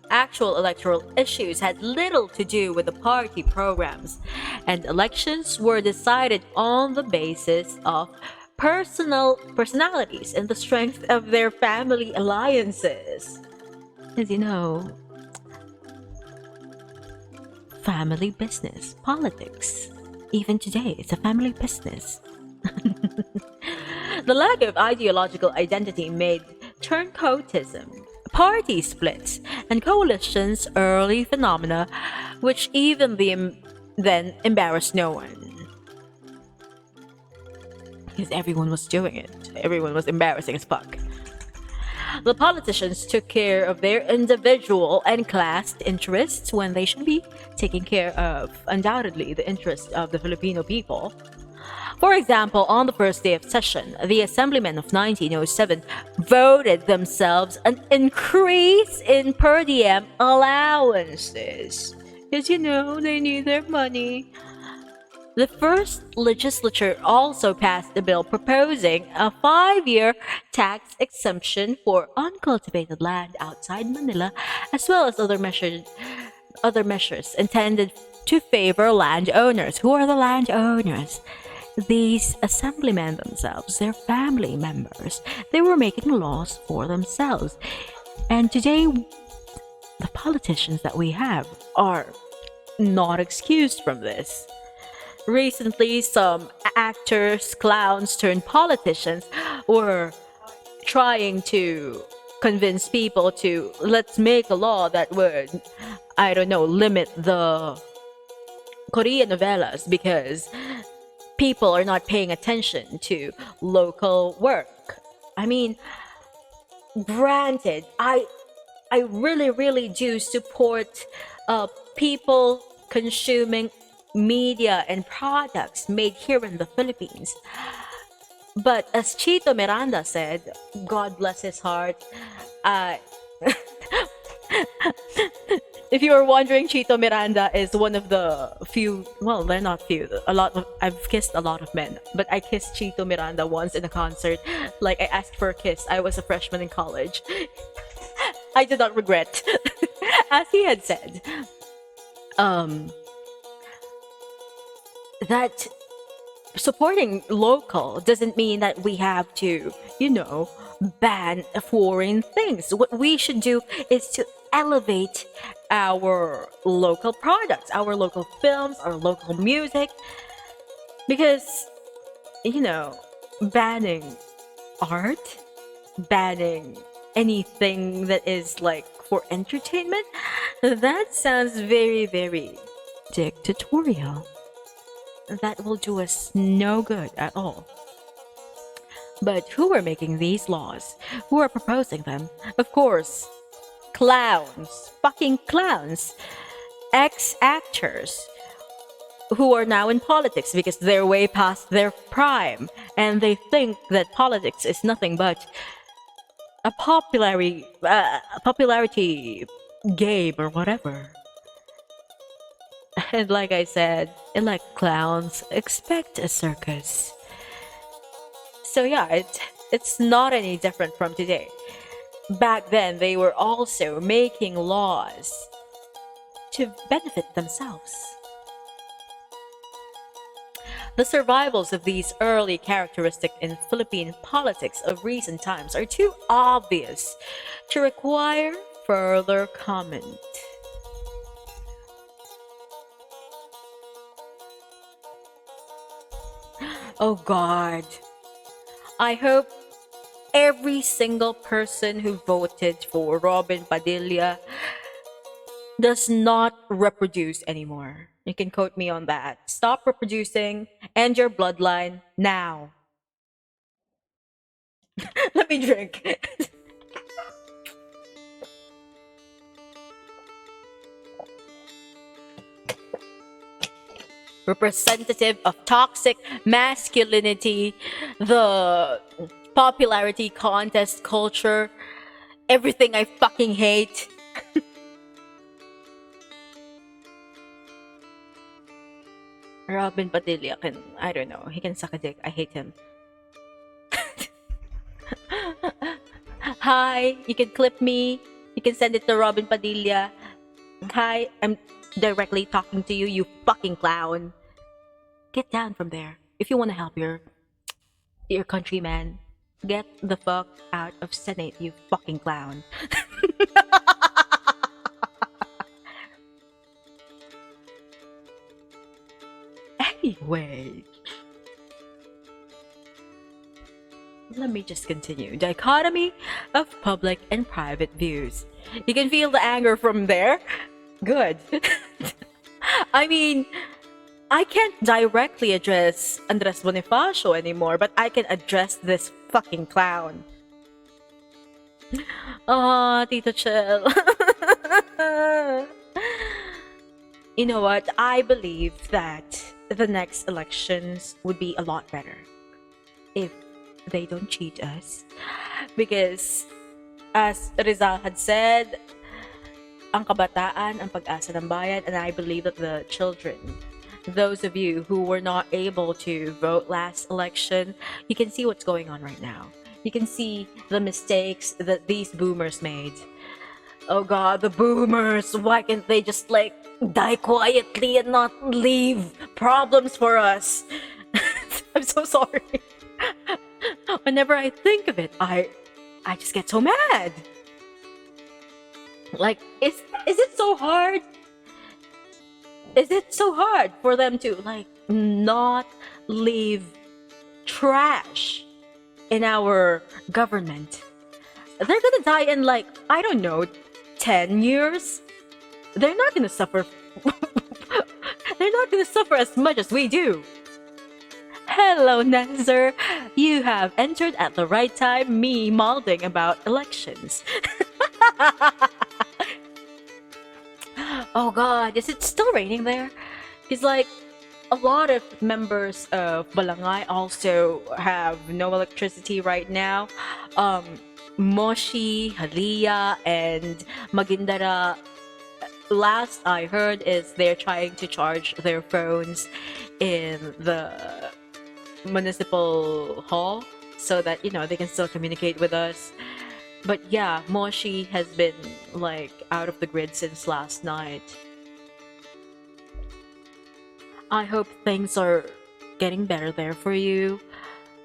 actual electoral issues had little to do with the party programs, and elections were decided on the basis of personalities and the strength of their family alliances. As you know, family business, politics. Even today, it's a family business. The lack of ideological identity made turncoatism, party splits, and coalitions early phenomena which even then embarrassed no one. Because everyone was doing it. Everyone was embarrassing as fuck. The politicians took care of their individual and class interests when they should be taking care of, undoubtedly, the interests of the Filipino people. For example, on the first day of session, the Assemblymen of 1907 voted themselves an increase in per diem allowances. Because, they need their money. The first legislature also passed a bill proposing a 5-year tax exemption for uncultivated land outside Manila, as well as other measures intended to favor landowners. Who are the landowners? These assemblymen themselves, their family members. They were making laws for themselves. And today, the politicians that we have are not excused from this. Recently, some actors, clowns turned politicians were trying to convince people to let's make a law that would, limit the Korean novelas because people are not paying attention to local work. I mean, granted, I really really do support people consuming media and products made here in the Philippines. But as Chito Miranda said, God bless his heart, uh, if you were wondering, Chito Miranda is one of the few, well, they're not few, I've kissed a lot of men, but I kissed Chito Miranda once in a concert. Like, I asked for a kiss. I was a freshman in college. I did not regret. As he had said, that supporting local doesn't mean that we have to, ban foreign things. What we should do is to elevate our local products, our local films, our local music. Because, banning art, banning anything that is like for entertainment, that sounds very, very dictatorial. That will do us no good at all. But who are making these laws? Who are proposing them? Of course, clowns. Fucking clowns. Ex-actors who are now in politics because they're way past their prime and they think that politics is nothing but a popularity game or whatever. And like I said, like clowns, expect a circus. So yeah, it's not any different from today. Back then, they were also making laws to benefit themselves. The survivals of these early characteristics in Philippine politics of recent times are too obvious to require further comment. Oh God, I hope every single person who voted for Robin Padilla does not reproduce anymore. You can quote me on that. Stop reproducing. End your bloodline now. Let me drink. Representative of toxic masculinity, the popularity contest culture, everything I fucking hate. Robin Padilla can, I don't know, he can suck a dick. I hate him. Hi, you can clip me. You can send it to Robin Padilla. Hi, I'm directly talking to you, you fucking clown. Get down from there. If you want to help your countryman, get the fuck out of Senate, you fucking clown. Anyway, let me just continue. Dichotomy of public and private views. You can feel the anger from there. Good. I mean, I can't directly address Andres Bonifacio anymore, but I can address this fucking clown. Tito Chill. You know what? I believe that the next elections would be a lot better if they don't cheat us. Because, as Rizal had said, ang kabataan ang pag-asa ng bayan, and I believe that the children, those of you who were not able to vote last election, you can see what's going on right now. You can see the mistakes that these boomers made. Oh God, the boomers, why can't they just die quietly and not leave problems for us? I'm so sorry. Whenever I think of it, I just get so mad. Is it so hard? Is it so hard for them to not leave trash in our government? They're gonna die in I don't know, 10 years. They're not gonna suffer. They're not going to suffer as much as we do. Hello, Nether. You have entered at the right time, me malding about elections. Oh god, is it still raining there? Because, like, a lot of members of Balangay also have no electricity right now. Moshi, Halia, and Magindara, last I heard, is they're trying to charge their phones in the municipal hall so that, you know, they can still communicate with us. But yeah, Moshi has been, like, out of the grid since last night. I hope things are getting better there for you.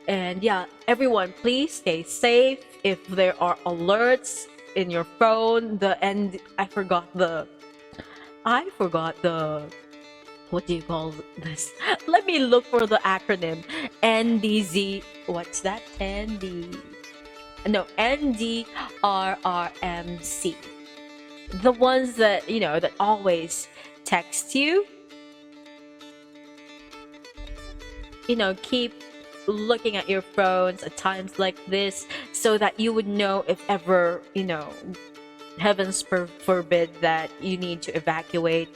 And yeah, everyone, please stay safe. If there are alerts in your phone, I forgot the what do you call this? Let me look for the acronym. NDZ, what's that? NDRRMC. The ones that, you know, that always text you. You know, keep looking at your phones at times like this so that you would know if ever, you know, heavens forbid that you need to evacuate.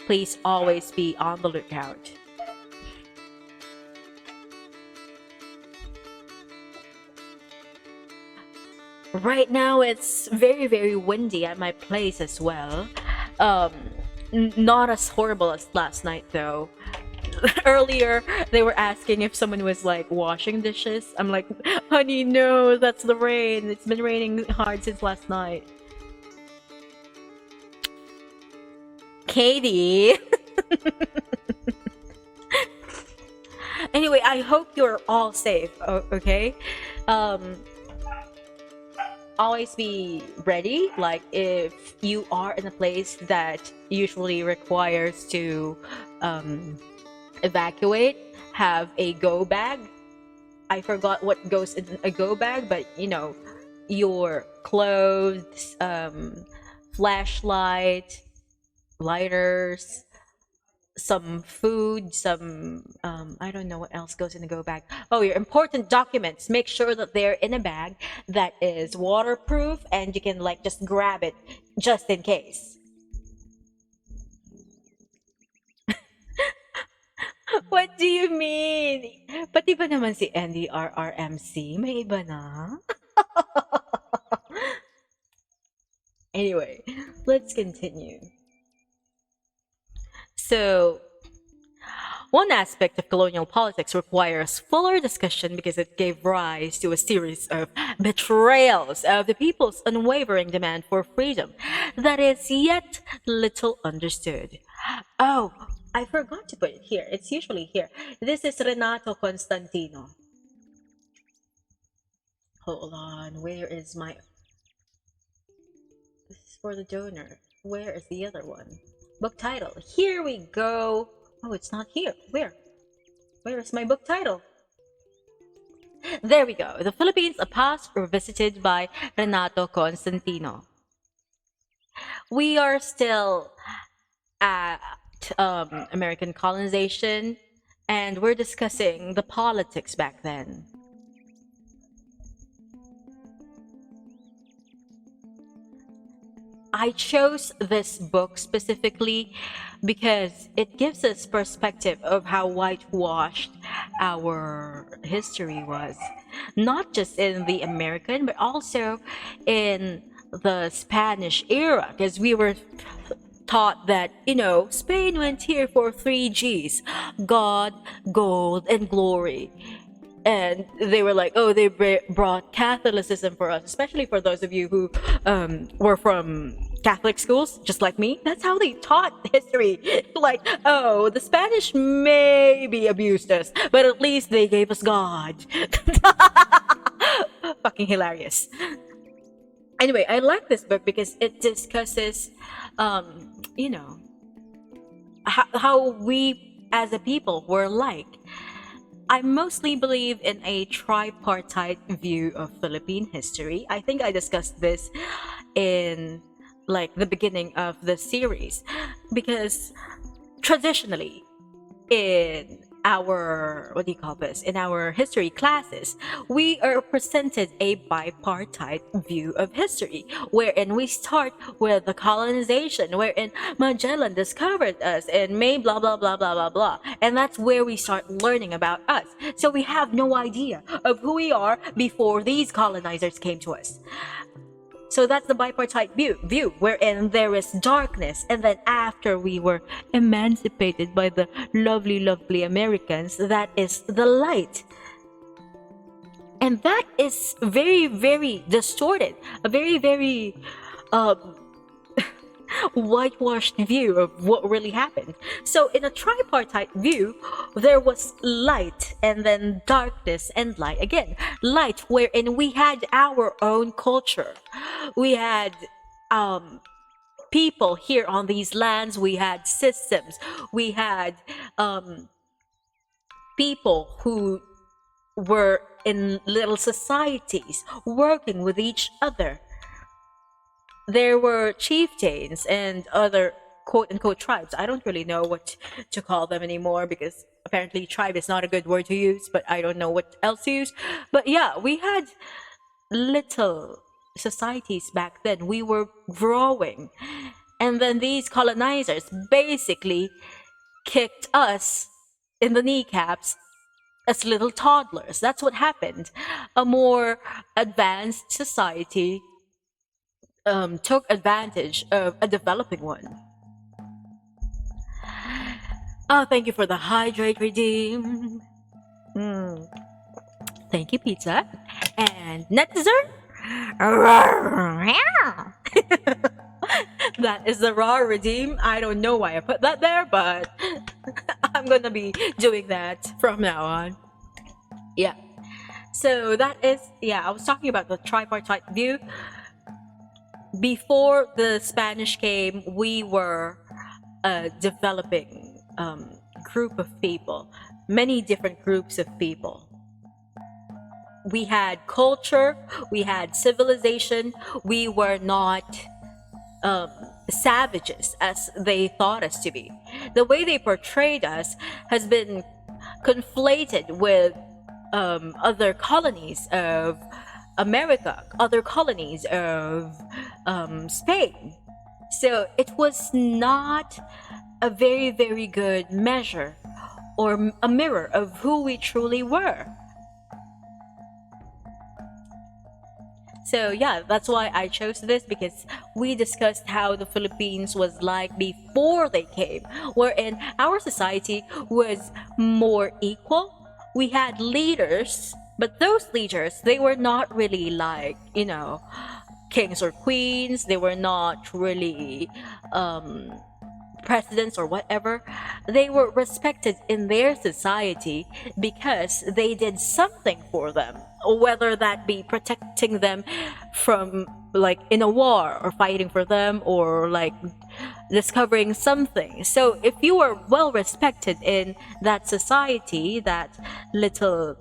Please always be on the lookout. Right now it's very, very windy at my place as well. Not as horrible as last night though. Earlier they were asking if someone was like washing dishes. I'm like, honey, no, that's the rain. It's been raining hard since last night. Katie. Anyway, I hope you're all safe, okay? Always be ready. Like, if you are in a place that usually requires to evacuate, have a go bag. I forgot what goes in a go bag, but you know, your clothes, flashlight, lighters, some food, some I don't know what else goes in the go bag. Oh, your important documents. Make sure that they're in a bag that is waterproof and you can like just grab it just in case. What do you mean? Pati ba naman si NDRRMC? May iba na? Anyway, let's continue. So, one aspect of colonial politics requires fuller discussion because it gave rise to a series of betrayals of the people's unwavering demand for freedom that is yet little understood. Oh, I forgot to put it here. It's usually here. This is Renato Constantino. Hold on. Where is my... This is for the donor. Where is the other one? Book title. Here we go. Oh, it's not here. Where? Where is my book title? There we go. The Philippines, a past revisited by Renato Constantino. We are still at American colonization, and we're discussing the politics back then. I chose this book specifically because it gives us perspective of how whitewashed our history was, not just in the American but also in the Spanish era, because we were taught that, you know, Spain went here for 3 G's: God, gold, and glory. And they were like, oh, they brought Catholicism for us, especially for those of you who were from Catholic schools, just like me. That's how they taught history. Like, oh, the Spanish maybe abused us, but at least they gave us God. Fucking hilarious. Anyway, I like this book because it discusses, you know, how we as a people were like. I mostly believe in a tripartite view of Philippine history. I think I discussed this in like the beginning of the series, because traditionally, in our, what do you call this, in our history classes, we are presented a bipartite view of history, wherein we start with the colonization, wherein Magellan discovered us and made blah blah blah blah blah blah, and that's where we start learning about us. So we have no idea of who we are before these colonizers came to us. So that's the bipartite view, wherein there is darkness, and then after we were emancipated by the lovely, lovely Americans, that is the light. And that is very, very distorted, a very, very whitewashed view of what really happened. So in a tripartite view, there was light and then darkness and light again. Light, wherein we had our own culture. We had people here on these lands. We had systems. We had people who were in little societies working with each other. There were chieftains and other quote-unquote tribes. I don't really know what to call them anymore, because apparently tribe is not a good word to use, but I don't know what else to use. But yeah, we had little societies back then. We were growing. And then these colonizers basically kicked us in the kneecaps as little toddlers. That's what happened. A more advanced society took advantage of a developing one. Oh, thank you for the hydrate redeem. Thank you, pizza. And net dessert. That is the raw redeem. I don't know why I put that there, but I'm gonna be doing that from now on. Yeah. So that is, yeah, I was talking about the tripartite view. Before the Spanish came, we were a developing group of people, many different groups of people. We had culture, we had civilization, we were not savages as they thought us to be. The way they portrayed us has been conflated with other colonies of America, other colonies of Spain. So it was not a very, very good measure or a mirror of who we truly were. So yeah, that's why I chose this, because we discussed how the Philippines was like before they came, wherein our society was more equal. We had leaders, but those leaders, they were not really like, you know, kings or queens. They were not really presidents or whatever. They were respected in their society because they did something for them, whether that be protecting them from, like, in a war, or fighting for them, or like discovering something. So if you were well respected in that society, that little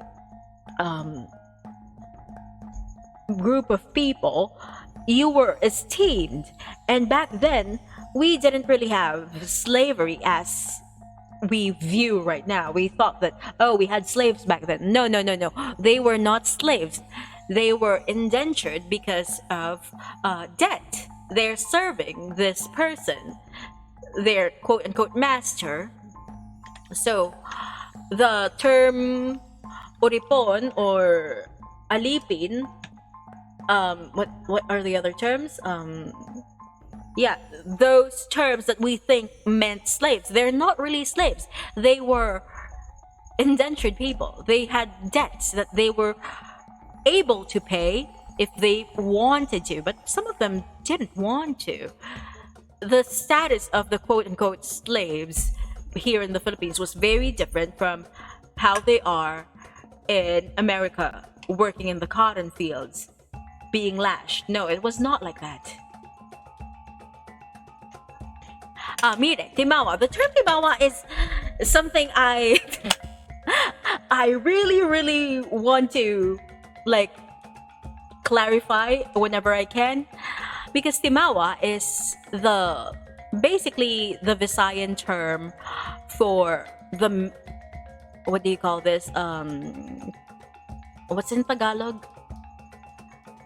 group of people, you were esteemed. And back then, we didn't really have slavery as we view right now. We thought that, oh, we had slaves back then. No. They were not slaves. They were indentured because of debt. They're serving this person, their quote-unquote master. So the term oripon or alipin, what are the other terms? Yeah, those terms that we think meant slaves, they're not really slaves. They were indentured people. They had debts that they were able to pay if they wanted to, but some of them didn't want to. The status of the quote-unquote slaves here in the Philippines was very different from how they are in America, working in the cotton fields, being lashed. No, it was not like that. Mire, timawa. The term timawa is something I really want to, like, clarify whenever I can, because timawa is the basically the Visayan term for the, what do you call this? What's in Tagalog?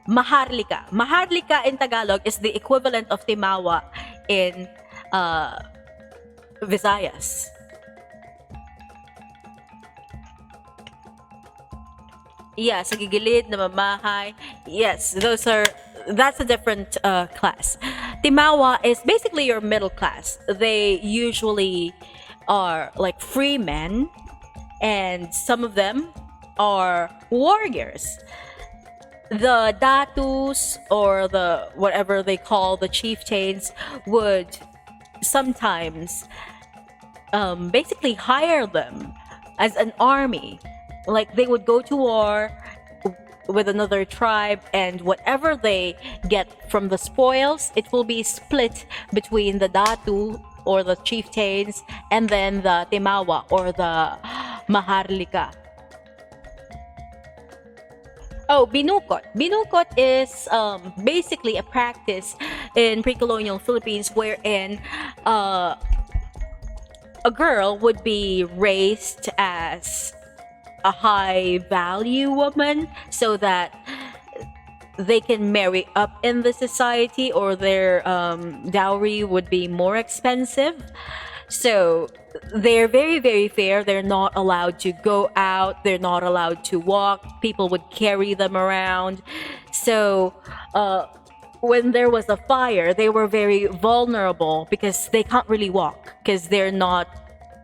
Maharlika. Maharlika in Tagalog is the equivalent of Timawa in Visayas. Yeah, sa gigilid, namamahay. Yes, that's a different class. Timawa is basically your middle class. They usually are like free men, and some of them are warriors. The datus, or the whatever they call the chieftains, would sometimes basically hire them as an army. Like they would go to war with another tribe, and whatever they get from the spoils, it will be split between the datu, or the chieftains, and then the timawa, or the maharlika. Oh, binukot. Binukot is basically a practice in pre-colonial Philippines wherein a girl would be raised as a high value woman so that they can marry up in the society, or their dowry would be more expensive. So they're very, very fair. They're not allowed to go out. They're not allowed to walk. People would carry them around. So when there was a fire, they were very vulnerable because they can't really walk because they're not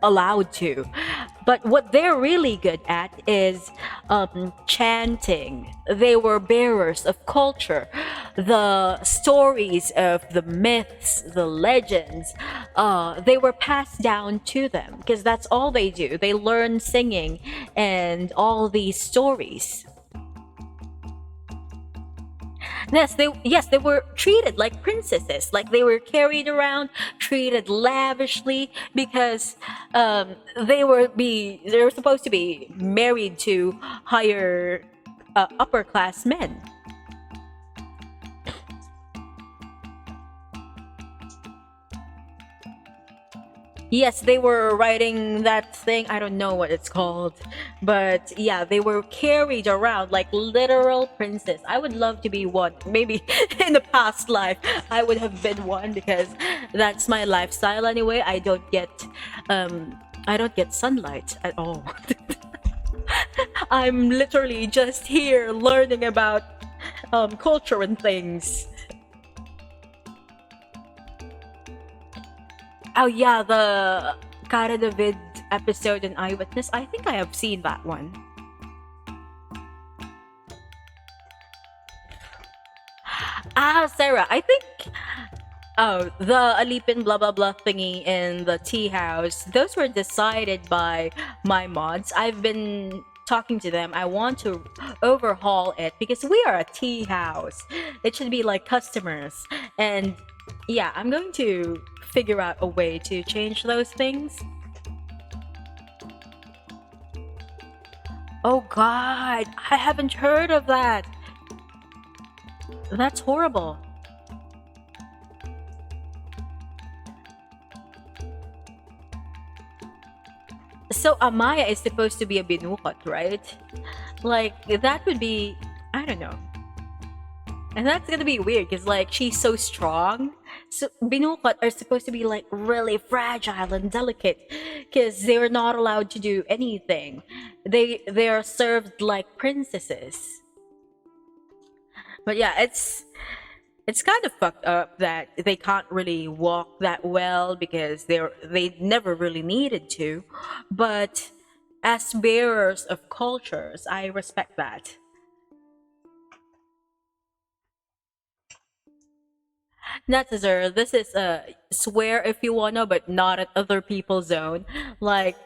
allowed to. But what they're really good at is chanting. They were bearers of culture. The stories of the myths, the legends, they were passed down to them because that's all they do. They learn singing and all these stories. Yes, they were treated like princesses. Like they were carried around, treated lavishly because they were supposed to be married to higher upper class men. Yes, they were riding that thing. I don't know what it's called. But yeah, they were carried around like literal princes. I would love to be one. Maybe in the past life, I would have been one because that's my lifestyle anyway. I don't get sunlight at all. I'm literally just here learning about culture and things. Oh yeah, the Cara David episode in Eyewitness. I think I have seen that one. Sarah, I think the Alipin blah blah blah thingy in the tea house, those were decided by my mods. I've been talking to them. I want to overhaul it because we are a tea house. It should be like customers. And yeah, I'm going to figure out a way to change those things. Oh god, I haven't heard of that. That's horrible. So Amaya is supposed to be a binukot, right? Like that would be, I don't know. And that's gonna be weird because like she's so strong. So binukot are supposed to be like really fragile and delicate because they were not allowed to do anything. They are served like princesses. But yeah, it's kind of fucked up that they can't really walk that well because they never really needed to. But as bearers of cultures, I respect that. Not sir, this is swear if you wanna, but not at other people's zone. Like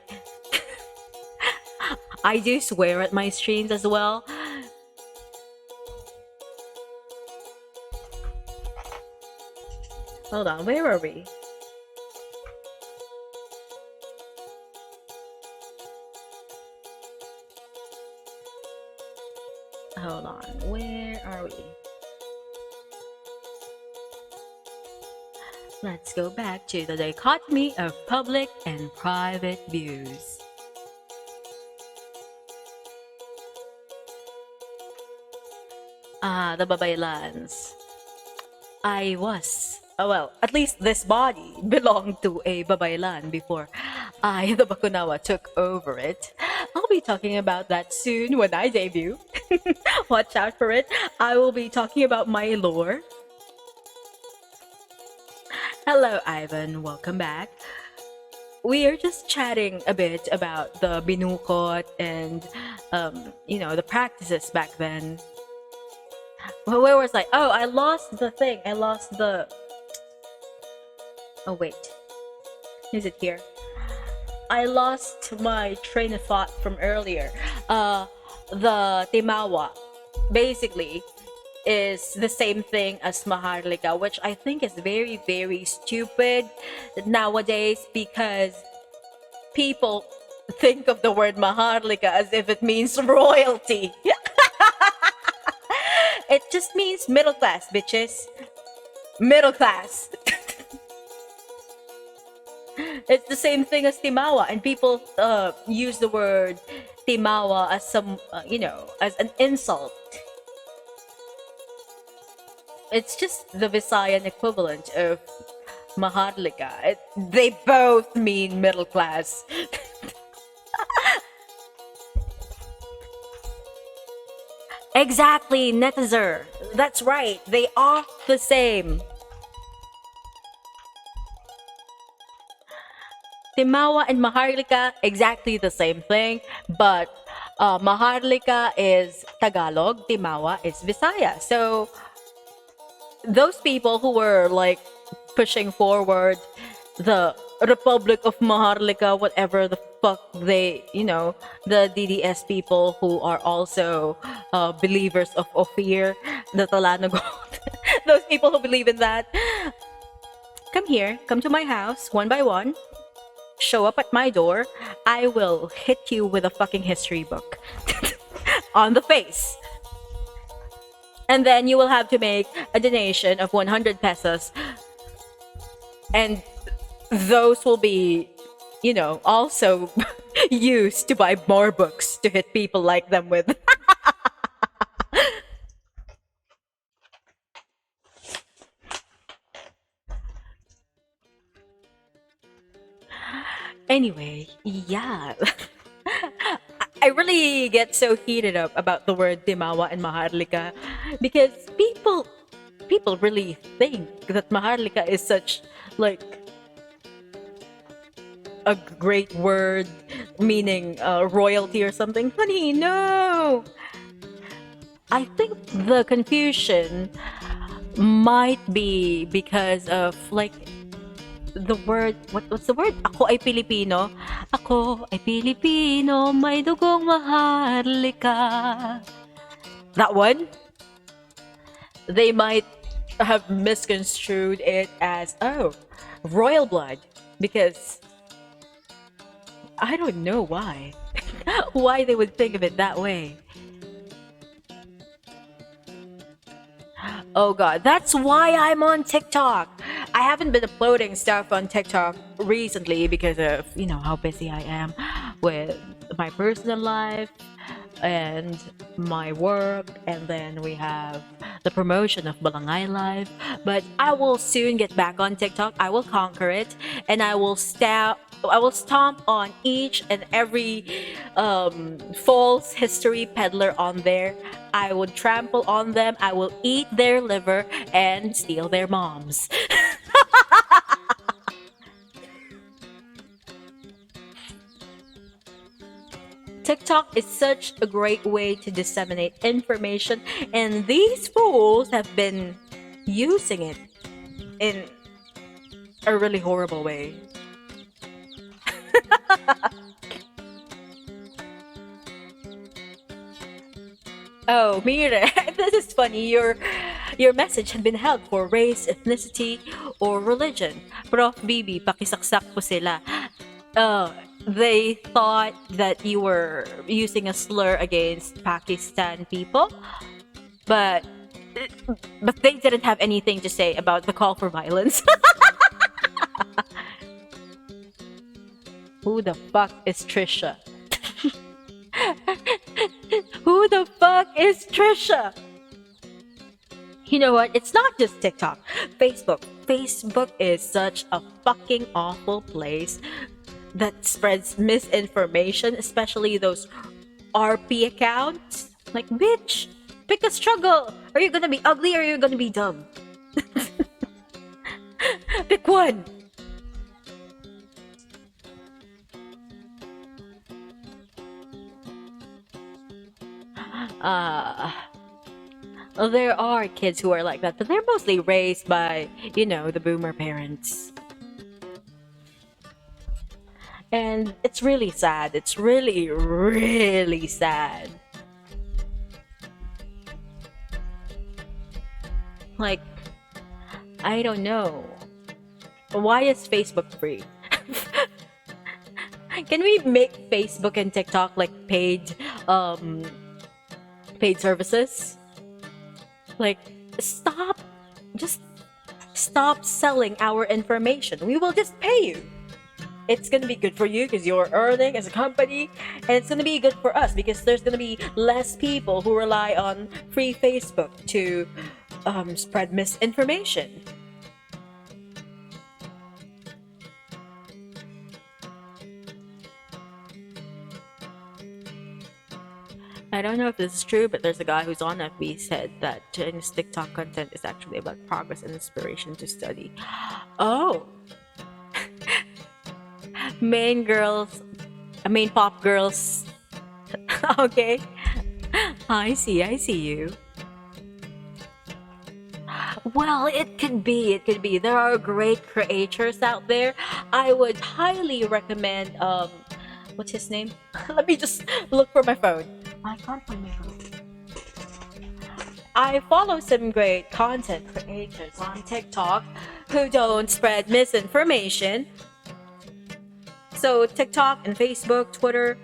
I do swear at my streams as well. Hold on, where are we? Hold on, where are we? Let's go back to the dichotomy of public and private views. The Babaylans. At least this body belonged to a Babaylan before the Bakunawa, took over it. I'll be talking about that soon when I debut. Watch out for it. I will be talking about my lore. Hello, Ivan. Welcome back. We are just chatting a bit about the binukot and, the practices back then. Well, where was I? Oh, I lost the thing. Oh, wait. Is it here? I lost my train of thought from earlier. The Timawa basically is the same thing as Maharlika, which I think is very, very stupid nowadays because people think of the word Maharlika as if it means royalty. It just means middle class, bitches. Middle class. It's the same thing as Timawa, and people use the word Timawa as as an insult. It's just the Visayan equivalent of Maharlika. They both mean middle class. Exactly, Netzer. That's right. They are the same. Timawa and Maharlika, exactly the same thing, but Maharlika is Tagalog, Timawa is Visaya. So those people who were like pushing forward the Republic of Maharlika, whatever the fuck they, the DDS people who are also believers of Ophir, the Talanagot, those people who believe in that, come to my house one by one, show up at my door, I will hit you with a fucking history book on the face. And then you will have to make a donation of 100 pesos. And those will be, also used to buy more books to hit people like them with. Anyway, yeah. I really get so heated up about the word Timawa and Maharlika because people really think that Maharlika is such like a great word meaning royalty or something. Honey, no. I think the confusion might be because of like the word, what's the word? Ako ay Pilipino. Ako ay Pilipino, may dugong Maharlika. That one? They might have misconstrued it as, royal blood. Because I don't know why. Why they would think of it that way. Oh god, that's why I'm on TikTok. I haven't been uploading stuff on TikTok recently because of, how busy I am with my personal life and my work, and then we have the promotion of Balangay Live. But I will soon get back on TikTok. I will conquer it, and I will stomp on each and every false history peddler on there. I would trample on them. I will eat their liver and steal their moms. TikTok is such a great way to disseminate information, and these fools have been using it in a really horrible way. Oh, Mire, this is funny. Your message had been held for race, ethnicity, or religion. Prof. Bibi, pakisaksak po sila. They thought that you were using a slur against Pakistan people, but they didn't have anything to say about the call for violence. Who the fuck is Trisha? Who the fuck is Trisha? You know what? It's not just TikTok. Facebook. Facebook is such a fucking awful place that spreads misinformation, especially those RP accounts. Like, bitch, pick a struggle. Are you gonna be ugly or are you gonna be dumb? Pick one. There are kids who are like that, but they're mostly raised by, the boomer parents. And it's really sad. It's really, really sad. Like, I don't know. Why is Facebook free? Can we make Facebook and TikTok like paid services? Like, just stop selling our information. We will just pay you. It's gonna be good for you because you're earning as a company, and it's gonna be good for us because there's gonna be less people who rely on free Facebook to spread misinformation. I don't know if this is true, but there's a guy who's on FB said that Chinese TikTok content is actually about progress and inspiration to study. Oh, main pop girls. Okay, I see you. Well, it could be. There are great creators out there. I would highly recommend. What's his name? Let me just look for my phone. I can't find my phone. I follow some great content creators on TikTok who don't spread misinformation. So TikTok and Facebook, Twitter,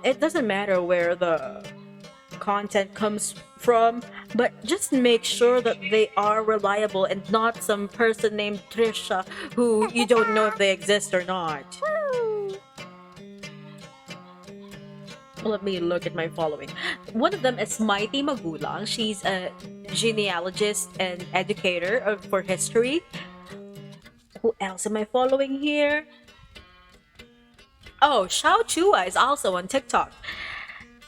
it doesn't matter where the content comes from, but just make sure that they are reliable and not some person named Trisha who you don't know if they exist or not. Let me look at my following. One of them is Mighty Magulang. She's a genealogist and educator for history. Who else am I following here? Oh, Xiao Chua is also on TikTok.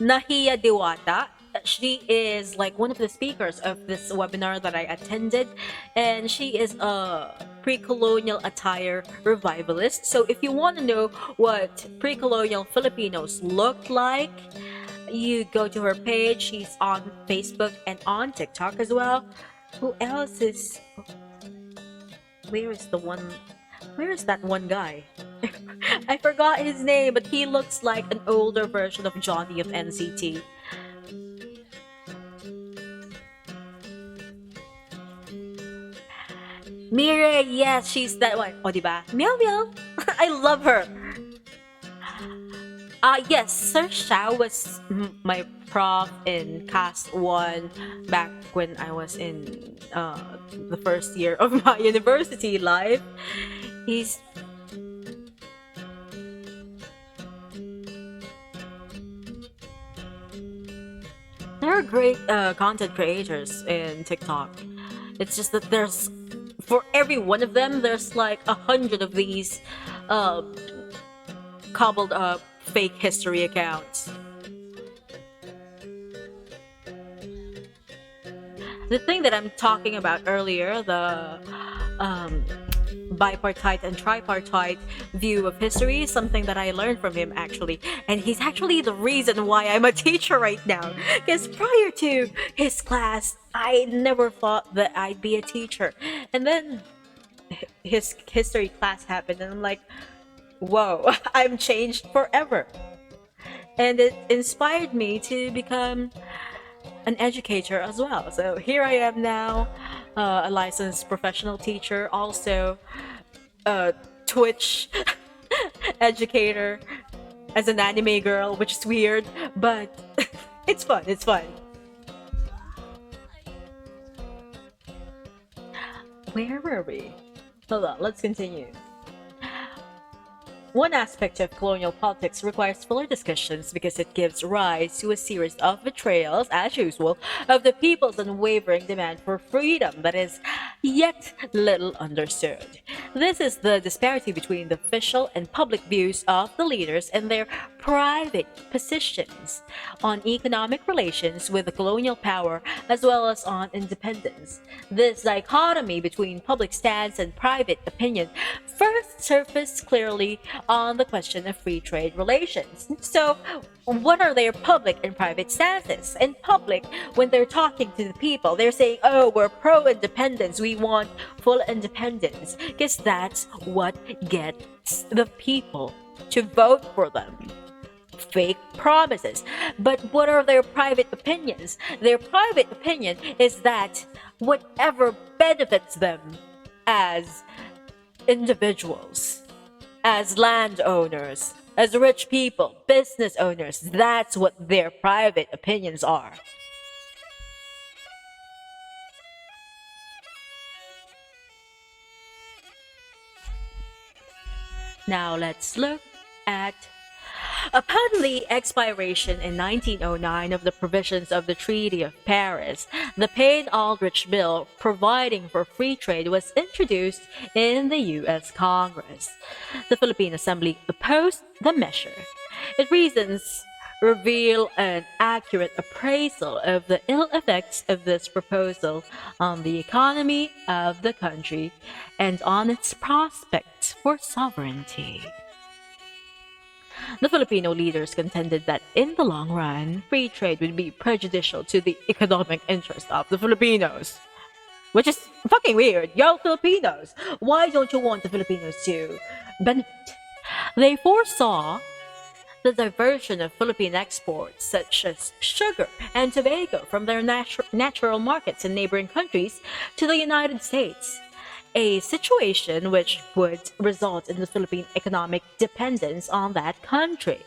Nahiya Diwata. She is like one of the speakers of this webinar that I attended, and she is a pre-colonial attire revivalist. So if you want to know what pre-colonial Filipinos looked like, you go to her page. She's on Facebook and on TikTok as well. Who else is... Where is that one guy? I forgot his name, but he looks like an older version of Johnny of NCT. Mire, yes, she's that one. O, diba? Meow meow. I love her. Yes, Sir Xiao was my prof in Cast 1 back when I was in the first year of my university life. There are great content creators in TikTok. It's just that for every one of them, there's like 100 of these cobbled up fake history accounts. The thing that I'm talking about earlier, the bipartite and tripartite view of history, is something that I learned from him actually, and he's actually the reason why I'm a teacher right now, because prior to his class I never thought that I'd be a teacher, and then his history class happened and I'm like, whoa, I'm changed forever. And it inspired me to become an educator as well. So here I am now, a licensed professional teacher, also a Twitch educator, as an anime girl, which is weird, but it's fun. Where were we? Hold on, let's continue. One aspect of colonial politics requires fuller discussions because it gives rise to a series of betrayals, as usual, of the people's unwavering demand for freedom that is yet little understood. This is the disparity between the official and public views of the leaders and their private positions on economic relations with the colonial power as well as on independence. This dichotomy between public stance and private opinion first surfaced clearly on the question of free trade relations. So, what are their public and private stances? In public, when they're talking to the people, they're saying, oh, we're pro-independence, we want full independence, because that's what gets the people to vote for them. Fake promises. But what are their private opinions? Their private opinion is that whatever benefits them as individuals, as landowners, as rich people, business owners, that's what their private opinions are. Now let's look at upon the expiration in 1909 of the provisions of the Treaty of Paris, the Payne-Aldrich Bill providing for free trade was introduced in the U.S. Congress. The Philippine Assembly opposed the measure. Its reasons reveal an accurate appraisal of the ill effects of this proposal on the economy of the country and on its prospects for sovereignty. The Filipino leaders contended that in the long run, free trade would be prejudicial to the economic interest of the Filipinos. Which is fucking weird. Yo, Filipinos! Why don't you want the Filipinos to benefit? They foresaw the diversion of Philippine exports such as sugar and tobacco from their natural markets in neighboring countries to the United States. A situation which would result in the Philippine economic dependence on that country.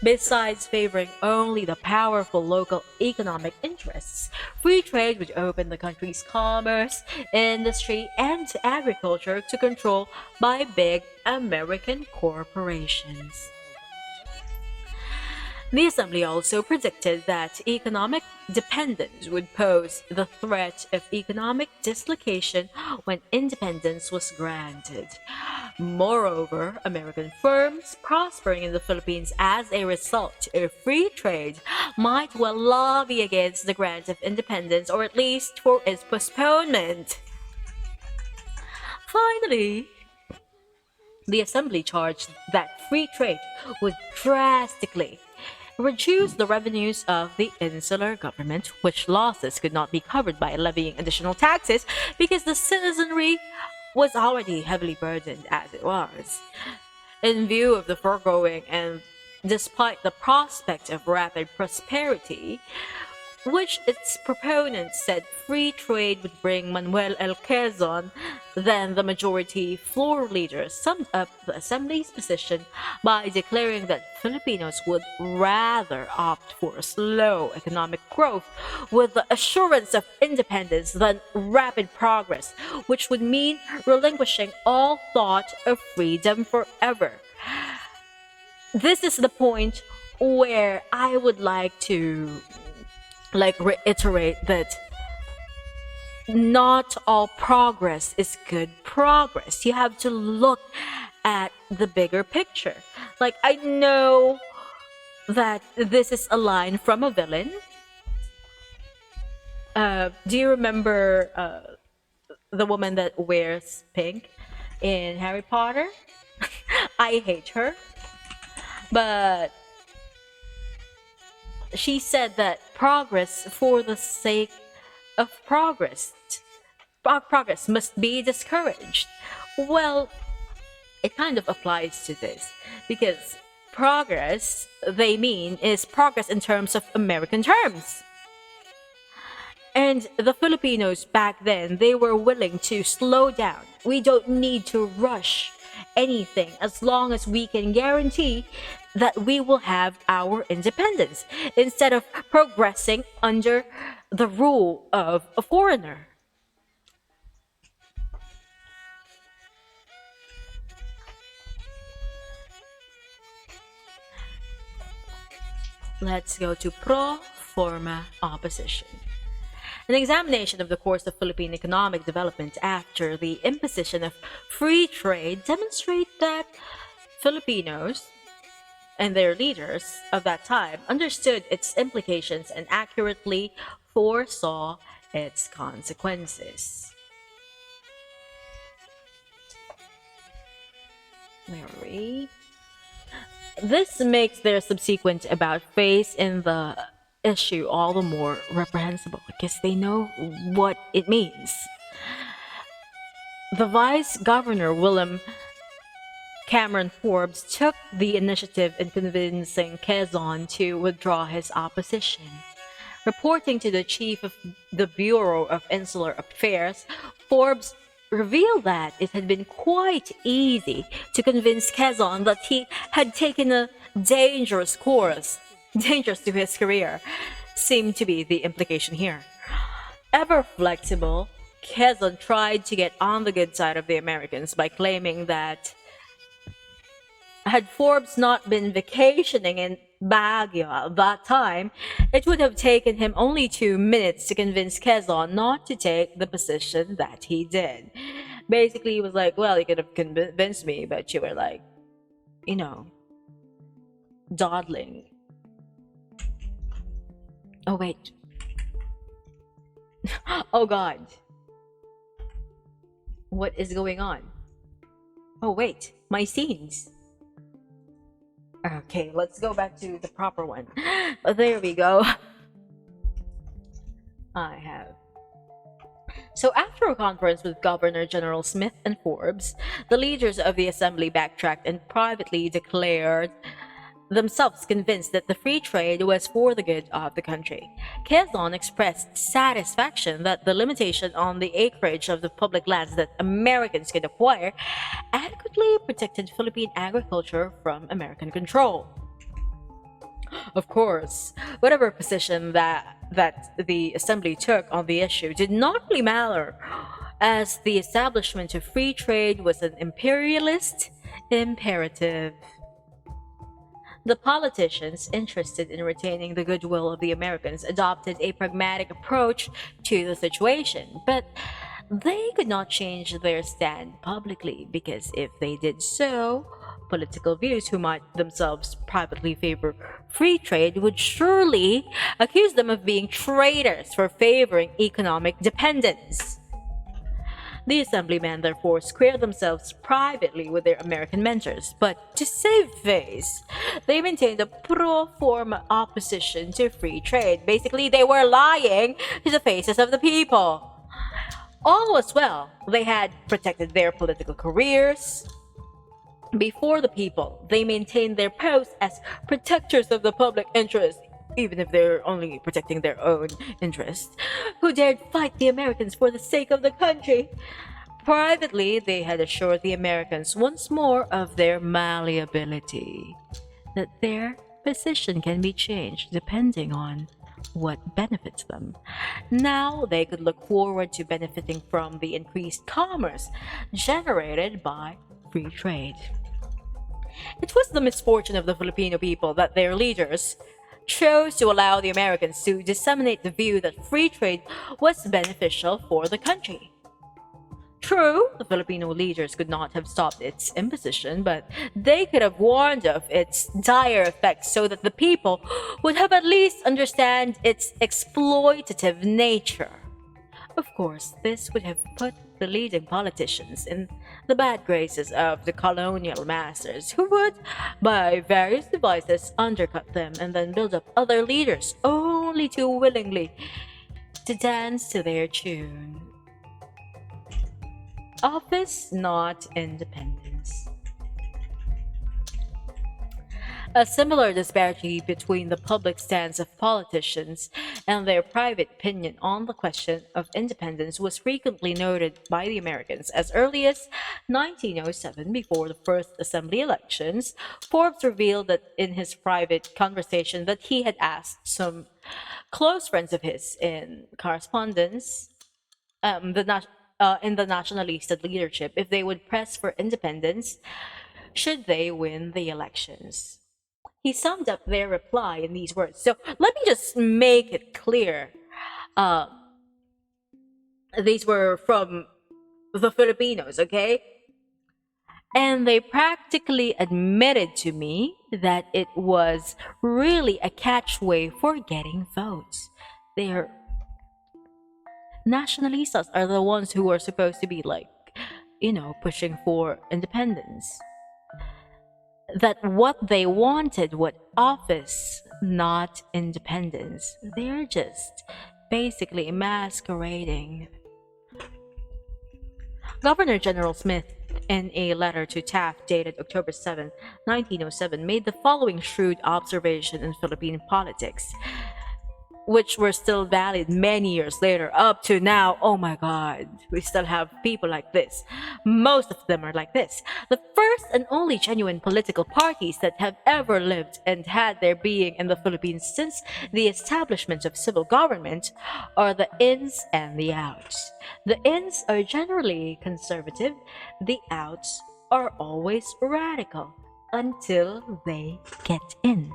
Besides favoring only the powerful local economic interests, free trade would open the country's commerce, industry, and agriculture to control by big American corporations. The Assembly also predicted that economic dependence would pose the threat of economic dislocation when independence was granted. Moreover, American firms prospering in the Philippines as a result of free trade might well lobby against the grant of independence or at least for its postponement. Finally, the Assembly charged that free trade would drastically reduce the revenues of the insular government, which losses could not be covered by levying additional taxes because the citizenry was already heavily burdened as it was. In view of the foregoing, and despite the prospect of rapid prosperity, which its proponents said free trade would bring, Manuel L. Quezon, then the majority floor leader, summed up the Assembly's position by declaring that Filipinos would rather opt for slow economic growth with the assurance of independence than rapid progress, which would mean relinquishing all thought of freedom forever. This is the point where I would like to reiterate that not all progress is good progress. You have to look at the bigger picture. Like, I know that this is a line from a villain. Do you remember the woman that wears pink in Harry Potter? I hate her. But she said that progress for the sake of progress must be discouraged. Well, it kind of applies to this because progress, they mean, is progress in terms of American terms. And the Filipinos back then, they were willing to slow down. We don't need to rush anything as long as we can guarantee that we will have our independence instead of progressing under the rule of a foreigner. Let's go to pro forma opposition. An examination of the course of Philippine economic development after the imposition of free trade demonstrate that Filipinos and their leaders of that time understood its implications and accurately foresaw its consequences. Where are we? This makes their subsequent about face in the issue all the more reprehensible because they know what it means. The Vice Governor William Cameron Forbes took the initiative in convincing Quezon to withdraw his opposition. Reporting to the chief of the Bureau of Insular Affairs, Forbes revealed that it had been quite easy to convince Quezon that he had taken a dangerous course, dangerous to his career, seemed to be the implication here. Ever flexible, Quezon tried to get on the good side of the Americans by claiming that had Forbes not been vacationing in Baguio at that time, it would have taken him only 2 minutes to convince Quezon not to take the position that he did. Basically, he was like, well, you could have convinced me, but you were like, dawdling. Oh, wait. Oh, God. What is going on? Oh, wait. My scenes. Okay, let's go back to the proper one. There we go. I have. So after a conference with Governor General Smith and Forbes, the leaders of the assembly backtracked and privately declared themselves convinced that the free trade was for the good of the country. Quezon expressed satisfaction that the limitation on the acreage of the public lands that Americans could acquire adequately protected Philippine agriculture from American control. Of course, whatever position that the assembly took on the issue did not really matter, as the establishment of free trade was an imperialist imperative. The politicians interested in retaining the goodwill of the Americans adopted a pragmatic approach to the situation, but they could not change their stand publicly because if they did so, political views who might themselves privately favor free trade would surely accuse them of being traitors for favoring economic dependence. The assemblymen therefore squared themselves privately with their American mentors, but to save face, they maintained a pro forma opposition to free trade. Basically, they were lying to the faces of the people. All was well. They had protected their political careers. Before the people, they maintained their posts as protectors of the public interest, even if they're only protecting their own interests, who dared fight the Americans for the sake of the country. Privately, they had assured the Americans once more of their malleability, that their position can be changed depending on what benefits them. Now they could look forward to benefiting from the increased commerce generated by free trade. It was the misfortune of the Filipino people that their leaders chose to allow the Americans to disseminate the view that free trade was beneficial for the country. True, the Filipino leaders could not have stopped its imposition, but they could have warned of its dire effects so that the people would have at least understand its exploitative nature. Of course, this would have put the leading politicians in the bad graces of the colonial masters, who would, by various devices, undercut them and then build up other leaders only too willingly to dance to their tune. Office, not independence. A similar disparity between the public stance of politicians and their private opinion on the question of independence was frequently noted by the Americans. As early as 1907, before the first assembly elections, Forbes revealed that in his private conversation that he had asked some close friends of his in correspondence, in the nationalistic leadership, if they would press for independence should they win the elections. He summed up their reply in these words. So let me just make it clear. These were from the Filipinos, okay? And they practically admitted to me that it was really a catchway for getting votes. They're nationalistas are the ones who are supposed to be like, pushing for independence. That what they wanted was office, not independence. They're just basically masquerading. Governor General Smith, in a letter to Taft dated October 7, 1907, made the following shrewd observation in Philippine politics, which were still valid many years later, up to now. Oh my God, we still have people like this. Most of them are like this. The first and only genuine political parties that have ever lived and had their being in the Philippines since the establishment of civil government are the ins and the outs. The ins are generally conservative, the outs are always radical until they get in.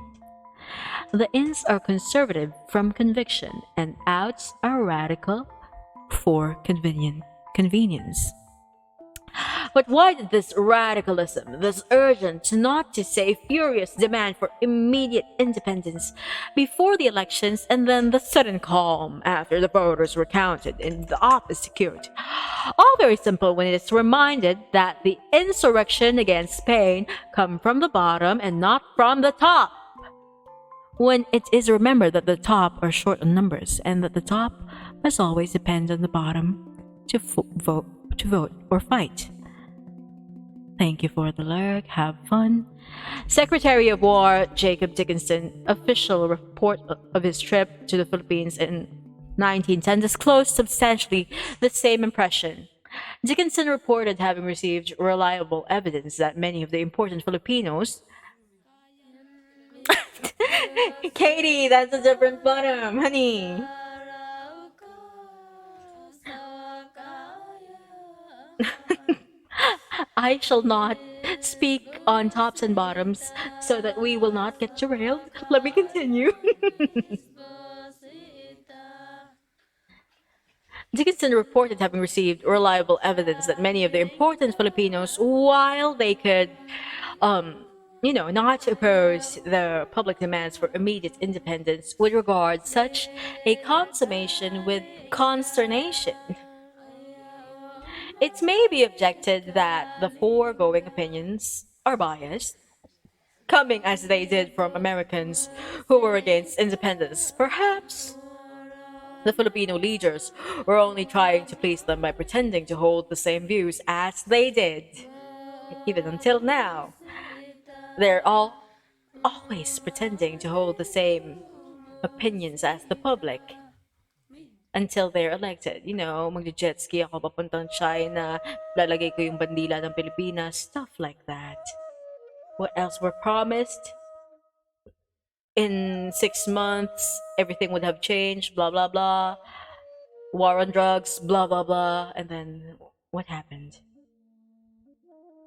The ins are conservative from conviction, and outs are radical for convenience. But why did this radicalism, this urgent, not to say furious demand for immediate independence before the elections and then the sudden calm after the voters were counted and the office secured? All very simple when it is reminded that the insurrection against Spain come from the bottom and not from the top. When it is remembered that the top are short on numbers and that the top must always depend on the bottom to vote or fight. Thank you for the lyric. Have fun. Secretary of War Jacob Dickinson, official report of his trip to the Philippines in 1910 disclosed substantially the same impression. Dickinson reported having received reliable evidence that many of the important Filipinos Katie, that's a different bottom, honey. I shall not speak on tops and bottoms so that we will not get derailed. Let me continue. Dickinson reported having received reliable evidence that many of the important Filipinos, while they could not oppose the public demands for immediate independence, would regard such a consummation with consternation. It may be objected that the foregoing opinions are biased, coming as they did from Americans who were against independence. Perhaps the Filipino leaders were only trying to please them by pretending to hold the same views as they did, even until now. They're always pretending to hold the same opinions as the public until they're elected. Magje-jet ski ako papuntang China, lalagay ko yung bandila ng Pilipinas, stuff like that. What else were promised? In 6 months, everything would have changed, blah, blah, blah. War on drugs, blah, blah, blah. And then what happened?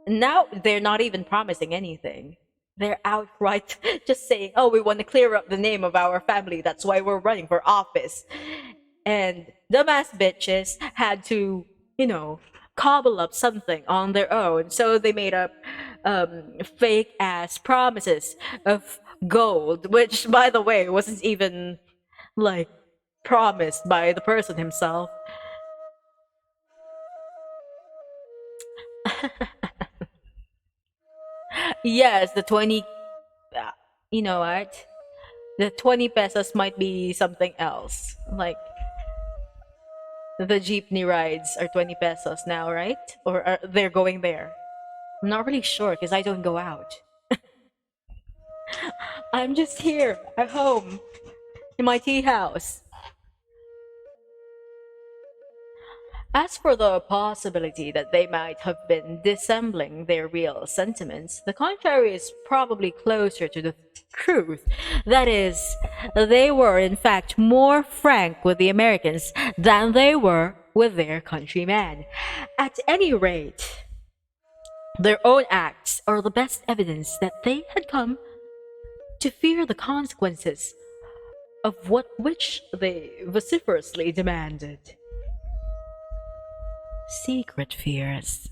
Now they're not even promising anything. They're outright just saying, oh, we want to clear up the name of our family. That's why we're running for office. And dumbass bitches had to, cobble up something on their own. So they made up fake ass promises of gold, which, by the way, wasn't even promised by the person himself. Yes, the 20, you know what? The 20 pesos might be something else. The jeepney rides are 20 pesos now, right? Or they're going there. I'm not really sure because I don't go out. I'm just here at home in my tea house. As for the possibility that they might have been dissembling their real sentiments, the contrary is probably closer to the truth. That is, they were in fact more frank with the Americans than they were with their countrymen. At any rate, their own acts are the best evidence that they had come to to fear the consequences of which they vociferously demanded. Secret fears.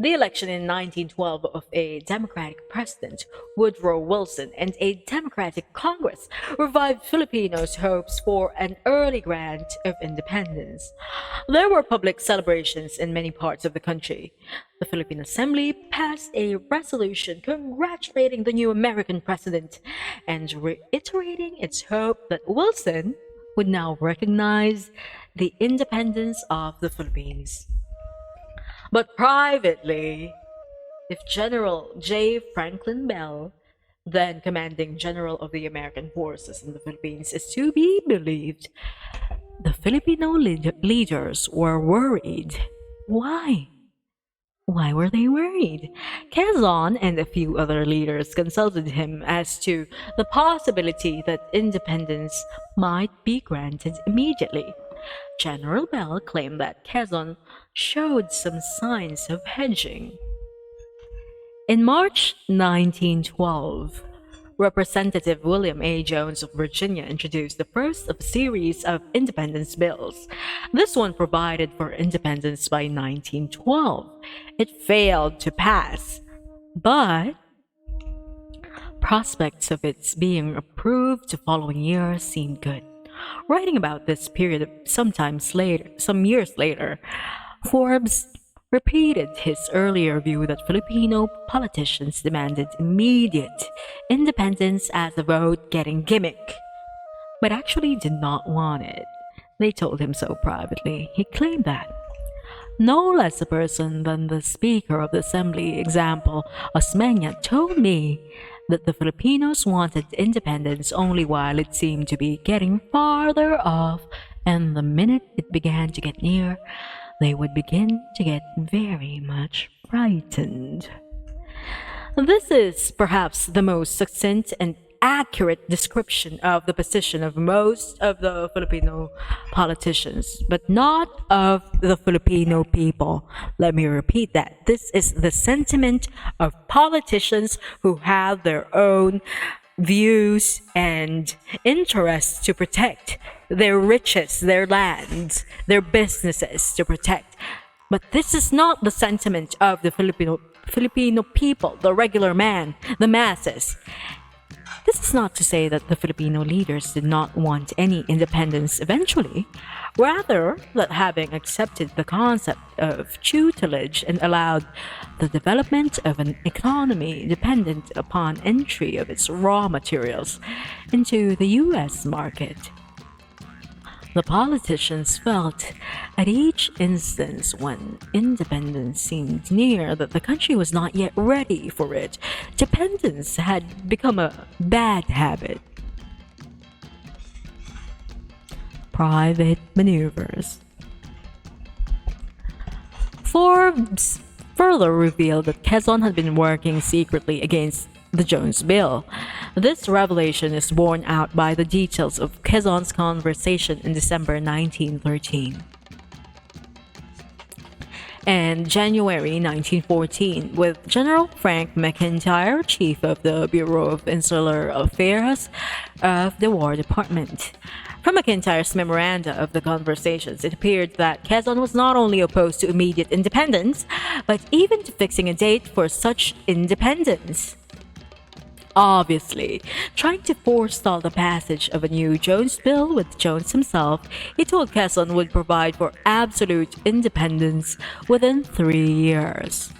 The election in 1912 of a Democratic President, Woodrow Wilson, and a Democratic Congress revived Filipinos' hopes for an early grant of independence. There were public celebrations in many parts of the country. The Philippine Assembly passed a resolution congratulating the new American president and reiterating its hope that Wilson would now recognize the independence of the Philippines. But privately, if General J. Franklin Bell, then commanding general of the American forces in the Philippines, is to be believed, the Filipino leaders were worried. Why? Why were they worried? Quezon and a few other leaders consulted him as to the possibility that independence might be granted immediately. General Bell claimed that Quezon showed some signs of hedging. In March 1912, Representative William A. Jones of Virginia introduced the first of a series of independence bills. This one provided for independence by 1912. It failed to pass, but prospects of its being approved the following year seemed good. Writing about this period some years later, Forbes repeated his earlier view that Filipino politicians demanded immediate independence as a vote-getting gimmick, but actually did not want it. They told him so privately. He claimed that no less a person than the Speaker of the Assembly, example, Osmeña, told me that the Filipinos wanted independence only while it seemed to be getting farther off, and the minute it began to get near, they would begin to get very much frightened. This is perhaps the most succinct and accurate description of the position of most of the Filipino politicians, but not of the Filipino people. Let me repeat that. This is the sentiment of politicians who have their own views and interests to protect, their riches, their lands, their businesses to protect. But this is not the sentiment of the Filipino people, the regular man, the masses. This is not to say that the Filipino leaders did not want any independence eventually, rather that having accepted the concept of tutelage and allowed the development of an economy dependent upon entry of its raw materials into the U.S. market, the politicians felt at each instance when independence seemed near that the country was not yet ready for it. Dependence had become a bad habit. Private maneuvers. Forbes further revealed that Quezon had been working secretly against the Jones Bill. This revelation is borne out by the details of Quezon's conversation in December 1913. And January 1914, with General Frank McIntyre, Chief of the Bureau of Insular Affairs of the War Department. From McIntyre's memoranda of the conversations, it appeared that Quezon was not only opposed to immediate independence, but even to fixing a date for such independence. Obviously, trying to forestall the passage of a new Jones Bill with Jones himself, he told Quezon would provide for absolute independence within 3 years.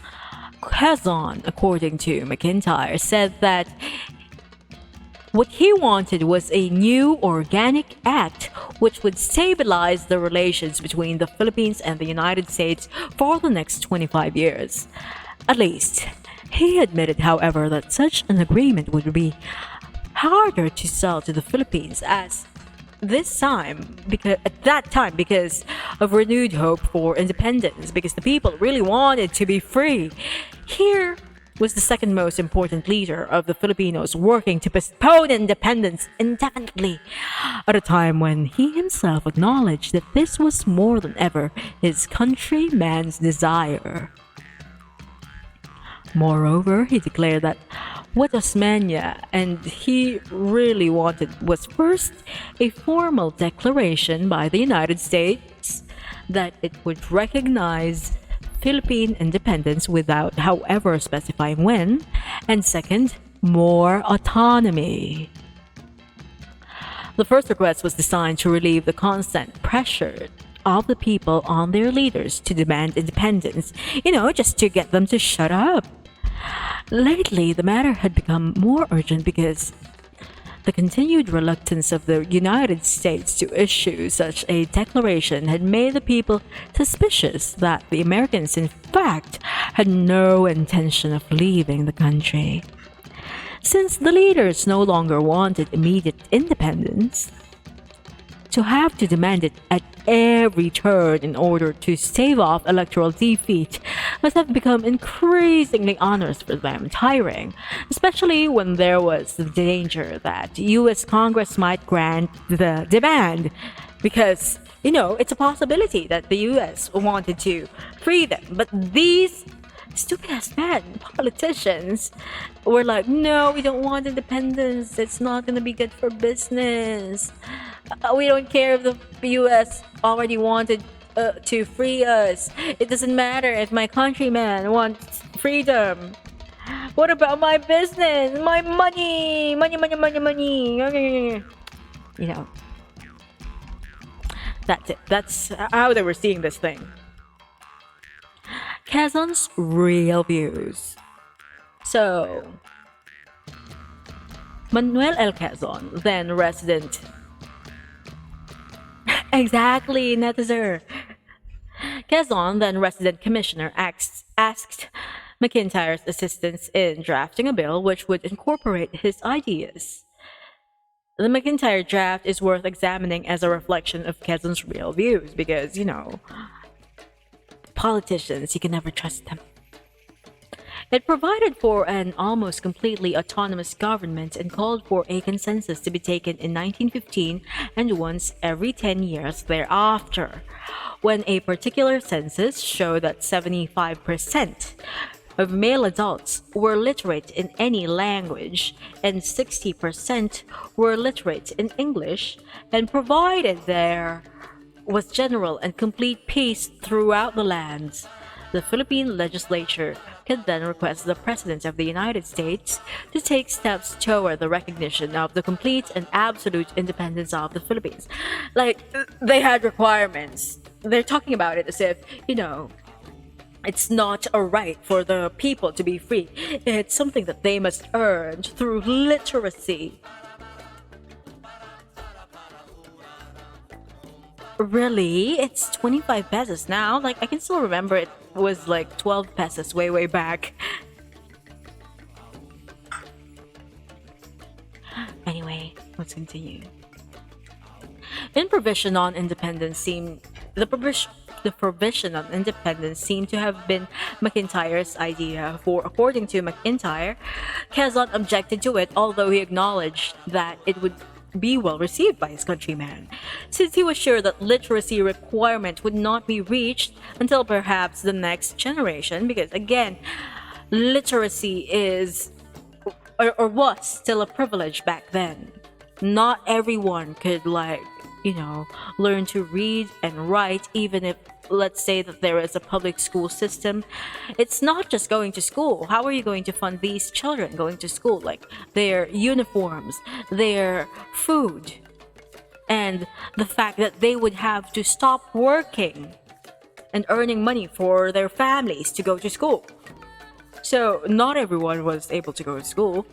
Quezon, according to McIntyre, said that what he wanted was a new organic act which would stabilize the relations between the Philippines and the United States for the next 25 years. At least, he admitted, however, that such an agreement would be harder to sell to the Philippines at that time because of renewed hope for independence, because the people really wanted to be free. Here was the second most important leader of the Filipinos working to postpone independence indefinitely at a time when he himself acknowledged that this was more than ever his countryman's desire. Moreover, he declared that What Osmania and he really wanted was first a formal declaration by the United States that it would recognize Philippine independence without, however, specifying when, and second, more autonomy. The first request was designed to relieve the constant pressure of the people on their leaders to demand independence, just to get them to shut up. Lately, the matter had become more urgent because the continued reluctance of the United States to issue such a declaration had made the people suspicious that the Americans, in fact, had no intention of leaving the country. Since the leaders no longer wanted immediate independence, to have to demand it at every turn in order to stave off electoral defeat must have become increasingly onerous for them, tiring, especially when there was the danger that U.S. Congress might grant the demand, because, it's a possibility that the U.S. wanted to free them. But these stupid-ass men, politicians, were like, no, we don't want independence. It's not going to be good for business. We don't care if the U.S. already wanted to free us. It doesn't matter if my countrymen want freedom. What about my business? My money? Money. That's it. That's how they were seeing this thing. Quezon's real views. So, Manuel L. Quezon, then resident. Exactly, Netzer. Quezon, then resident commissioner, asked McIntyre's assistance in drafting a bill which would incorporate his ideas. The McIntyre draft is worth examining as a reflection of Quezon's real views because, politicians, you can never trust them. It provided for an almost completely autonomous government and called for a consensus to be taken in 1915 and once every 10 years thereafter, when a particular census showed that 75% of male adults were literate in any language and 60% were literate in English, and provided there was general and complete peace throughout the lands. The Philippine legislature could then request the President of the United States to take steps toward the recognition of the complete and absolute independence of the Philippines. Like, they had requirements. They're talking about it as if, it's not a right for the people to be free. It's something that they must earn through literacy. Really? It's 25 pesos now? Like, I can still remember it was like 12 pesos way back. Anyway, let's continue. The provision on independence seemed to have been McIntyre's idea, for according to McIntyre, Quezon objected to it, although he acknowledged that it would be well received by his countrymen, since he was sure that literacy requirement would not be reached until perhaps the next generation, because again, literacy is or was still a privilege back then. Not everyone could learn to read and write, even if, let's say, that there is a public school system. It's not just going to school. How are you going to fund these children going to school? Like, their uniforms, their food, and the fact that they would have to stop working and earning money for their families to go to school. So not everyone was able to go to school.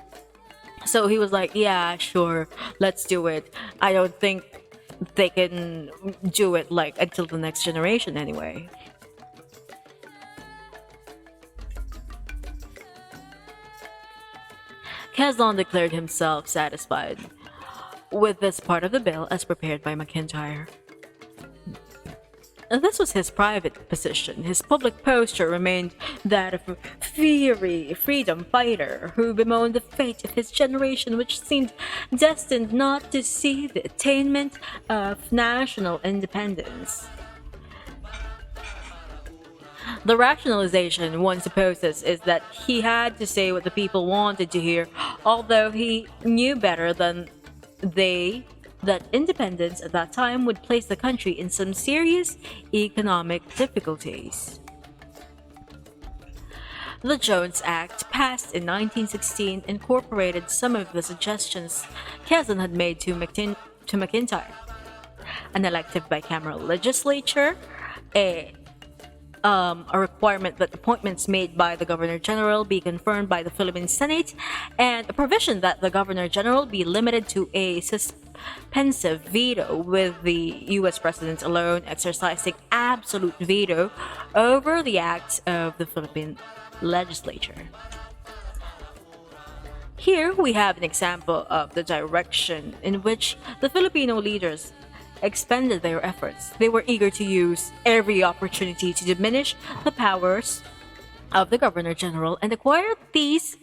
So he was like, yeah, sure, let's do it. I don't think they can do it until the next generation anyway. Quezon declared himself satisfied with this part of the bill as prepared by McIntyre. And this was his private position. His public posture remained that of a fiery freedom fighter who bemoaned the fate of his generation, which seemed destined not to see the attainment of national independence. The rationalization one supposes is that he had to say what the people wanted to hear, although he knew better than they that independence at that time would place the country in some serious economic difficulties. The Jones Act, passed in 1916, incorporated some of the suggestions Quezon had made to McIntyre. An elective bicameral legislature, a requirement that appointments made by the Governor General be confirmed by the Philippine Senate, and a provision that the Governor General be limited to a suspensive veto, with the U.S. President alone exercising absolute veto over the acts of the Philippine legislature. Here we have an example of the direction in which the Filipino leaders expended their efforts. They were eager to use every opportunity to diminish the powers of the Governor General and acquire these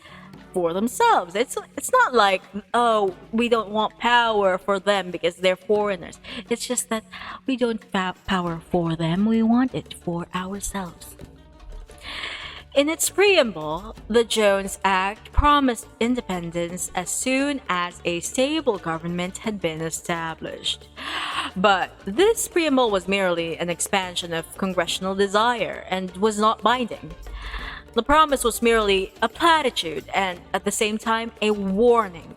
for themselves. It's not like, oh, we don't want power for them because they're foreigners. It's just that we don't have power for them, we want it for ourselves. In its preamble, the Jones Act promised independence as soon as a stable government had been established. But this preamble was merely an expansion of congressional desire and was not binding. The promise was merely a platitude and, at the same time, a warning.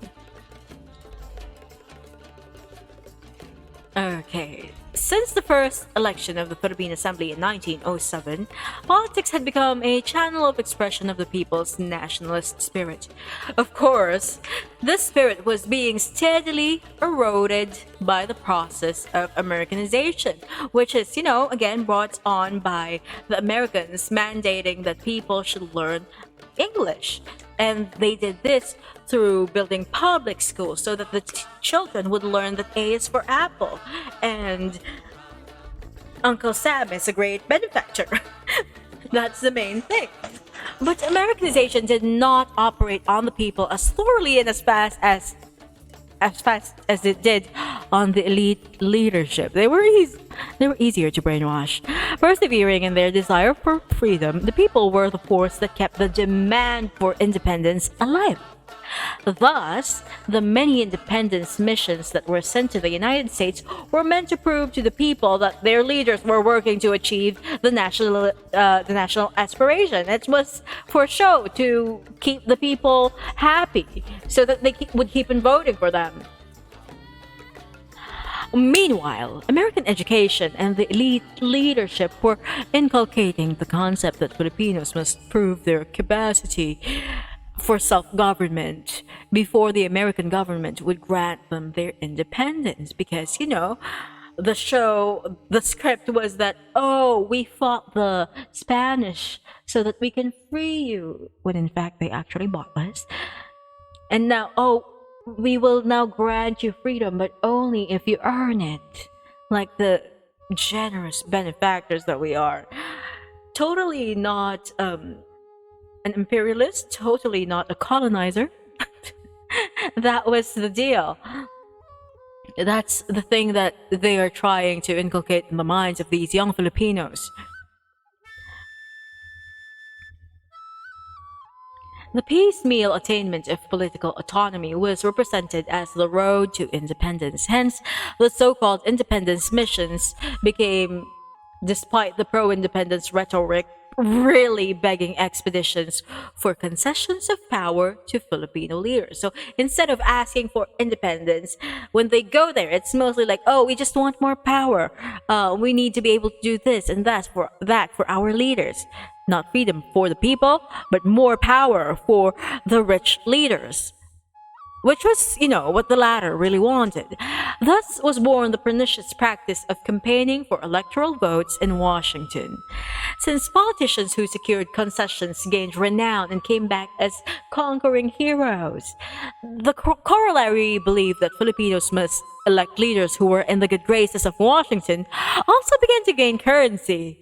Okay. Since the first election of the Philippine Assembly in 1907, politics had become a channel of expression of the people's nationalist spirit. Of course, this spirit was being steadily eroded by the process of Americanization, which is, again brought on by the Americans mandating that people should learn English. And they did this through building public schools so that the children would learn that A is for apple and Uncle Sam is a great benefactor. That's the main thing. But Americanization did not operate on the people as thoroughly and as fast as it did on the elite leadership. They were easier to brainwash. Persevering in their desire for freedom, the people were the force that kept the demand for independence alive. Thus, the many independence missions that were sent to the United States were meant to prove to the people that their leaders were working to achieve the national aspiration. It was for show, to keep the people happy so that they would keep on voting for them. Meanwhile, American education and the elite leadership were inculcating the concept that Filipinos must prove their capacity for self-government before the American government would grant them their independence. Because, the script was that, oh, we fought the Spanish so that we can free you, when in fact they actually bought us. And now, oh, we will now grant you freedom, but only if you earn it, like the generous benefactors that we are. Totally not an imperialist, totally not a colonizer. That was the deal. That's the thing that they are trying to inculcate in the minds of these young Filipinos. The piecemeal attainment of political autonomy was represented as the road to independence. Hence, the so-called independence missions became, despite the pro-independence rhetoric, really begging expeditions for concessions of power to Filipino leaders. So instead of asking for independence, when they go there, it's mostly like, oh, we just want more power. We need to be able to do this and that for our leaders. Not freedom for the people, but more power for the rich leaders. Which was, what the latter really wanted. Thus was born the pernicious practice of campaigning for electoral votes in Washington. Since politicians who secured concessions gained renown and came back as conquering heroes, the corollary belief that Filipinos must elect leaders who were in the good graces of Washington also began to gain currency.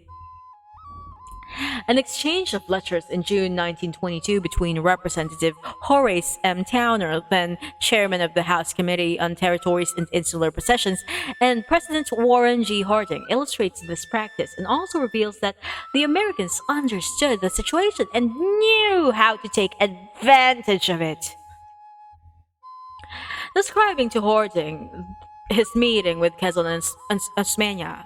An exchange of letters in June 1922 between Representative Horace M. Towner, then chairman of the House Committee on Territories and Insular Possessions, and President Warren G. Harding illustrates this practice and also reveals that the Americans understood the situation and knew how to take advantage of it. Describing to Harding his meeting with Quezon and Osmeña.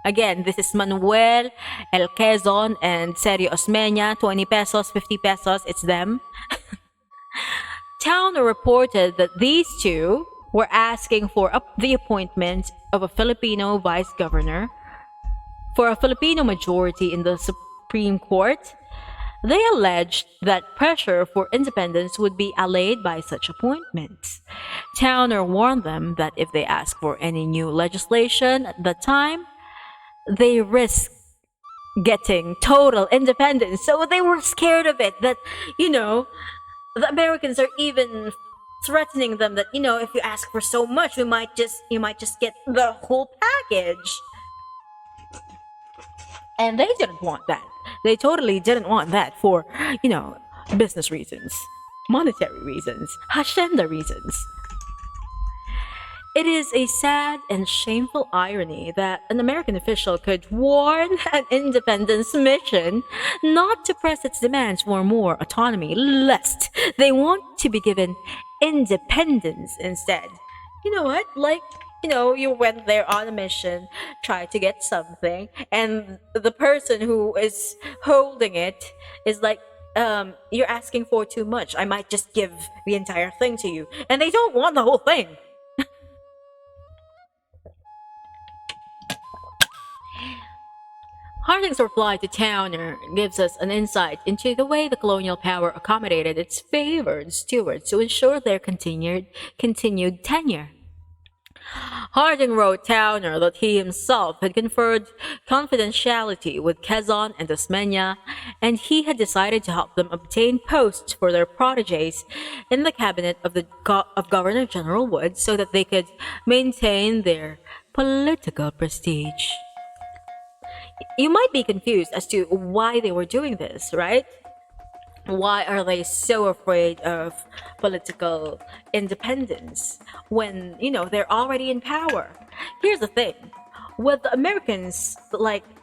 Again, this is Manuel El Quezon and Sergio Osmeña, 20 pesos, 50 pesos, it's them. Towner reported that these two were asking for the appointment of a Filipino vice governor for a Filipino majority in the Supreme Court. They alleged that pressure for independence would be allayed by such appointments. Towner warned them that if they asked for any new legislation at the time, they risked getting total independence. So they were scared of it, that, the Americans are even threatening them that, if you ask for so much, you might just get the whole package. And they didn't want that. They totally didn't want that for, business reasons, monetary reasons, hacienda reasons. It is a sad and shameful irony that an American official could warn an independence mission not to press its demands for more autonomy, lest they want to be given independence instead. You know what? You went there on a mission, tried to get something, and the person who is holding it is like, you're asking for too much. I might just give the entire thing to you. And they don't want the whole thing. Harding's reply to Towner gives us an insight into the way the colonial power accommodated its favored stewards to ensure their continued tenure. Harding wrote Towner that he himself had conferred confidentiality with Quezon and Osmeña, and he had decided to help them obtain posts for their protégés in the cabinet of Governor General Wood so that they could maintain their political prestige. You might be confused as to why they were doing this, right? Why are they so afraid of political independence when, they're already in power? Here's the thing. With the Americans,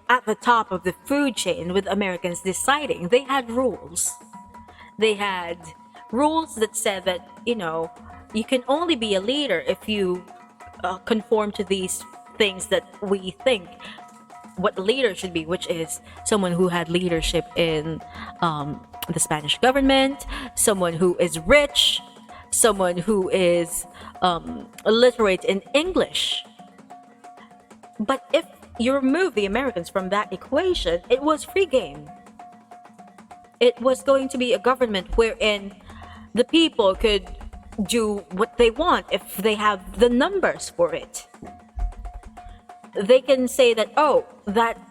at the top of the food chain, with Americans deciding, they had rules. They had rules that said that, you can only be a leader if you conform to these things that we think what a leader should be, which is someone who had leadership in the Spanish government, someone who is rich, someone who is literate in English. But if you remove the Americans from that equation, it was free game. It was going to be a government wherein the people could do what they want if they have the numbers for it. They can say that,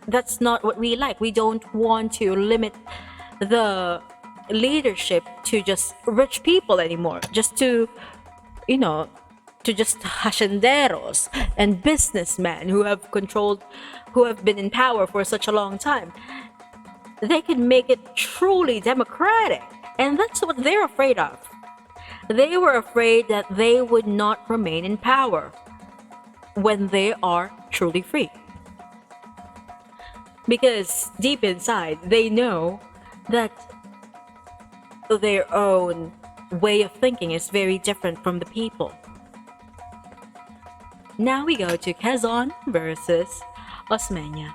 that's not what we like. We don't want to limit the leadership to just rich people anymore. Just to just hacenderos and businessmen who have been in power for such a long time. They can make it truly democratic. And that's what they're afraid of. They were afraid that they would not remain in power when they are truly free. Because deep inside, they know that their own way of thinking is very different from the people. Now we go to Quezon versus Osmeña.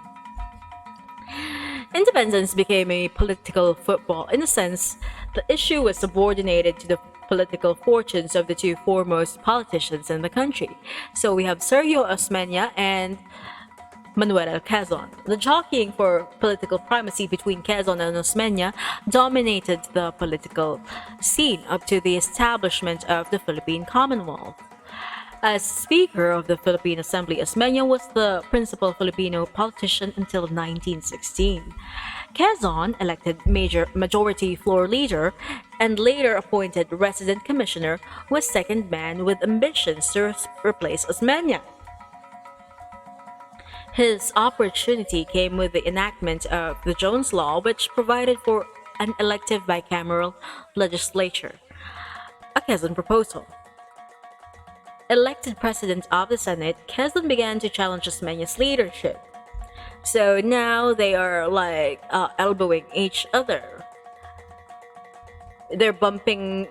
Independence became a political football. In a sense, the issue was subordinated to the political fortunes of the two foremost politicians in the country. So we have Sergio Osmeña and Manuel El Quezon. The jockeying for political primacy between Quezon and Osmeña dominated the political scene up to the establishment of the Philippine Commonwealth. As Speaker of the Philippine Assembly, Osmeña was the principal Filipino politician until 1916. Quezon, elected majority floor leader and later appointed resident commissioner, was second man with ambitions to replace Osmeña. His opportunity came with the enactment of the Jones Law, which provided for an elective bicameral legislature, a Quezon proposal. Elected president of the Senate, Quezon began to challenge Osmeña's leadership. So now they are like elbowing each other. They're bumping,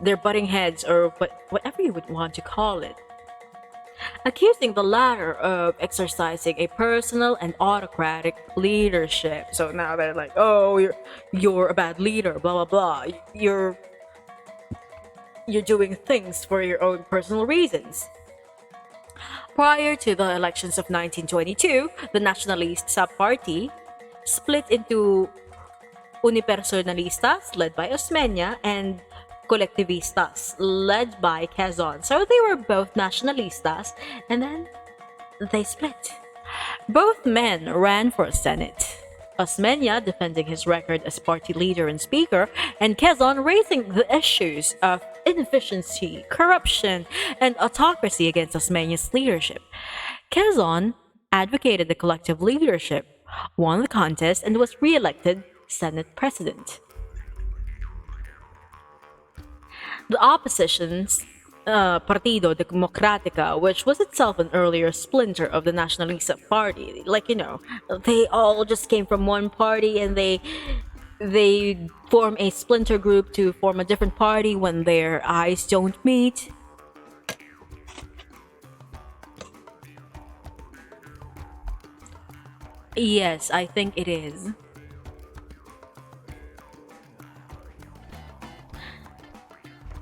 they're butting heads, or whatever you would want to call it, accusing the latter of exercising a personal and autocratic leadership. So now they're like, oh, you're a bad leader, blah blah blah. You're doing things for your own personal reasons. Prior to the elections of 1922, the Nationalist sub-party split into Unipersonalistas, led by Osmeña, and Colectivistas, led by Quezon. So they were both Nacionalistas, and then they split. Both men ran for Senate. Osmeña defending his record as party leader and speaker, and Quezon raising the issues of inefficiency, corruption, and autocracy against Osmeña's leadership. Quezon advocated the collective leadership, won the contest, and was re-elected Senate President. The opposition's Partido Democrática, which was itself an earlier splinter of the Nacionalista Party, like, you know, they all just came from one party and they form a splinter group to form a different party when their eyes don't meet. Yes, I think it is.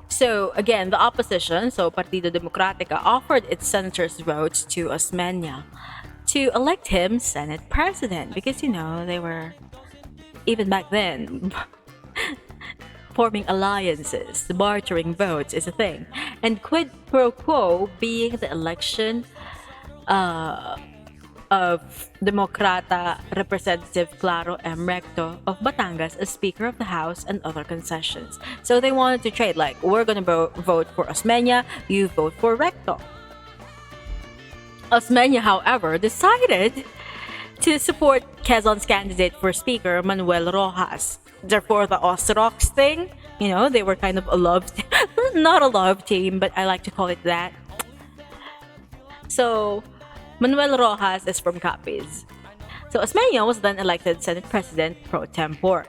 So again, the opposition, so Partido Democrática, offered its senators' votes to Osmeña to elect him Senate President, because, you know, they were, even back then, forming alliances, bartering votes is a thing, and quid pro quo being the election of Democrata Representative Claro M. Recto of Batangas as Speaker of the House and other concessions. So they wanted to trade, like, we're gonna vote for Osmeña, you vote for Recto. Osmeña, however, decided to support Quezon's candidate for Speaker, Manuel Rojas. Therefore, the Osrox thing, you know, they were kind of a love, not a love team, but I like to call it that. So Manuel Rojas is from Capiz. So Osmeña was then elected Senate President pro tempore,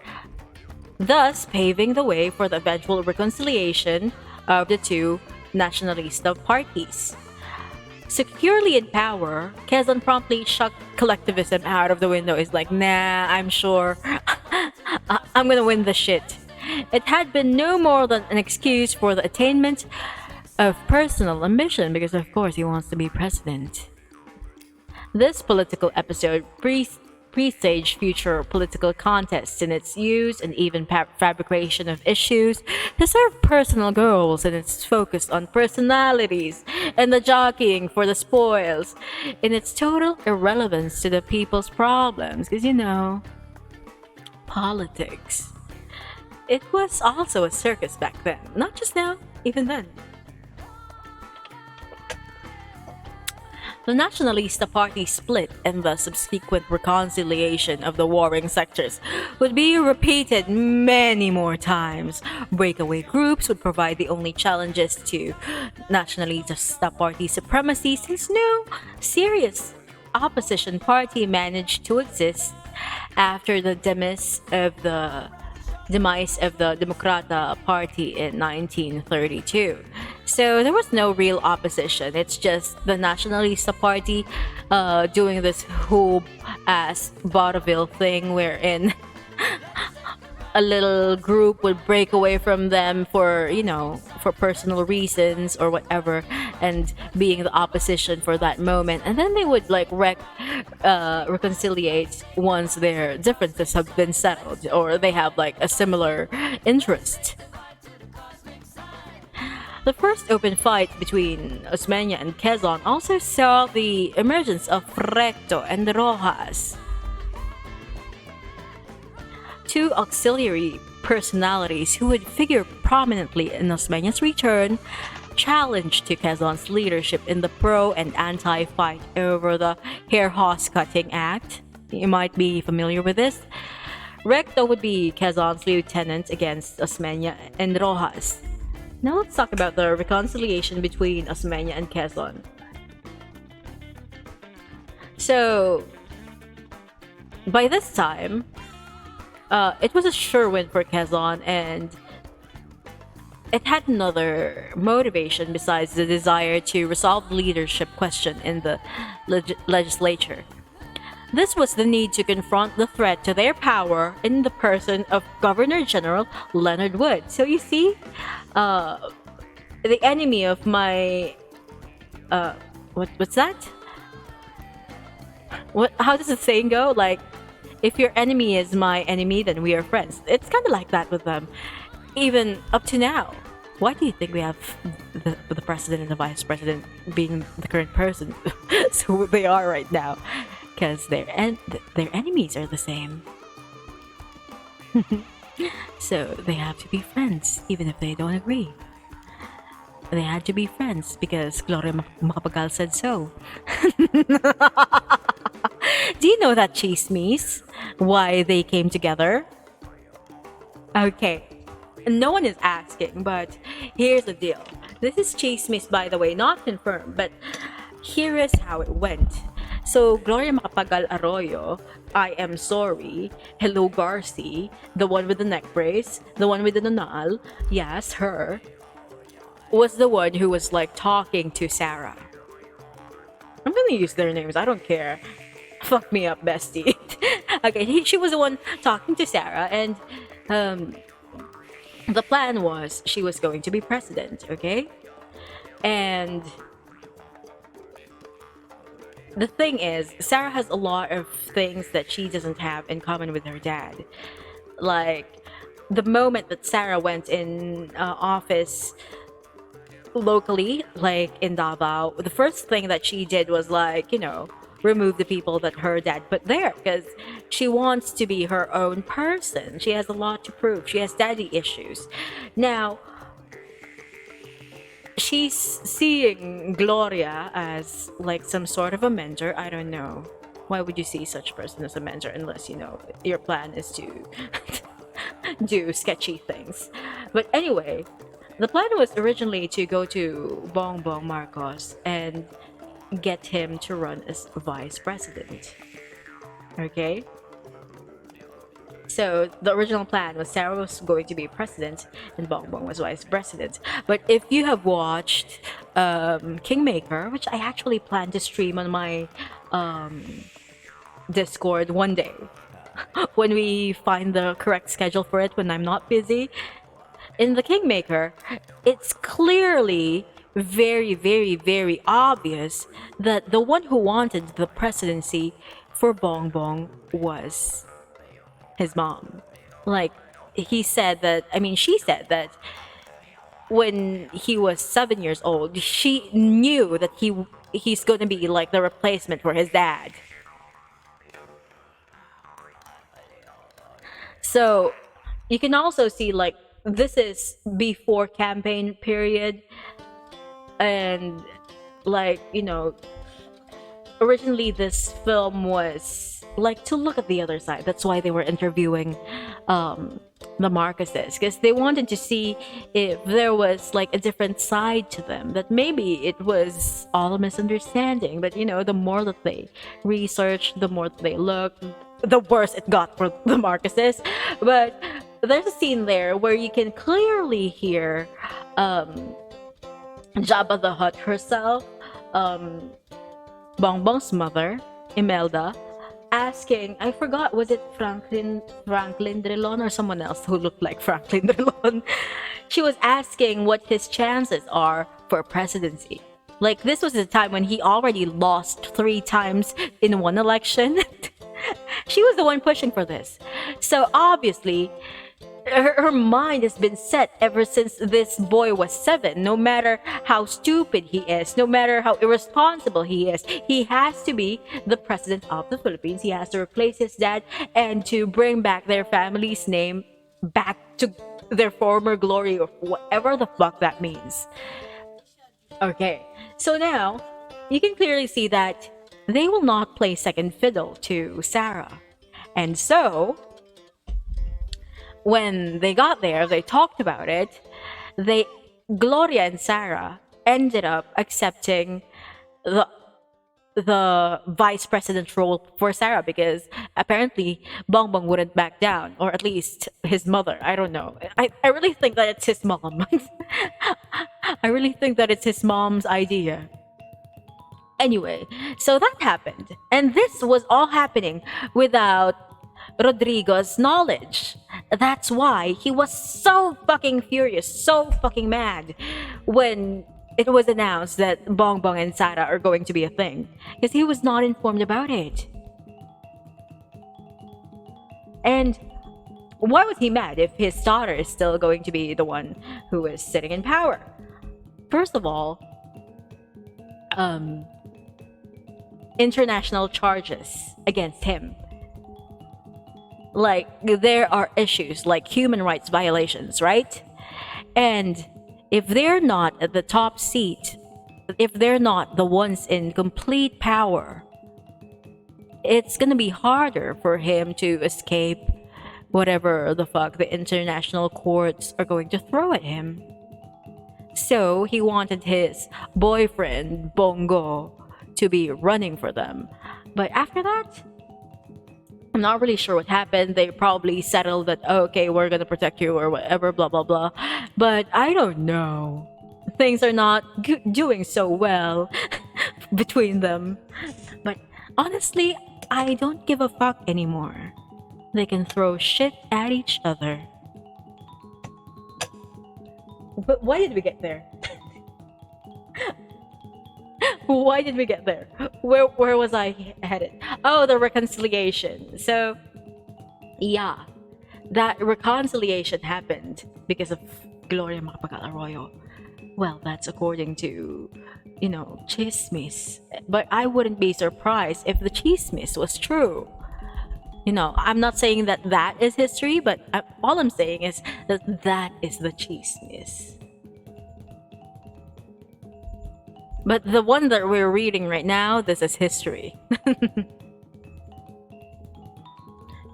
thus paving the way for the eventual reconciliation of the two Nacionalista parties. Securely in power, Quezon promptly chucked collectivism out of the window. It's like, nah, I'm sure I'm gonna win the shit. It had been no more than an excuse for the attainment of personal ambition, because of course he wants to be president. This political episode presaged future political contests in its use and even fabrication of issues to serve personal goals, and its focus on personalities and the jockeying for the spoils, in its total irrelevance to the people's problems, because, you know, politics. It was also a circus back then, not just now, even then. The Nacionalista Party split, and the subsequent reconciliation of the warring sectors would be repeated many more times. Breakaway groups would provide the only challenges to Nacionalista Party supremacy, since no serious opposition party managed to exist after the demise of the Democrata Party in 1932. So there was no real opposition. It's just the Nacionalista Party doing this whole ass vaudeville thing wherein a little group would break away from them for, you know, for personal reasons or whatever, and being the opposition for that moment, and then they would like reconciliate once their differences have been settled, or they have like a similar interest. The first open fight between Osmeña and Quezon also saw the emergence of Recto and Rojas, two auxiliary personalities who would figure prominently in Osmeña's return challenge to Quezon's leadership in the pro and anti fight over the Hair Horse Cutting Act. You might be familiar with this. Recto would be Quezon's lieutenant against Osmeña and Rojas. Now let's talk about the reconciliation between Osmeña and Quezon. So, by this time, it was a sure win for Quezon, and it had another motivation besides the desire to resolve the leadership question in the legislature. This was the need to confront the threat to their power in the person of Governor General Leonard Wood. So you see, the enemy of my what's that? How does the saying go? Like, if your enemy is my enemy, then we are friends. It's kind of like that with them, even up to now. Why do you think we have the president and the vice president being the current person? So they are right now, because their enemies are the same. So they have to be friends, even if they don't agree. They had to be friends because Gloria Macapagal said so. Do you know that chismis? Why they came together? Okay, no one is asking, but here's the deal. This is chismis, by the way, not confirmed, but here is how it went. So, Gloria Macapagal Arroyo, I am sorry, Hello Garci, the one with the neck brace, the one with the nanal, yes, her, was the one who was like talking to Sarah. I'm gonna use their names, I don't care. Fuck me up, bestie. Okay, she was the one talking to Sarah, and the plan was she was going to be president, okay? And the thing is, Sarah has a lot of things that she doesn't have in common with her dad. Like, the moment that Sarah went in office locally, like in Davao, the first thing that she did was like, remove the people that her dad put there, because she wants to be her own person. She has a lot to prove. She has daddy issues. Now, she's seeing Gloria as like some sort of a mentor. I don't know. Why would you see such person as a mentor unless, your plan is to do sketchy things. But anyway, the plan was originally to go to Bongbong Marcos and get him to run as vice president. Okay? So the original plan was Sarah was going to be president and Bongbong was vice president. But if you have watched Kingmaker, which I actually plan to stream on my Discord one day, when we find the correct schedule for it, when I'm not busy, in the Kingmaker, it's clearly very, very, very obvious that the one who wanted the presidency for Bongbong was his mom. Like, she said that when he was 7 years old, she knew that he's going to be like the replacement for his dad. So you can also see, like, this is before campaign period, and like, originally this film was like to look at the other side. That's why they were interviewing the Marcoses, because they wanted to see if there was like a different side to them, that maybe it was all a misunderstanding. But the more that they researched, the more that they looked, the worse it got for the Marcoses. But there's a scene there where you can clearly hear Jabba the Hutt herself, Bongbong's mother, Imelda, asking, I forgot, was it Franklin Drilon or someone else who looked like Franklin Drilon? She was asking what his chances are for presidency. Like, this was the time when he already lost 3 times in one election. She was the one pushing for this. So obviously, her mind has been set ever since this boy was 7. No matter how stupid he is, no matter how irresponsible he is, he has to be the president of the Philippines. He has to replace his dad and to bring back their family's name back to their former glory, or whatever the fuck that means. Okay, so now you can clearly see that they will not play second fiddle to Sarah. And so, when they got there, they talked about it. Gloria and Sarah ended up accepting the vice president role for Sarah because apparently Bongbong wouldn't back down, or at least his mother. I don't know. I really think that it's his mom. I really think that it's his mom's idea. Anyway, so that happened. And this was all happening without Rodrigo's knowledge. That's why he was so fucking furious, so fucking mad when it was announced that Bongbong and Sara are going to be a thing. Because he was not informed about it. And why was he mad if his daughter is still going to be the one who is sitting in power? First of all, international charges against him. Like, there are issues like human rights violations, right? And if they're not at the top seat, if they're not the ones in complete power, it's gonna be harder for him to escape whatever the fuck the international courts are going to throw at him. So he wanted his boyfriend, Bongo, to be running for them. But after that, I'm not really sure what happened. They probably settled that, oh, okay, we're gonna protect you or whatever, blah, blah, blah. But I don't know. Things are not doing so well between them. But honestly, I don't give a fuck anymore. They can throw shit at each other. But why did we get there? Why did we get there? Where was I headed? Oh, the reconciliation. So, yeah, that reconciliation happened because of Gloria Macapagal Arroyo. Well, that's according to, chismis. But I wouldn't be surprised if the chismis was true. I'm not saying that that is history, but all I'm saying is that is the chismis. But the one that we're reading right now, this is history.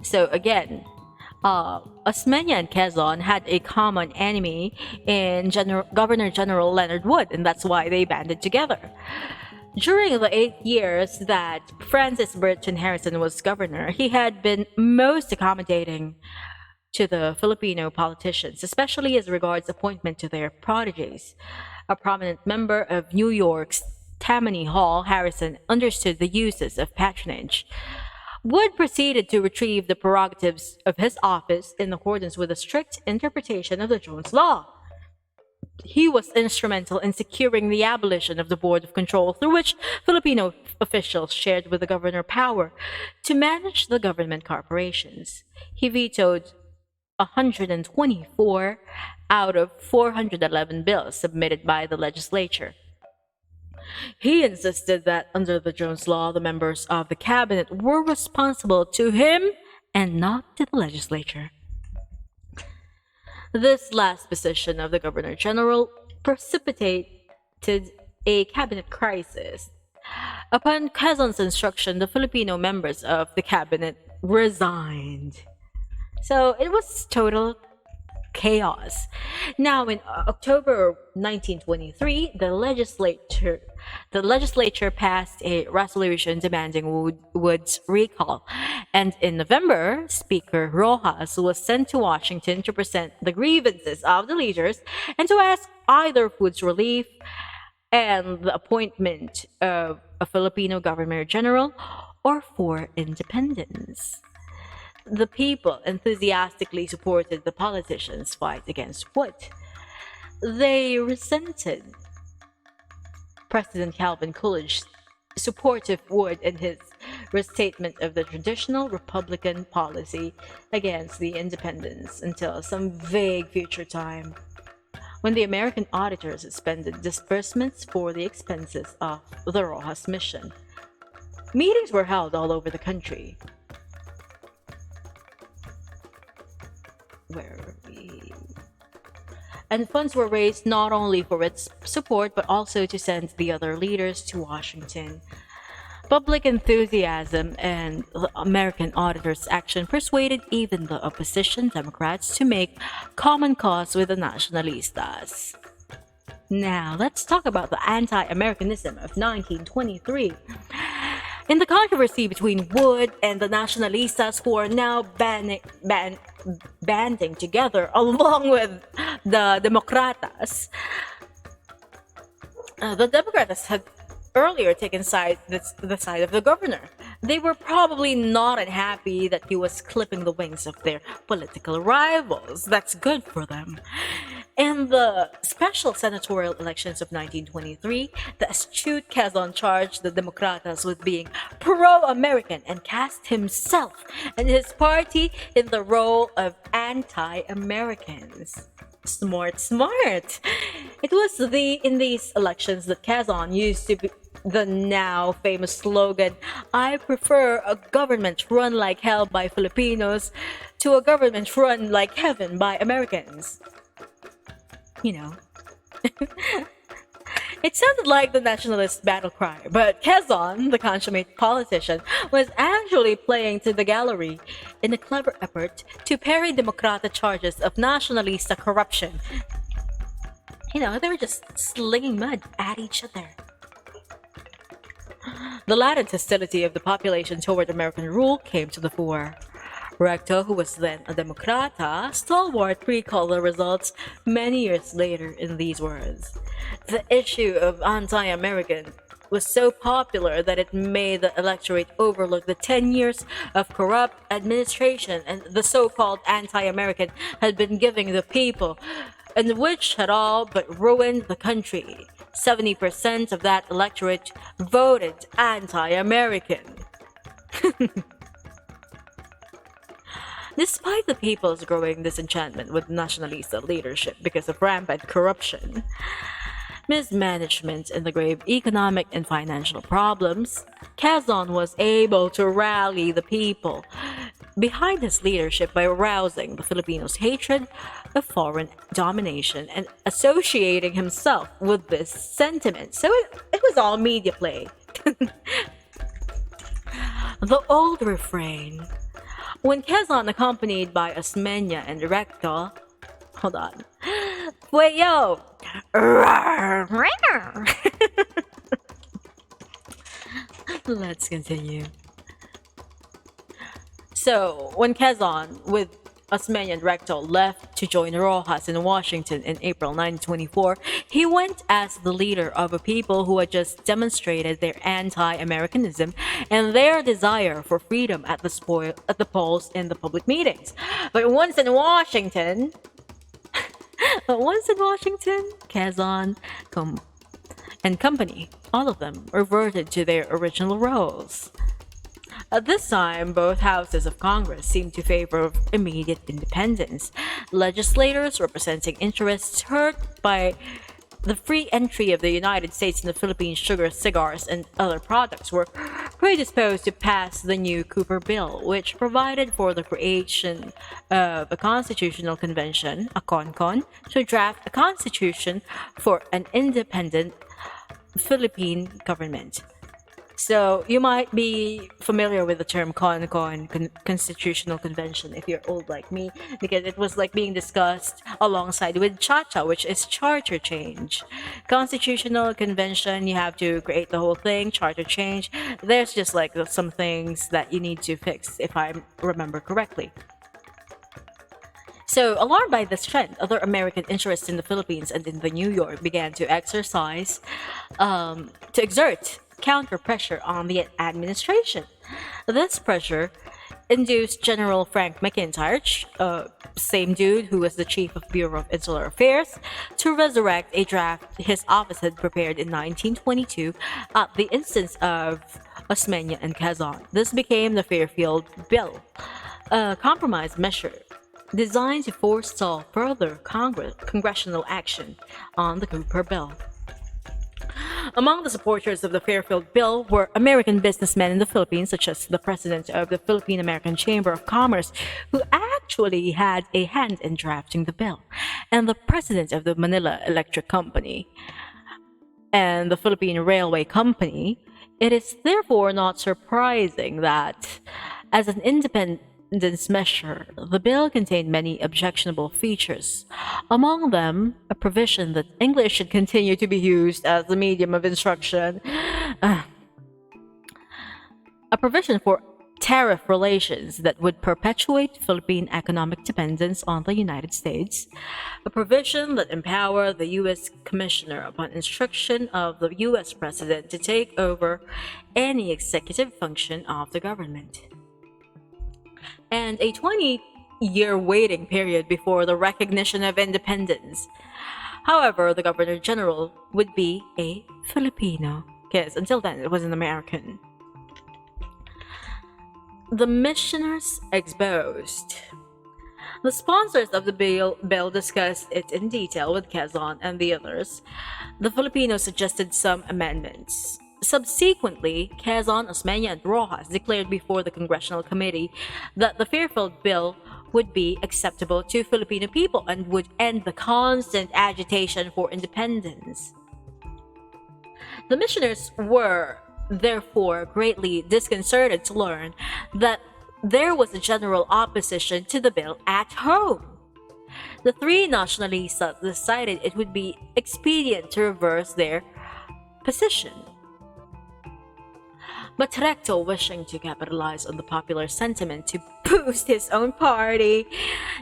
So again, Osmeña and Quezon had a common enemy in Governor General Leonard Wood, and that's why they banded together. During the 8 years that Francis Bertrand Harrison was governor, he had been most accommodating to the Filipino politicians, especially as regards appointment to their prodigies. A prominent member of New York's Tammany Hall, Harrison understood the uses of patronage. Wood proceeded to retrieve the prerogatives of his office in accordance with a strict interpretation of the Jones Law. He was instrumental in securing the abolition of the Board of Control, through which Filipino officials shared with the governor power to manage the government corporations. He vetoed 124 out of 411 bills submitted by the legislature. He insisted that under the Jones Law, the members of the cabinet were responsible to him and not to the legislature. This last position of the Governor General precipitated a cabinet crisis. Upon Quezon's instruction, the Filipino members of the cabinet resigned. So it was total chaos. Now, in October 1923, the legislature passed a resolution demanding Wood's recall, and in November, Speaker Rojas was sent to Washington to present the grievances of the leaders and to ask either Wood's relief and the appointment of a Filipino governor general or for independence. The people enthusiastically supported the politicians' fight against Wood. They resented President Calvin Coolidge's support of Wood in his restatement of the traditional Republican policy against the independents until some vague future time, when the American auditor suspended disbursements for the expenses of the Rojas mission. Meetings were held all over the country. Where are we? and funds were raised not only for its support but also to send the other leaders to Washington. Public enthusiasm and the American auditors' action persuaded even the opposition Democrats to make common cause with the Nacionalistas. Now, let's talk about the anti-Americanism of 1923. In the controversy between Wood and the Nacionalistas, who are now banding together along with the Democratas, the Democrats had earlier taken the side of the governor. They were probably not unhappy that he was clipping the wings of their political rivals. That's good for them. In the special senatorial elections of 1923, the astute Quezon charged the Democratas with being pro-American and cast himself and his party in the role of anti-Americans. Smart. It was in these elections that Quezon used to be the now famous slogan, "I prefer a government run like hell by Filipinos to a government run like heaven by Americans." You know. It sounded like the nationalist battle cry, but Quezon, the consummate politician, was actually playing to the gallery in a clever effort to parry Democrata charges of nationalista corruption. You know, they were just slinging mud at each other. The latent hostility of the population toward American rule came to the fore. Recto, who was then a Democrata, stalwart recalled the results many years later in these words. The issue of anti-American was so popular that it made the electorate overlook the 10 years of corrupt administration and the so-called anti-American had been giving the people, and which had all but ruined the country. 70% of that electorate voted anti-American. Despite the people's growing disenchantment with nationalista leadership because of rampant corruption, mismanagement, and the grave economic and financial problems, Quezon was able to rally the people behind his leadership by arousing the Filipinos' hatred of foreign domination and associating himself with this sentiment. So it was all media play. The old refrain, when Quezon, accompanied by Osmeña and Recto, hold on, wait yo, let's continue. So, when Quezon, with Osmeña and Recto, left to join Rojas in Washington in April 1924, he went as the leader of a people who had just demonstrated their anti-Americanism and their desire for freedom at the polls in the public meetings. But once in Washington, Quezon and company, all of them, reverted to their original roles. At this time, both houses of Congress seemed to favor immediate independence. Legislators representing interests hurt by the free entry of the United States in the Philippines sugar, cigars, and other products were predisposed to pass the new Cooper Bill, which provided for the creation of a constitutional convention, a CONCON, to draft a constitution for an independent Philippine government. So you might be familiar with the term CONCON, Constitutional Convention, if you're old like me, because it was like being discussed alongside with CHACHA, which is charter change. Constitutional Convention, you have to create the whole thing. Charter change, there's just like some things that you need to fix, if I remember correctly. So, alarmed by this trend, other American interests in the Philippines and in the New York began to exert counter pressure on the administration. This pressure induced General Frank McIntyre, same dude who was the chief of Bureau of Insular Affairs, to resurrect a draft his office had prepared in 1922 at the instance of Osmeña and Quezon. This became the Fairfield Bill, a compromise measure designed to forestall further congressional action on the Cooper Bill. Among the supporters of the Fairfield Bill were American businessmen in the Philippines, such as the president of the Philippine American Chamber of Commerce, who actually had a hand in drafting the bill, and the president of the Manila Electric Company and the Philippine Railway Company, it is therefore not surprising that, as an independence measure, the bill contained many objectionable features. Among them, a provision that English should continue to be used as the medium of instruction, a provision for tariff relations that would perpetuate Philippine economic dependence on the United States, a provision that empowered the U.S. Commissioner upon instruction of the U.S. President to take over any executive function of the government, and a 20-year waiting period before the recognition of independence. However, the Governor General would be a Filipino, because until then it was an American. The missioners exposed. The sponsors of the bill discussed it in detail with Quezon and the others. The Filipinos suggested some amendments. Subsequently, Quezon, Osmeña, and Rojas declared before the Congressional Committee that the Fairfield Bill would be acceptable to Filipino people and would end the constant agitation for independence. The missioners were therefore greatly disconcerted to learn that there was a general opposition to the bill at home. The three nationalistas decided it would be expedient to reverse their position. But Recto, wishing to capitalize on the popular sentiment to boost his own party,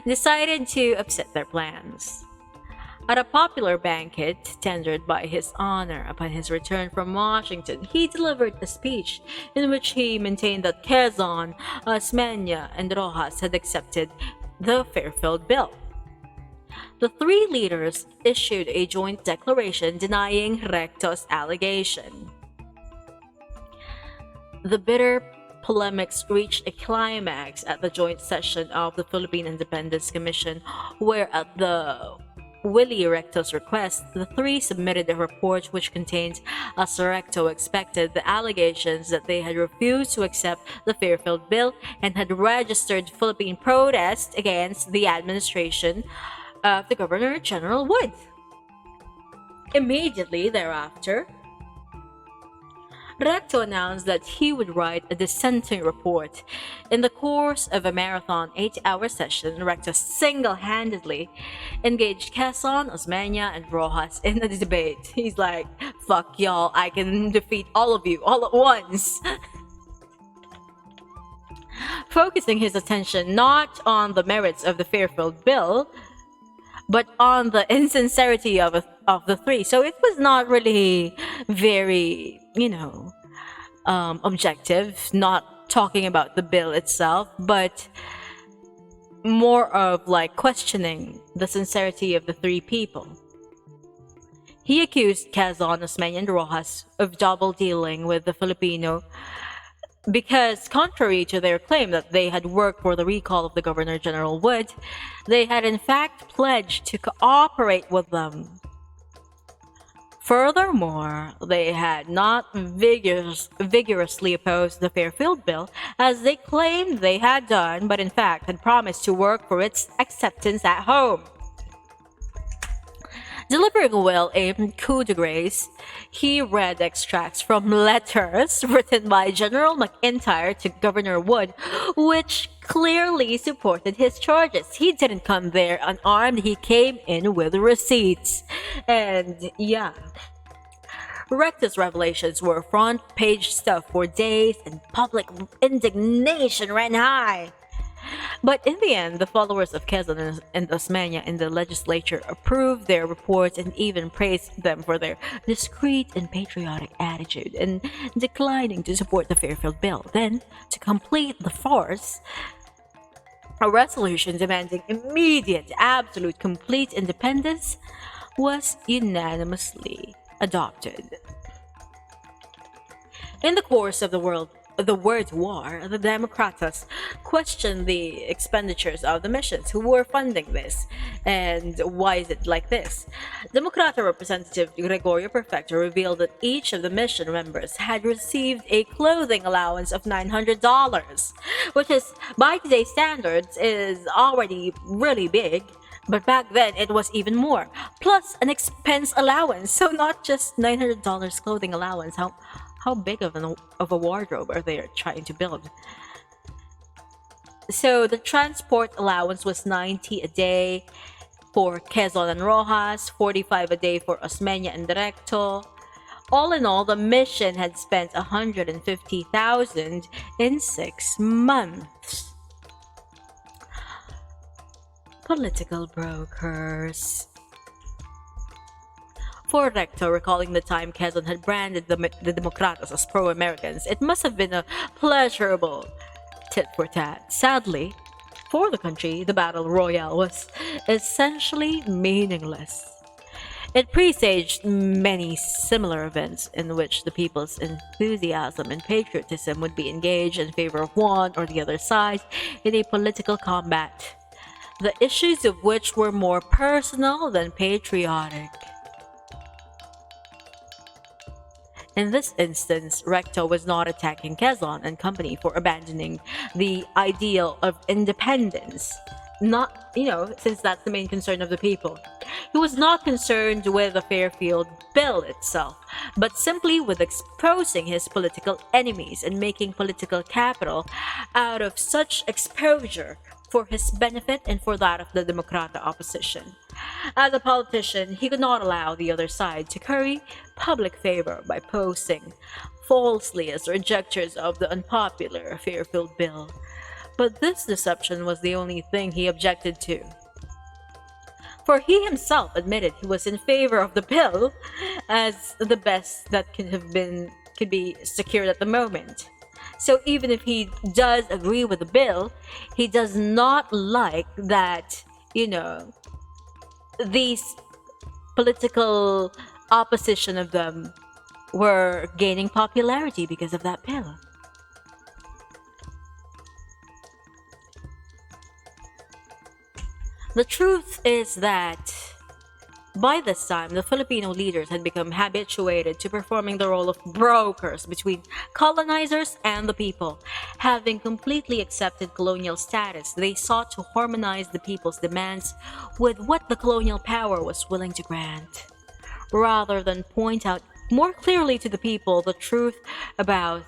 decided to upset their plans. At a popular banquet tendered by His Honor upon his return from Washington, he delivered a speech in which he maintained that Quezon, Osmeña, and Rojas had accepted the Fairfield Bill. The three leaders issued a joint declaration denying Recto's allegation. The bitter polemics reached a climax at the joint session of the Philippine Independence Commission, where at the Willie Recto's request, the three submitted a report which contained, as Recto expected, the allegations that they had refused to accept the Fairfield Bill and had registered Philippine protest against the administration of the Governor General Wood. Immediately thereafter, Recto announced that he would write a dissenting report. In the course of a marathon 8-hour session, Recto single-handedly engaged Quezon, Osmeña, and Rojas in a debate. He's like, fuck y'all, I can defeat all of you all at once. Focusing his attention not on the merits of the Fairfield Bill, but on the insincerity of the three. So it was not really very, objective, not talking about the bill itself, but more of like questioning the sincerity of the three people. He accused Quezon, Osmeña, and Rojas of double dealing with the Filipino because, contrary to their claim that they had worked for the recall of the Governor General Wood, they had in fact pledged to cooperate with them. Furthermore, they had not vigorously opposed the Fairfield Bill, as they claimed they had done, but in fact had promised to work for its acceptance at home. Delivering a well-aimed coup de grace, he read extracts from letters written by General McIntyre to Governor Wood, which clearly supported his charges. He didn't come there unarmed, he came in with receipts. And yeah, Recto's revelations were front-page stuff for days, and public indignation ran high. But in the end, the followers of Quezon and Osmeña in the legislature approved their reports and even praised them for their discreet and patriotic attitude in declining to support the Fairfield Bill. Then, to complete the farce, a resolution demanding immediate, absolute, complete independence was unanimously adopted. In the course of the word war, the Democratas questioned the expenditures of the missions who were funding this, and why is it like this? Democrata Representative Gregorio Perfecto revealed that each of the mission members had received a clothing allowance of $900, which is, by today's standards, is already really big. But back then, it was even more, plus an expense allowance. So not just $900 clothing allowance. How big of a wardrobe are they trying to build? So the transport allowance was 90 a day for Quezon and Rojas, 45 a day for Osmeña and Directo. All in all, the mission had spent 150,000 in 6 months. Political brokers. For Recto, recalling the time Quezon had branded the Democratas as pro-Americans, it must have been a pleasurable tit for tat. Sadly, for the country, the battle royale was essentially meaningless. It presaged many similar events in which the people's enthusiasm and patriotism would be engaged in favor of one or the other side in a political combat, the issues of which were more personal than patriotic. In this instance, Recto was not attacking Quezon and company for abandoning the ideal of independence. Not, since that's the main concern of the people. He was not concerned with the Fairfield bill itself, but simply with exposing his political enemies and making political capital out of such exposure for his benefit and for that of the Democrata opposition. As a politician, he could not allow the other side to curry public favor by posing falsely as rejectors of the unpopular Fairfield bill. But this deception was the only thing he objected to. For he himself admitted he was in favor of the bill as the best that could be secured at the moment. So even if he does agree with the bill, he does not like that, these political opposition of them were gaining popularity because of that bill. The truth is that by this time, the Filipino leaders had become habituated to performing the role of brokers between colonizers and the people. Having completely accepted colonial status, they sought to harmonize the people's demands with what the colonial power was willing to grant, rather than point out more clearly to the people the truth about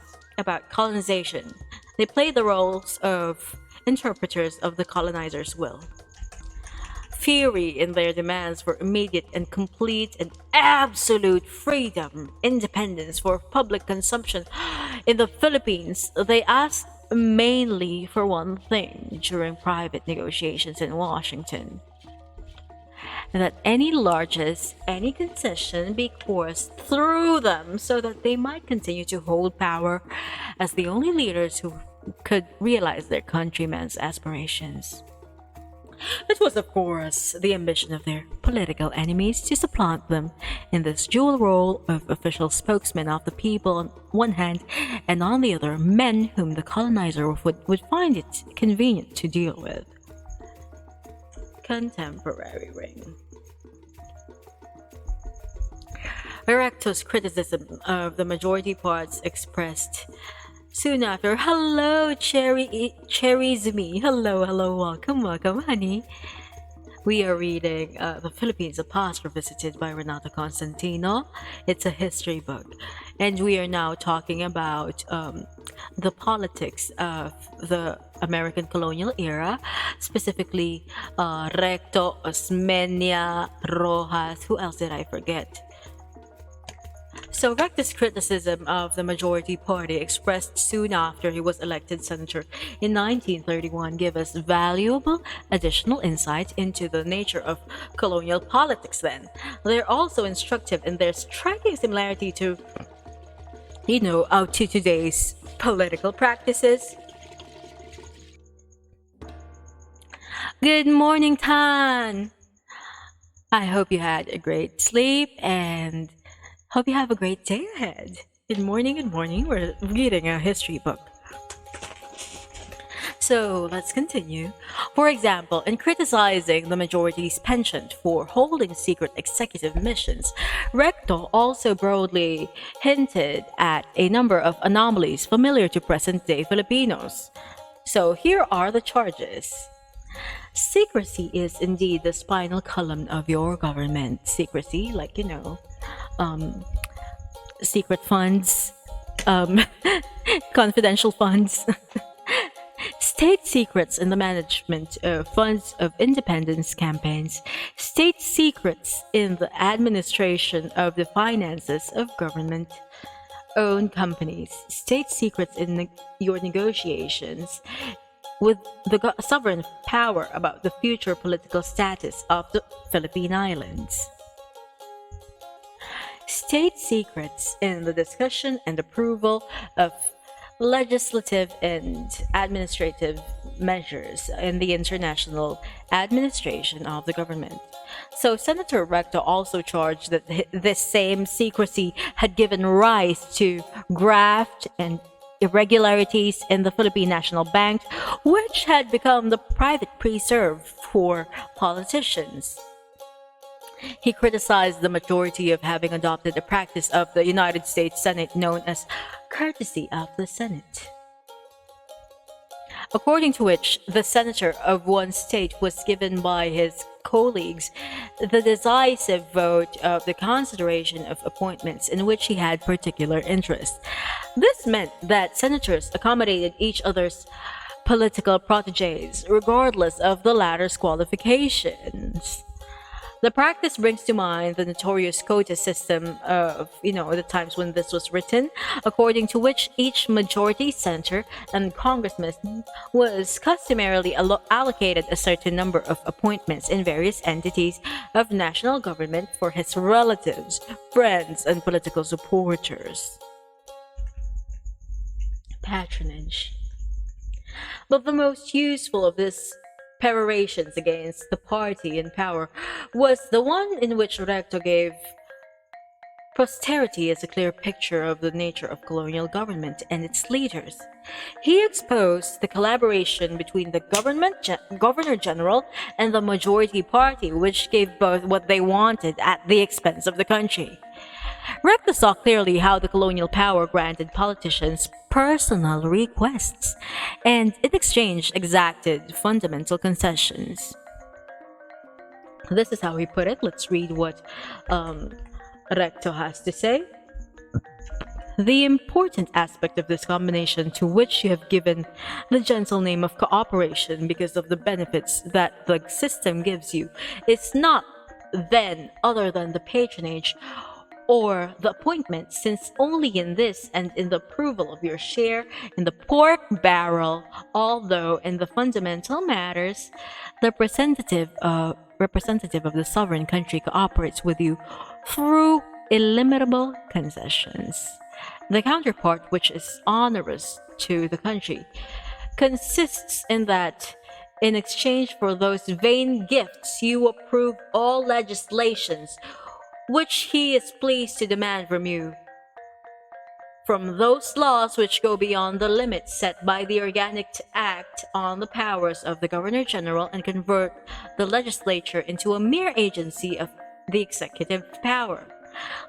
colonization. They played the roles of interpreters of the colonizers' will. Fury in their demands for immediate and complete and absolute freedom, independence for public consumption in the Philippines, they asked mainly for one thing during private negotiations in Washington: that any largesse, any concession be coursed through them so that they might continue to hold power as the only leaders who could realize their countrymen's aspirations. It was, of course, the ambition of their political enemies to supplant them in this dual role of official spokesmen of the people on one hand, and on the other, men whom the colonizer would find it convenient to deal with. Contemporary ring. Recto's criticism of the majority parts expressed soon after. Hello, Cherry's me. Hello, welcome, honey. We are reading The Philippines, a Past Revisited by Renato Constantino. It's a history book. And we are now talking about the politics of the American colonial era, specifically Recto, Osmeña, Rojas. Who else did I forget? So Recto's criticism of the majority party, expressed soon after he was elected senator in 1931, give us valuable additional insight into the nature of colonial politics then. They're also instructive in their striking similarity to, to today's political practices. Good morning, Tan! I hope you had a great sleep and hope you have a great day ahead. Good morning. We're reading a history book. So let's continue. For example, in criticizing the majority's penchant for holding secret executive missions, Recto also broadly hinted at a number of anomalies familiar to present-day Filipinos. So here are the charges. Secrecy is indeed the spinal column of your government. Secrecy, like, um, secret funds, um, confidential funds, state secrets in the management of funds of independence campaigns, state secrets in the administration of the finances of government owned companies, state secrets in your negotiations with the sovereign power about the future political status of the Philippine Islands. State secrets in the discussion and approval of legislative and administrative measures in the international administration of the government. So Senator Recto also charged that this same secrecy had given rise to graft and irregularities in the Philippine National Bank, which had become the private preserve for politicians. He criticized the majority of having adopted a practice of the United States Senate known as courtesy of the Senate, according to which the senator of one state was given by his colleagues the decisive vote of the consideration of appointments in which he had particular interest. This meant that senators accommodated each other's political proteges, regardless of the latter's qualifications. The practice brings to mind the notorious quota system of, the times when this was written, according to which each majority senator and congressman was customarily allocated a certain number of appointments in various entities of national government for his relatives, friends, and political supporters. Patronage. But the most useful of this perorations against the party in power was the one in which Recto gave posterity as a clear picture of the nature of colonial government and its leaders. He exposed the collaboration between the governor general and the majority party, which gave both what they wanted at the expense of the country. Recto saw clearly how the colonial power granted politicians personal requests and in exchange exacted fundamental concessions. This is how he put it. Let's read what Recto has to say. The important aspect of this combination, to which you have given the gentle name of cooperation because of the benefits that the system gives you, is not then other than the patronage or the appointment, since only in this and in the approval of your share in the pork barrel, although in the fundamental matters, the representative of the sovereign country cooperates with you through illimitable concessions. The counterpart, which is onerous to the country, consists in that in exchange for those vain gifts you approve all legislations which he is pleased to demand from you, from those laws which go beyond the limits set by the Organic Act on the powers of the Governor General and convert the legislature into a mere agency of the executive power.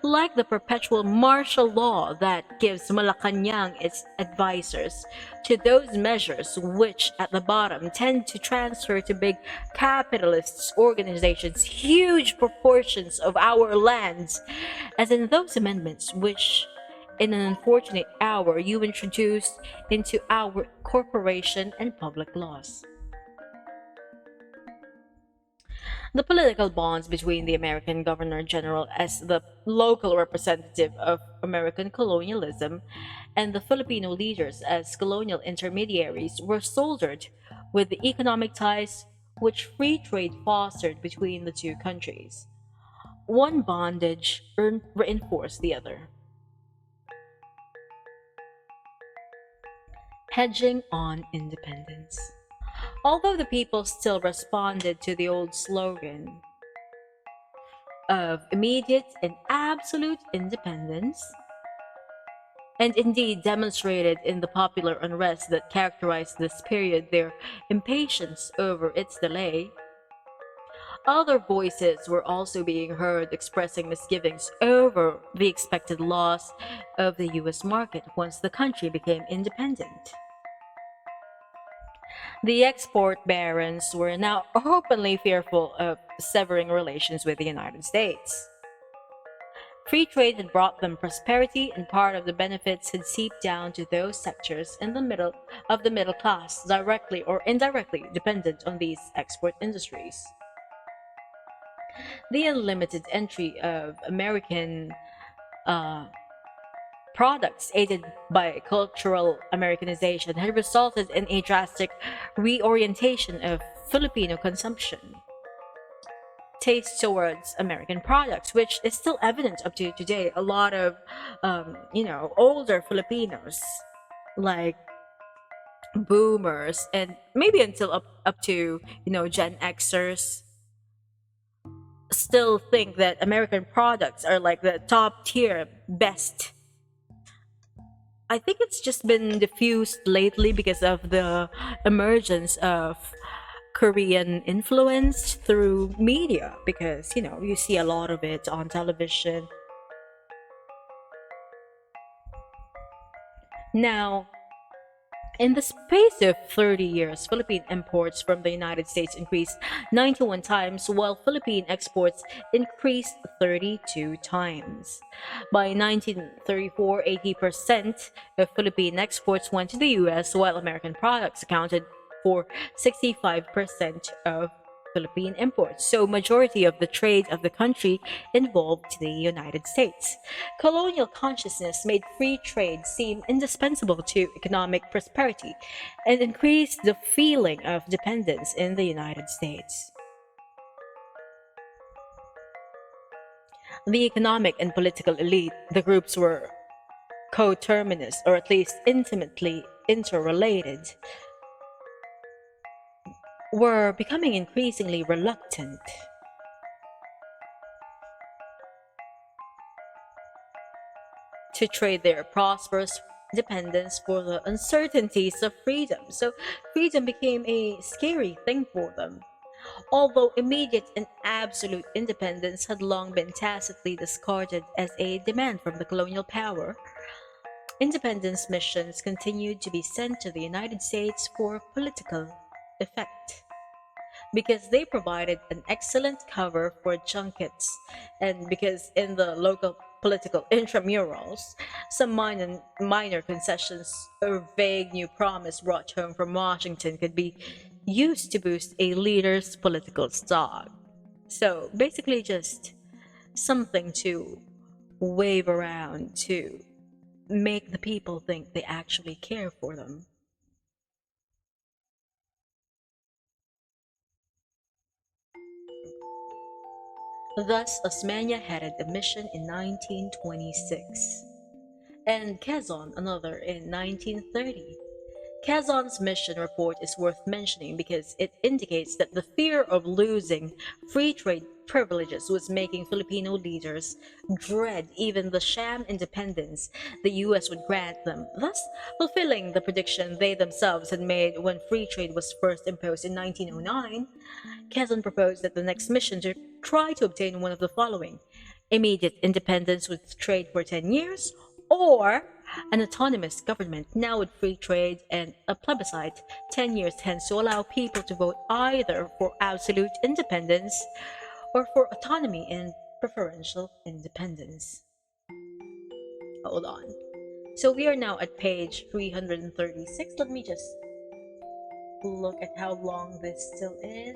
Like the perpetual martial law that gives Malacanang its advisors to those measures which at the bottom tend to transfer to big capitalist organizations huge proportions of our lands, as in those amendments which in an unfortunate hour you introduced into our corporation and public laws. The political bonds between the American Governor General as the local representative of American colonialism and the Filipino leaders as colonial intermediaries were soldered with the economic ties which free trade fostered between the two countries. One bondage reinforced the other. Hedging on independence. Although the people still responded to the old slogan of immediate and absolute independence, and indeed demonstrated in the popular unrest that characterized this period their impatience over its delay, other voices were also being heard expressing misgivings over the expected loss of the U.S. market once the country became independent. The export barons were now openly fearful of severing relations with the United States. Free trade had brought them prosperity, and part of the benefits had seeped down to those sectors in the middle class, directly or indirectly dependent on these export industries. The unlimited entry of American uh, products, aided by cultural Americanization, had resulted in a drastic reorientation of Filipino consumption taste towards American products, which is still evident up to today. A lot of, older Filipinos, like boomers, and maybe until up to Gen Xers, still think that American products are like the top tier, best. I think it's just been diffused lately because of the emergence of Korean influence through media, because you see a lot of it on television. Now, in the space of 30 years, Philippine imports from the United States increased 91 times, while Philippine exports increased 32 times. By 1934, 80% of Philippine exports went to the US, while American products accounted for 65% of Philippine imports. So majority of the trade of the country involved the United States. Colonial consciousness made free trade seem indispensable to economic prosperity and increased the feeling of dependence in the United States. The economic and political elite, the groups were coterminous, or at least intimately interrelated, were becoming increasingly reluctant to trade their prosperous dependence for the uncertainties of freedom. So freedom became a scary thing for them. Although immediate and absolute independence had long been tacitly discarded as a demand from the colonial power, independence missions continued to be sent to the United States for political effect, because they provided an excellent cover for junkets, and because in the local political intramurals, some minor concessions or vague new promise brought home from Washington could be used to boost a leader's political stock. So basically just something to wave around to make the people think they actually care for them. Thus, Osmeña headed a mission in 1926, and Quezon another in 1930. Quezon's mission report is worth mentioning because it indicates that the fear of losing free trade privileges was making Filipino leaders dread even the sham independence the US would grant them, thus fulfilling the prediction they themselves had made when free trade was first imposed in 1909. Quezon proposed that the next mission to try to obtain one of the following: immediate independence with trade for 10 years, or an autonomous government now with free trade, and a plebiscite 10 years hence to allow people to vote either for absolute independence or for autonomy and preferential independence. Hold on. So we are now at page 336. Let me just look at how long this still is.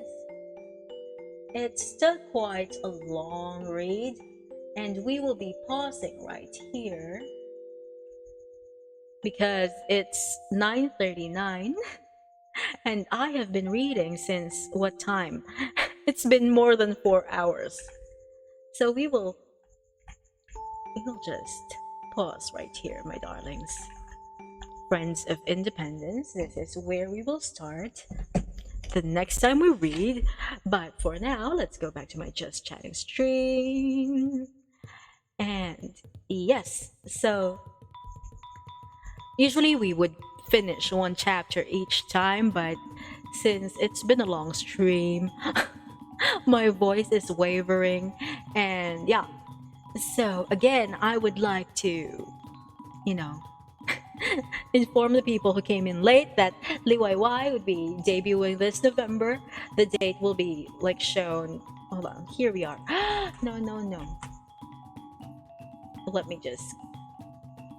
It's still quite a long read, and we will be pausing right here because it's 9:39 and I have been reading since what time? It's been more than 4 hours. So we will just pause right here, my darlings. Friends of Independence, this is where we will start the next time we read. But for now, let's go back to my Just Chatting stream. And yes, so usually we would finish one chapter each time, but since it's been a long stream, my voice is wavering, and yeah. So again, I would like to, inform the people who came in late that Liwaywai would be debuting this November. The date will be like shown. Hold on, here we are. No, no, no. Let me just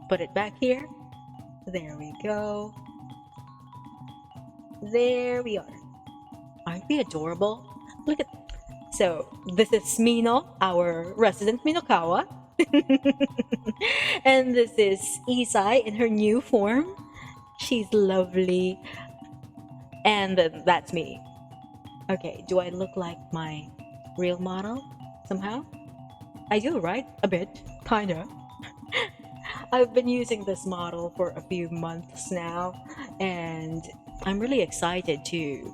put it back here. There we go. There we are. Aren't we adorable? Look at. So this is Mino, our resident Minokawa. And this is Isai in her new form. She's lovely. And then that's me. Okay, do I look like my real model somehow? I do, right? A bit, kinda. I've been using this model for a few months now, and I'm really excited to,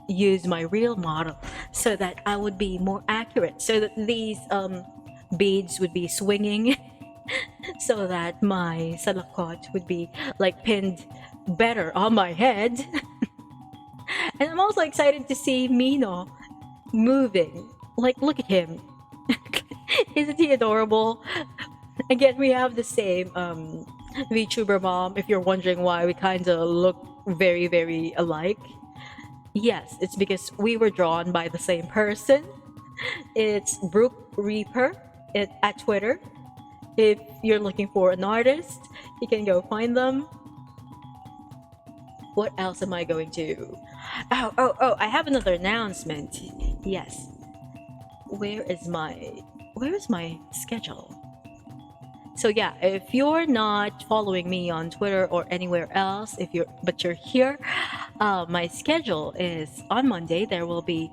use my real model so that I would be more accurate, so that these beads would be swinging, so that my salakot would be like pinned better on my head. And I'm also excited to see Mino moving. Like, look at him. Isn't he adorable? Again, we have the same VTuber mom, if you're wondering why we kind of look very, very alike. Yes, it's because we were drawn by the same person. It's Brooke Reaper at Twitter. If you're looking for an artist, you can go find them. What else am I going to... Oh, I have another announcement. Yes. Where is my schedule? So yeah, if you're not following me on Twitter or anywhere else, but you're here, my schedule is on Monday. There will be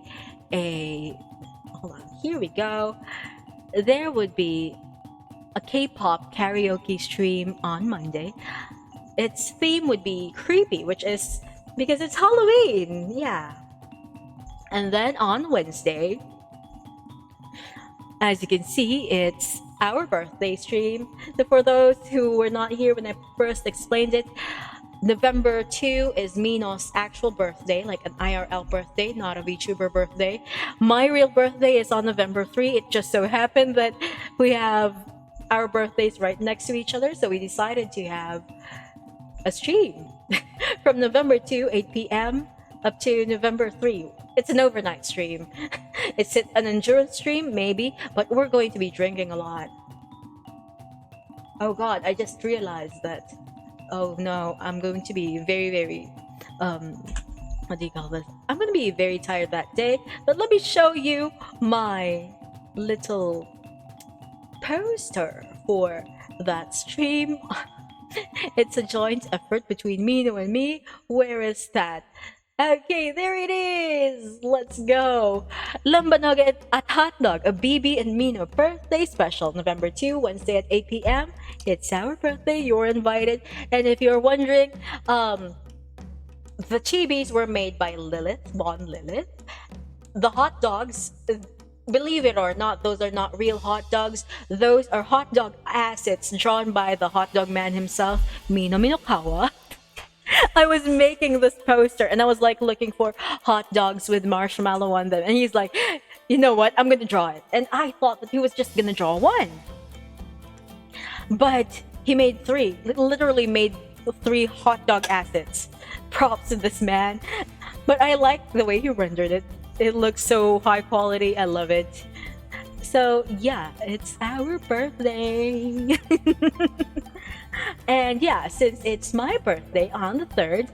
hold on, here we go. There would be a K-pop karaoke stream on Monday. Its theme would be creepy, which is because it's Halloween. Yeah. And then on Wednesday, as you can see, it's our birthday stream. So for those who were not here when I first explained it, November 2 is Mino's actual birthday, like an IRL birthday, not a VTuber birthday. My real birthday is on November 3. It just so happened that we have our birthdays right next to each other, so we decided to have a stream from November 2, 8 p.m. up to November 3. It's an overnight stream. It's an endurance stream, maybe, but we're going to be drinking a lot. Oh god, I just realized that. Oh no, I'm going to be very, very, what do you call this? I'm going to be very tired that day, but let me show you my little poster for that stream. It's a joint effort between Mino and me. Where is that? Okay, there it is! Let's go! Lambanog at Hotdog, a BB and Mino birthday special, November 2, Wednesday at 8 p.m. It's our birthday, you're invited. And if you're wondering, the chibis were made by Lilith, Bon Lilith. The hot dogs, believe it or not, those are not real hot dogs. Those are hot dog assets drawn by the hot dog man himself, Mino Minokawa. I was making this poster and I was like looking for hot dogs with marshmallow on them, and he's like, you know what, I'm gonna draw it. And I thought that he was just gonna draw one, but he made three. Literally made 3 hot dog assets. Props to this man. But I like the way he rendered it. It looks so high quality. I love it. So yeah, it's our birthday. And yeah, since it's my birthday on the 3rd,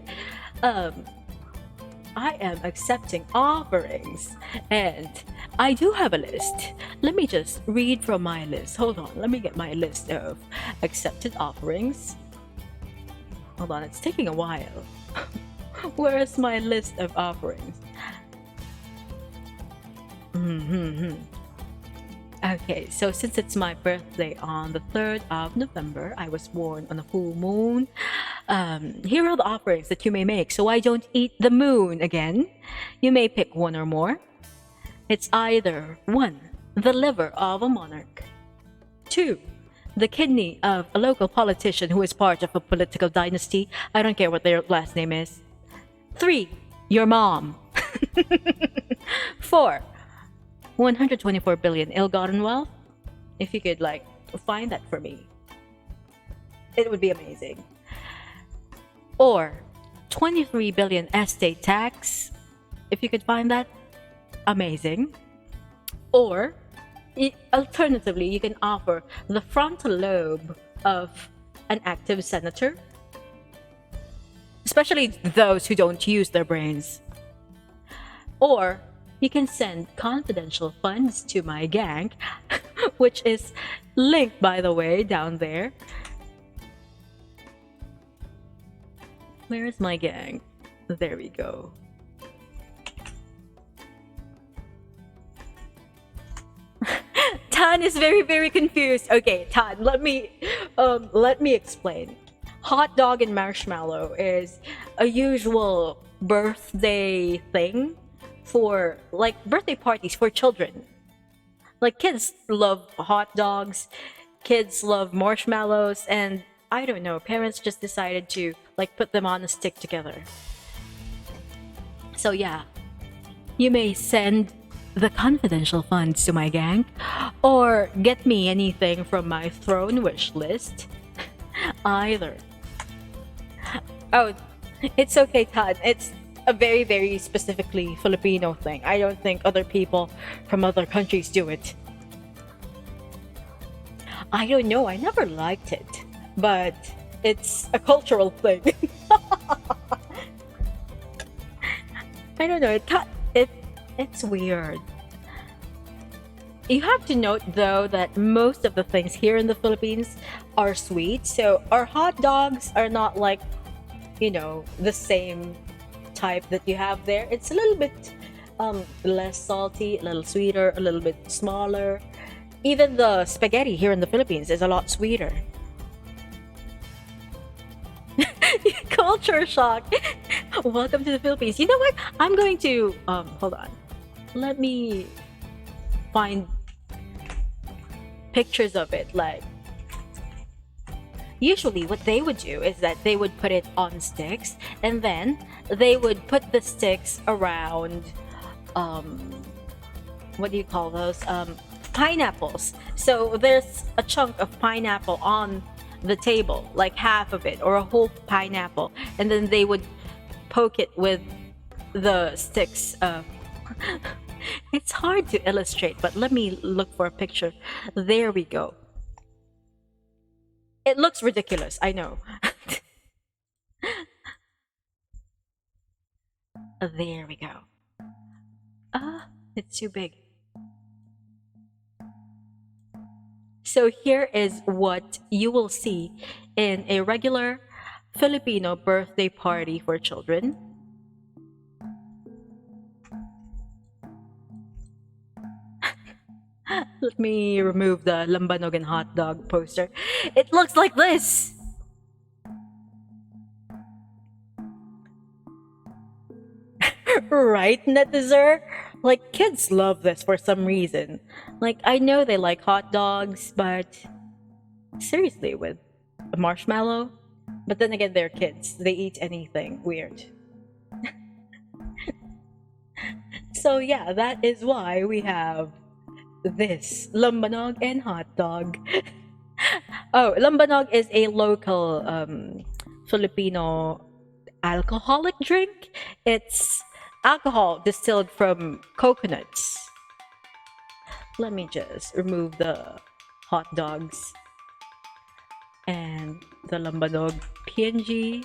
I am accepting offerings, and I do have a list. Let me just read from my list. Hold on, let me get my list of accepted offerings. Hold on, it's taking a while. Where is my list of offerings? Okay, so since it's my birthday on the 3rd of November, I was born on a full moon. Here are the offerings that you may make so I don't eat the moon again. You may pick one or more. It's either 1. The liver of a monarch. 2. The kidney of a local politician who is part of a political dynasty. I don't care what their last name is. 3. Your mom. 4. 124 billion ill-gotten wealth. If you could, like, find that for me. It would be amazing. Or 23 billion estate tax. If you could find that, amazing. Or alternatively, you can offer the frontal lobe of an active senator, especially those who don't use their brains. Or you can send confidential funds to my gang, which is linked, by the way, down there. Where is my gang? There we go. Tan is very confused. Okay, Tan, let me explain. Hot dog and marshmallow is a usual birthday thing for like birthday parties for children. Like kids love hot dogs, kids love marshmallows, and I don't know, parents just decided to like put them on a stick together. So yeah, you may send the confidential funds to my gang, or get me anything from my throne wish list. Either. Oh, it's okay, Todd. It's a very specifically Filipino thing. I don't think other people from other countries do it. I don't know. I never liked it, but it's a cultural thing. I don't know. It's weird. You have to note though that most of the things here in the Philippines are sweet. So our hot dogs are not like, you know, the same type that you have there. It's a little bit less salty, a little sweeter, a little bit smaller. Even the spaghetti here in the Philippines is a lot sweeter. Culture shock. Welcome to the Philippines. You know what? I'm going to hold on. Let me find pictures of it. Like, usually what they would do is that they would put it on sticks, and then they would put the sticks around what do you call those, pineapples. So there's a chunk of pineapple on the table, like half of it or a whole pineapple, and then they would poke it with the sticks. It's hard to illustrate, but let me look for a picture. There we go. It looks ridiculous, I know. There we go. It's too big. So here is what you will see in a regular Filipino birthday party for children. Let me remove the lambanog and hot dog poster. It looks like this. Right, Netizer? Like, kids love this for some reason. Like, I know they like hot dogs, but seriously, with a marshmallow? But then again, they're kids. They eat anything weird. So yeah, that is why we have this lambanog and hot dog. Oh, lambanog is a local Filipino alcoholic drink. It's alcohol distilled from coconuts. Let me just remove the hot dogs and the lambanog PNG.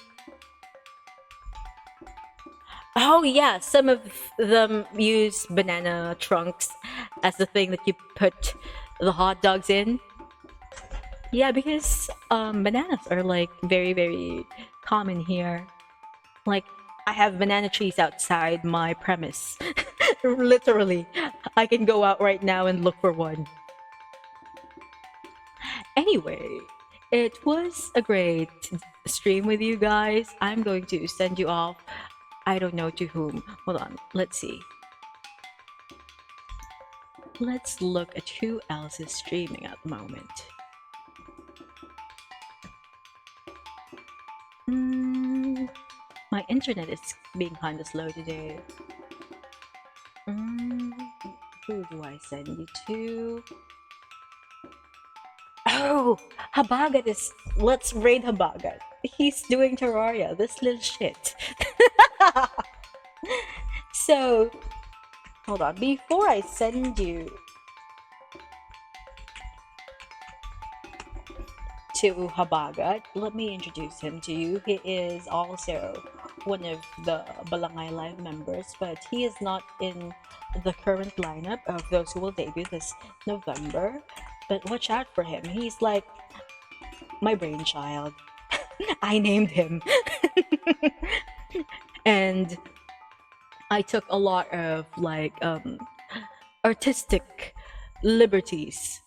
Oh yeah, some of them use banana trunks as the thing that you put the hot dogs in. Yeah, because bananas are like very common here. Like, I have banana trees outside my premise. Literally, I can go out right now and look for one. Anyway, it was a great stream with you guys. I'm going to send you off. I don't know to whom. Hold on, let's see. Let's look at who else is streaming at the moment. My internet is being kind of slow today. Who do I send you to? Oh, Habagat is. Let's raid Habagat. He's doing Terraria. This little shit. So, hold on. Before I send you to Habagat, let me introduce him to you. He is also one of the Balangay Live members, but he is not in the current lineup of those who will debut this November. But watch out for him. He's like my brainchild. I named him. And I took a lot of like artistic liberties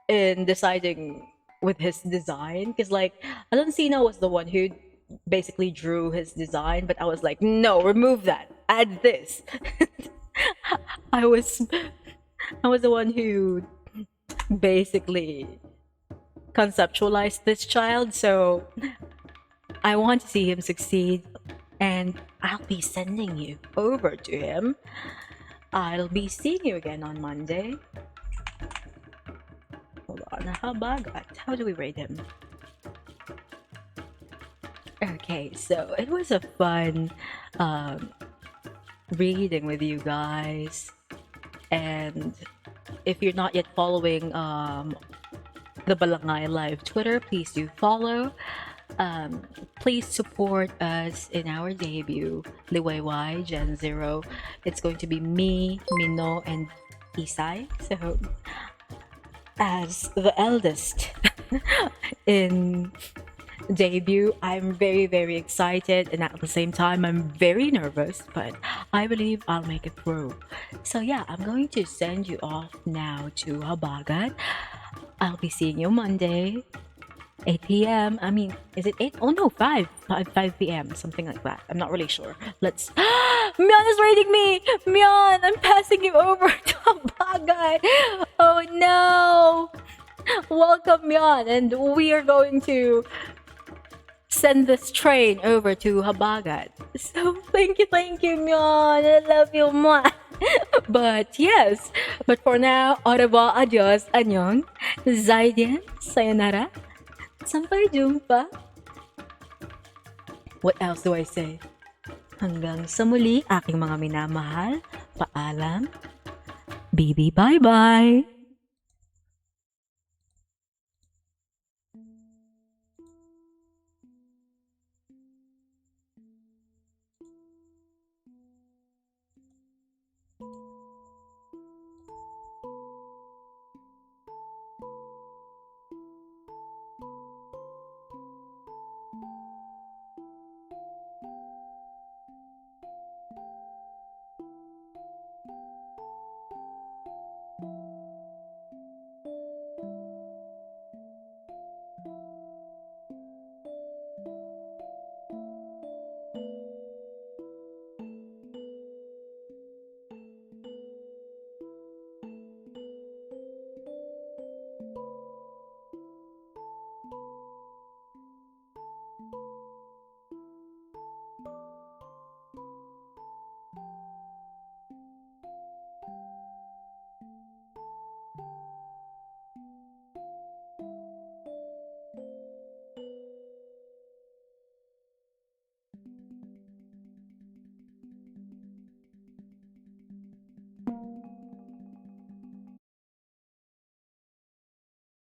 in deciding with his design, because like Aloncino was the one who basically drew his design, but I was like, no, remove that, add this. I was the one who basically conceptualized this child, so I want to see him succeed, and I'll be sending you over to him. I'll be seeing you again on Monday. Hold on, Habagat. How do we rate him? Okay, so it was a fun reading with you guys, and if you're not yet following the Balangay Live Twitter, please do follow. Please support us in our debut, Liwayway Gen Zero. It's going to be me, Mino, and Isai. So, as the eldest in debut, I'm very, very excited, and at the same time, I'm very nervous, but I believe I'll make it through. So, yeah, I'm going to send you off now to Habagat. I'll be seeing you Monday, 8 p.m. I mean, is it 8? Oh no, 5 p.m. Something like that. I'm not really sure. Let's. Myon is raiding me! Myon, I'm passing you over to Habagat. Oh no! Welcome, Myon, and we are going to send this train over to Habagat. So thank you, Myon. I love you, mwah. But yes, but for now, au revoir, adios, annyeong, zaidian, sayonara, sampai jumpa. What else do I say? Hanggang sa muli, aking mga minamahal, paalam, baby, bye-bye.